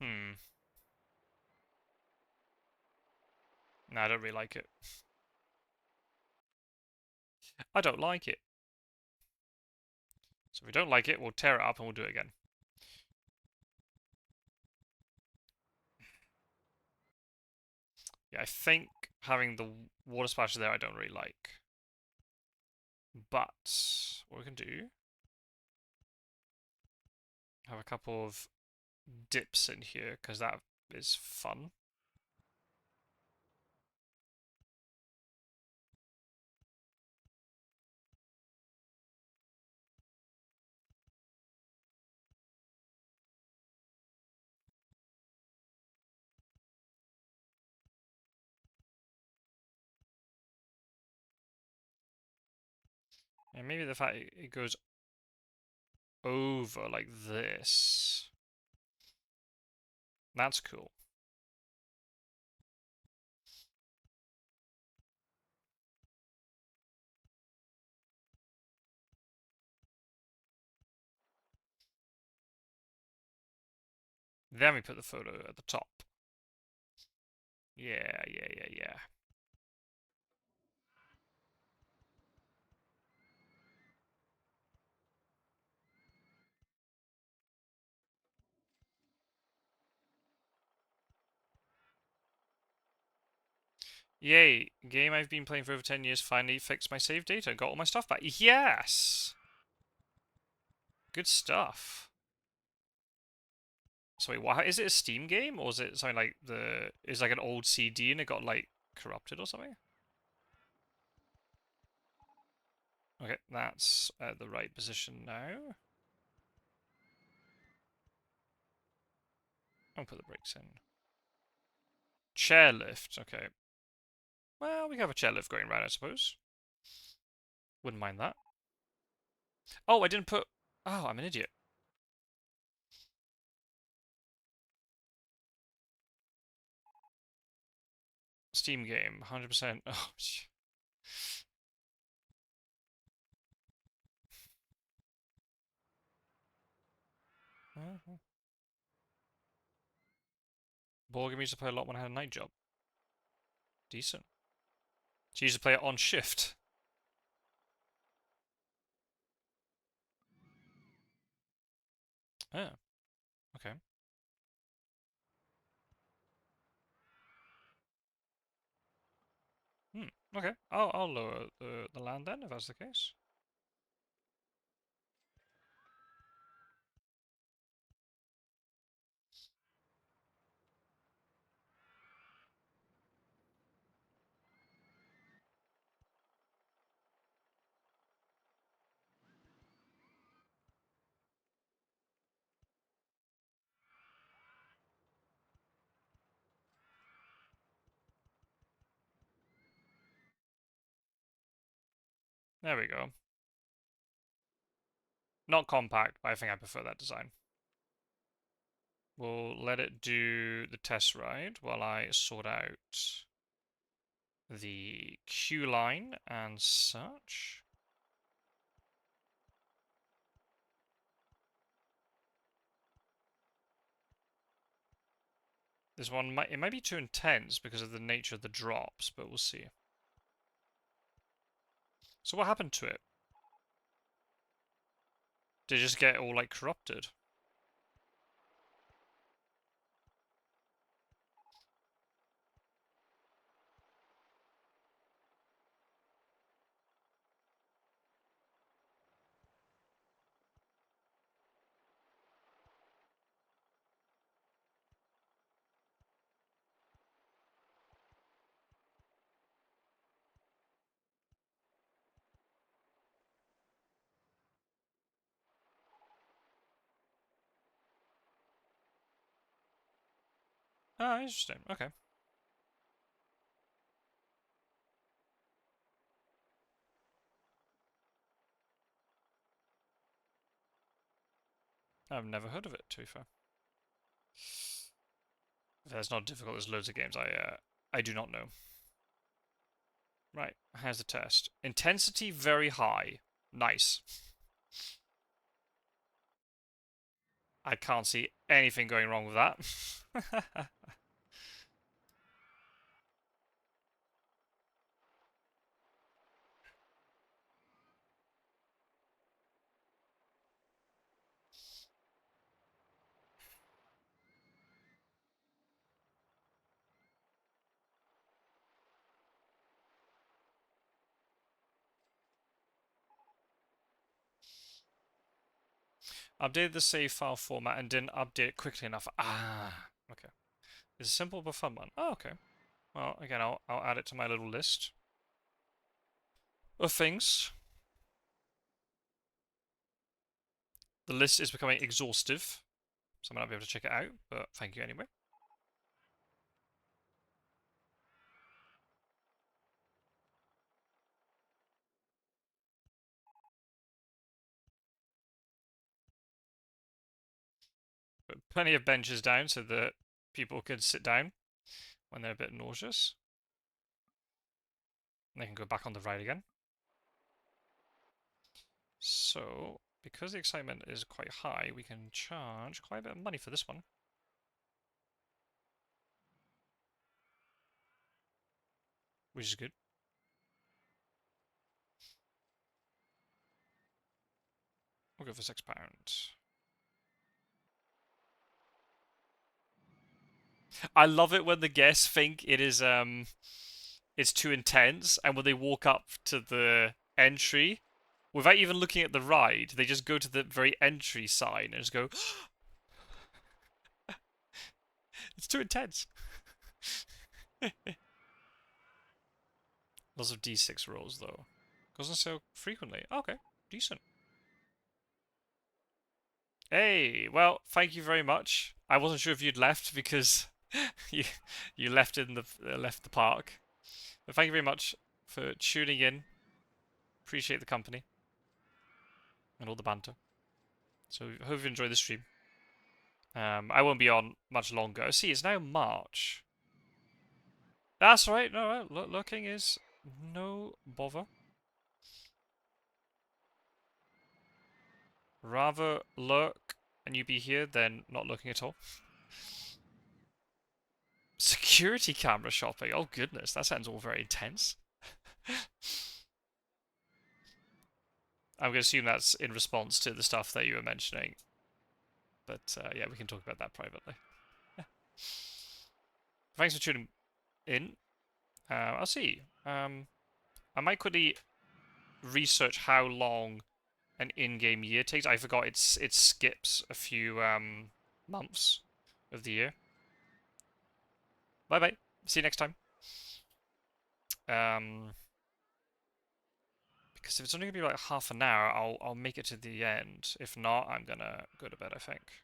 Hmm. No, I don't really like it. I don't like it. So if we don't like it, we'll tear it up and we'll do it again. Yeah, I think having the water splashes there I don't really like. But what we can do, have a couple of dips in here, because that is fun. And maybe the fact it goes over like this. That's cool. Then we put the photo at the top. Yeah, yeah, yeah, yeah. Yay, game I've been playing for over 10 years finally fixed my save data and got all my stuff back. Yes! Good stuff. So wait, what, is it a Steam game or is it something like is like an old CD and it got like corrupted or something? Okay, that's at the right position now. I'll put the brakes in. Chairlift, okay. Well, we have a chairlift going around, I suppose. Wouldn't mind that. Oh, I didn't put... Oh, I'm an idiot. Steam game, 100%. Oh, Board game used to play a lot when I had a night job. Decent. She used to play it on shift. Oh, okay. Hmm. Okay. I'll lower the land then, if that's the case. There we go. Not compact, but I think I prefer that design. We'll let it do the test ride while I sort out the queue line and such. This one might be too intense because of the nature of the drops, but we'll see. So what happened to it? Did it just get all like corrupted? Ah, interesting. Okay. I've never heard of it, to be fair. If that's not difficult, there's loads of games I do not know. Right, here's the test. Intensity very high. Nice. I can't see anything going wrong with that. Updated the save file format and didn't update it quickly enough. Ah, okay. It's a simple but fun one. Oh, okay. Well, again, I'll add it to my little list of things. The list is becoming exhaustive, so I might not be able to check it out, but thank you anyway. Put plenty of benches down so that people can sit down when they're a bit nauseous. And they can go back on the ride again. So, because the excitement is quite high, we can charge quite a bit of money for this one. Which is good. We'll go for £6. I love it when the guests think it is it's too intense, and when they walk up to the entry, without even looking at the ride, they just go to the very entry sign and just go, it's too intense. Lots of D6 rolls though. Goes on sale frequently. Okay, decent. Hey, well, thank you very much. I wasn't sure if you'd left because you left in the left the park. But thank you very much for tuning in. Appreciate the company and all the banter. So hope you enjoyed the stream. I won't be on much longer. See, it's now March. That's right. No, looking is no bother. Rather lurk and you be here than not looking at all. Security camera shopping. Oh goodness, that sounds all very intense. I'm going to assume that's in response to the stuff that you were mentioning. But yeah, we can talk about that privately. Thanks for tuning in. I'll see. I might quickly research how long an in-game year takes. I forgot it skips a few months of the year. Bye bye. See you next time. Because if it's only gonna be like half an hour, I'll make it to the end. If not, I'm gonna go to bed, I think.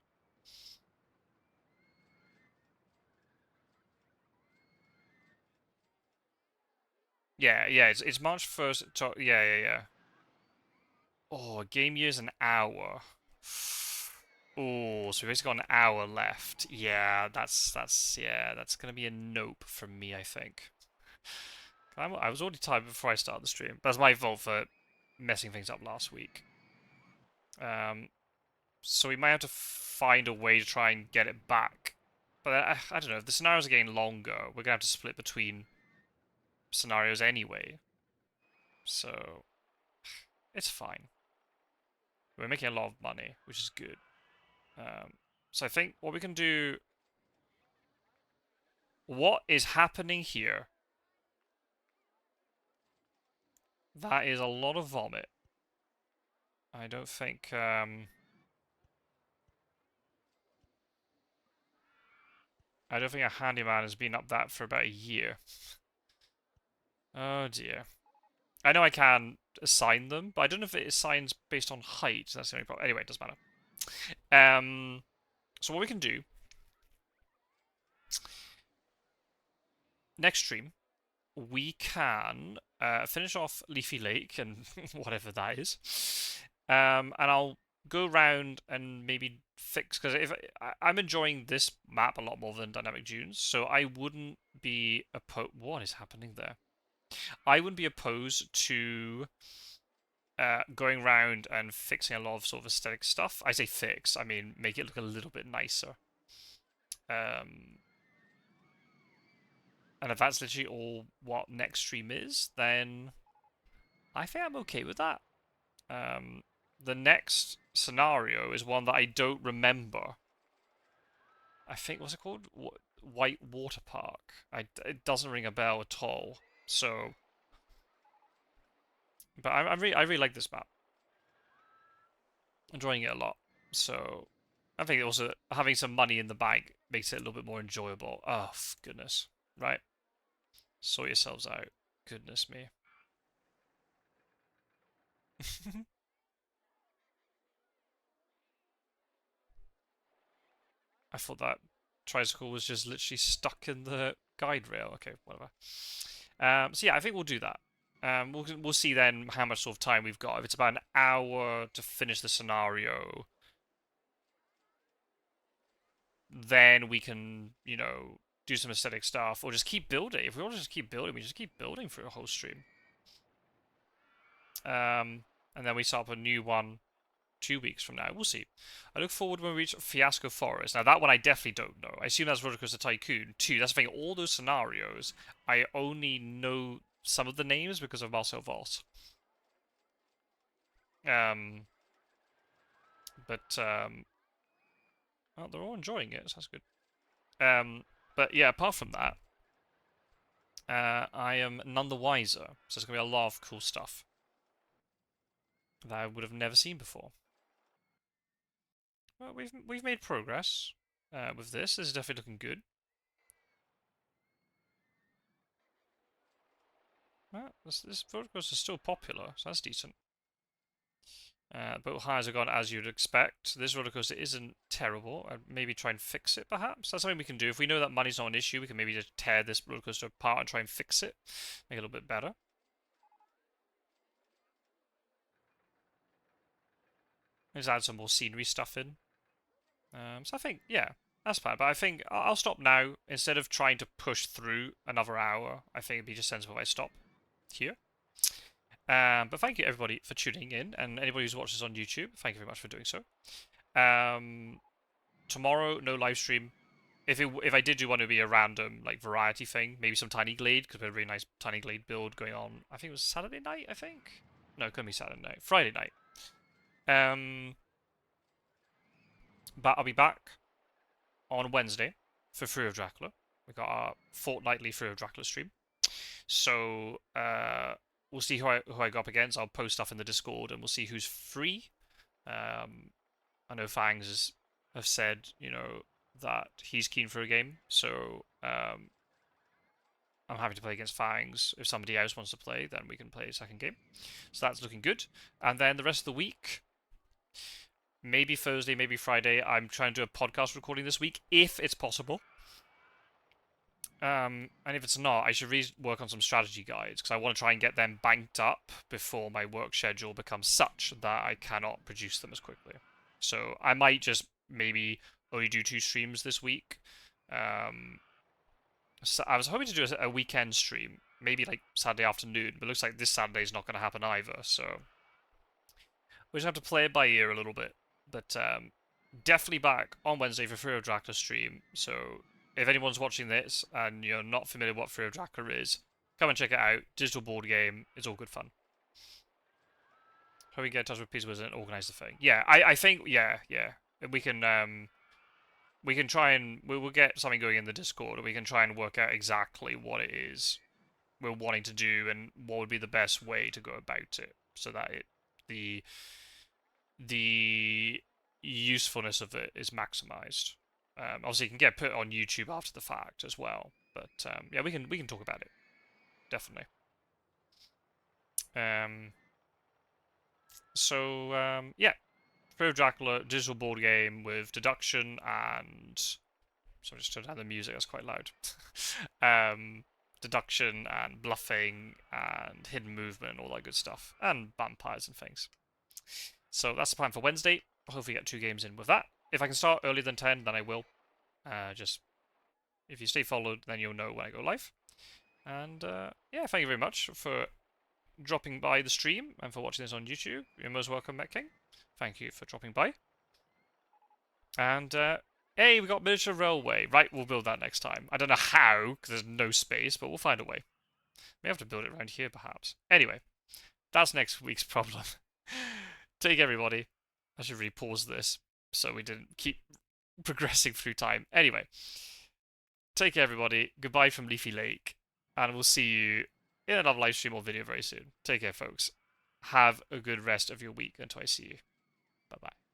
Yeah, it's March 1st. Yeah. Oh, game year's an hour. Oh, so we basically got an hour left. Yeah, that's gonna be a nope from me, I think. I was already tired before I started the stream. That's my fault for messing things up last week. So we might have to find a way to try and get it back. But I don't know, if the scenarios are getting longer, we're gonna have to split between scenarios anyway. So it's fine. We're making a lot of money, which is good. So I think what we can do... What is happening here? That is a lot of vomit. I don't think... I don't think a handyman has been up that for about a year. Oh dear. I know I can assign them, but I don't know if it assigns based on height. That's the only problem. Anyway, it doesn't matter. So what we can do next stream, we can finish off Leafy Lake and whatever that is, and I'll go around and maybe fix, because if I'm enjoying this map a lot more than Dynamic Dunes, so I wouldn't be opposed. What is happening there? I wouldn't be opposed to going around and fixing a lot of sort of aesthetic stuff. I say fix, I mean make it look a little bit nicer. And if that's literally all what next stream is, then I think I'm okay with that. The next scenario is one that I don't remember. I think, what's it called? White Water Park. It doesn't ring a bell at all. So, but I really like this map. Enjoying it a lot. So, I think also having some money in the bank makes it a little bit more enjoyable. Oh, goodness. Right. Sort yourselves out. Goodness me. I thought that tricycle was just literally stuck in the guide rail. Okay, whatever. So yeah, I think we'll do that. We'll see then how much sort of time we've got. If it's about an hour to finish the scenario, then we can, you know, do some aesthetic stuff or just keep building. If we want to just keep building, we just keep building for a whole stream. And then we start up a new one 2 weeks from now. We'll see. I look forward when we reach Fiasco Forest. Now, that one I definitely don't know. I assume that's RollerCoaster Tycoon 2. That's the thing. All those scenarios, I only know some of the names because of Marcel Voss. Well, they're all enjoying it, so that's good. But yeah, apart from that, I am none the wiser. So there's going to be a lot of cool stuff that I would have never seen before. Well, we've made progress with this. This is definitely looking good. Well, this RollerCoaster is still popular, so that's decent. Boat hires have gone as you'd expect. This RollerCoaster isn't terrible. I'd maybe try and fix it, perhaps. That's something we can do. If we know that money's not an issue, we can maybe just tear this RollerCoaster apart and try and fix it. Make it a little bit better. Just add some more scenery stuff in. So I think, yeah, that's fine. But I think I'll stop now. Instead of trying to push through another hour, I think it'd be just sensible if I stop here. But thank you everybody for tuning in, and anybody who's watched this on YouTube, thank you very much for doing so. Tomorrow, no live stream. If I did do want to be a random like variety thing, maybe some Tiny Glade, because we had a really nice Tiny Glade build going on. I think it was Saturday night. I think no, it couldn't be Saturday night. Friday night. But I'll be back on Wednesday for Fury of Dracula. We got our fortnightly Fury of Dracula stream. So we'll see who I go up against. I'll post stuff in the Discord, and we'll see who's free. I know Fangs have said, you know, that he's keen for a game, so I'm happy to play against Fangs. If somebody else wants to play, then we can play a second game. So that's looking good. And then the rest of the week, maybe Thursday, maybe Friday, I'm trying to do a podcast recording this week, if it's possible. And if it's not, I should work on some strategy guides, because I want to try and get them banked up before my work schedule becomes such that I cannot produce them as quickly. So I might just maybe only do 2 streams this week. So I was hoping to do a weekend stream, maybe like Saturday afternoon, but it looks like this Saturday is not going to happen either, so we just have to play it by ear a little bit. But definitely back on Wednesday for Fury of Dracula stream, so if anyone's watching this and you're not familiar with what Fury of Dracula is, come and check it out. Digital board game, it's all good fun. How we get in touch with Pizza Wizard and organize the thing. Yeah, I think, yeah. We can try and we'll get something going in the Discord, and we can try and work out exactly what it is we're wanting to do and what would be the best way to go about it, so that the usefulness of it is maximized. Obviously, it can get put on YouTube after the fact as well, but yeah, we can talk about it definitely. Yeah, Fear of Dracula digital board game with deduction and so just turn down the music. That's quite loud. Deduction and bluffing and hidden movement, all that good stuff, and vampires and things. So that's the plan for Wednesday. I'll hopefully get 2 games in with that. If I can start earlier than 10, then I will. Just if you stay followed, then you'll know when I go live. And yeah, thank you very much for dropping by the stream and for watching this on YouTube. You're most welcome, Met King. Thank you for dropping by. And hey, we got miniature railway. Right, we'll build that next time. I don't know how, because there's no space, but we'll find a way. May have to build it around here, perhaps. Anyway, that's next week's problem. Take everybody. I should really pause this so we didn't keep progressing through time. Anyway, take care, everybody. Goodbye from Leafy Lake, and we'll see you in another live stream or video very soon. Take care, folks. Have a good rest of your week until I see you. Bye-bye.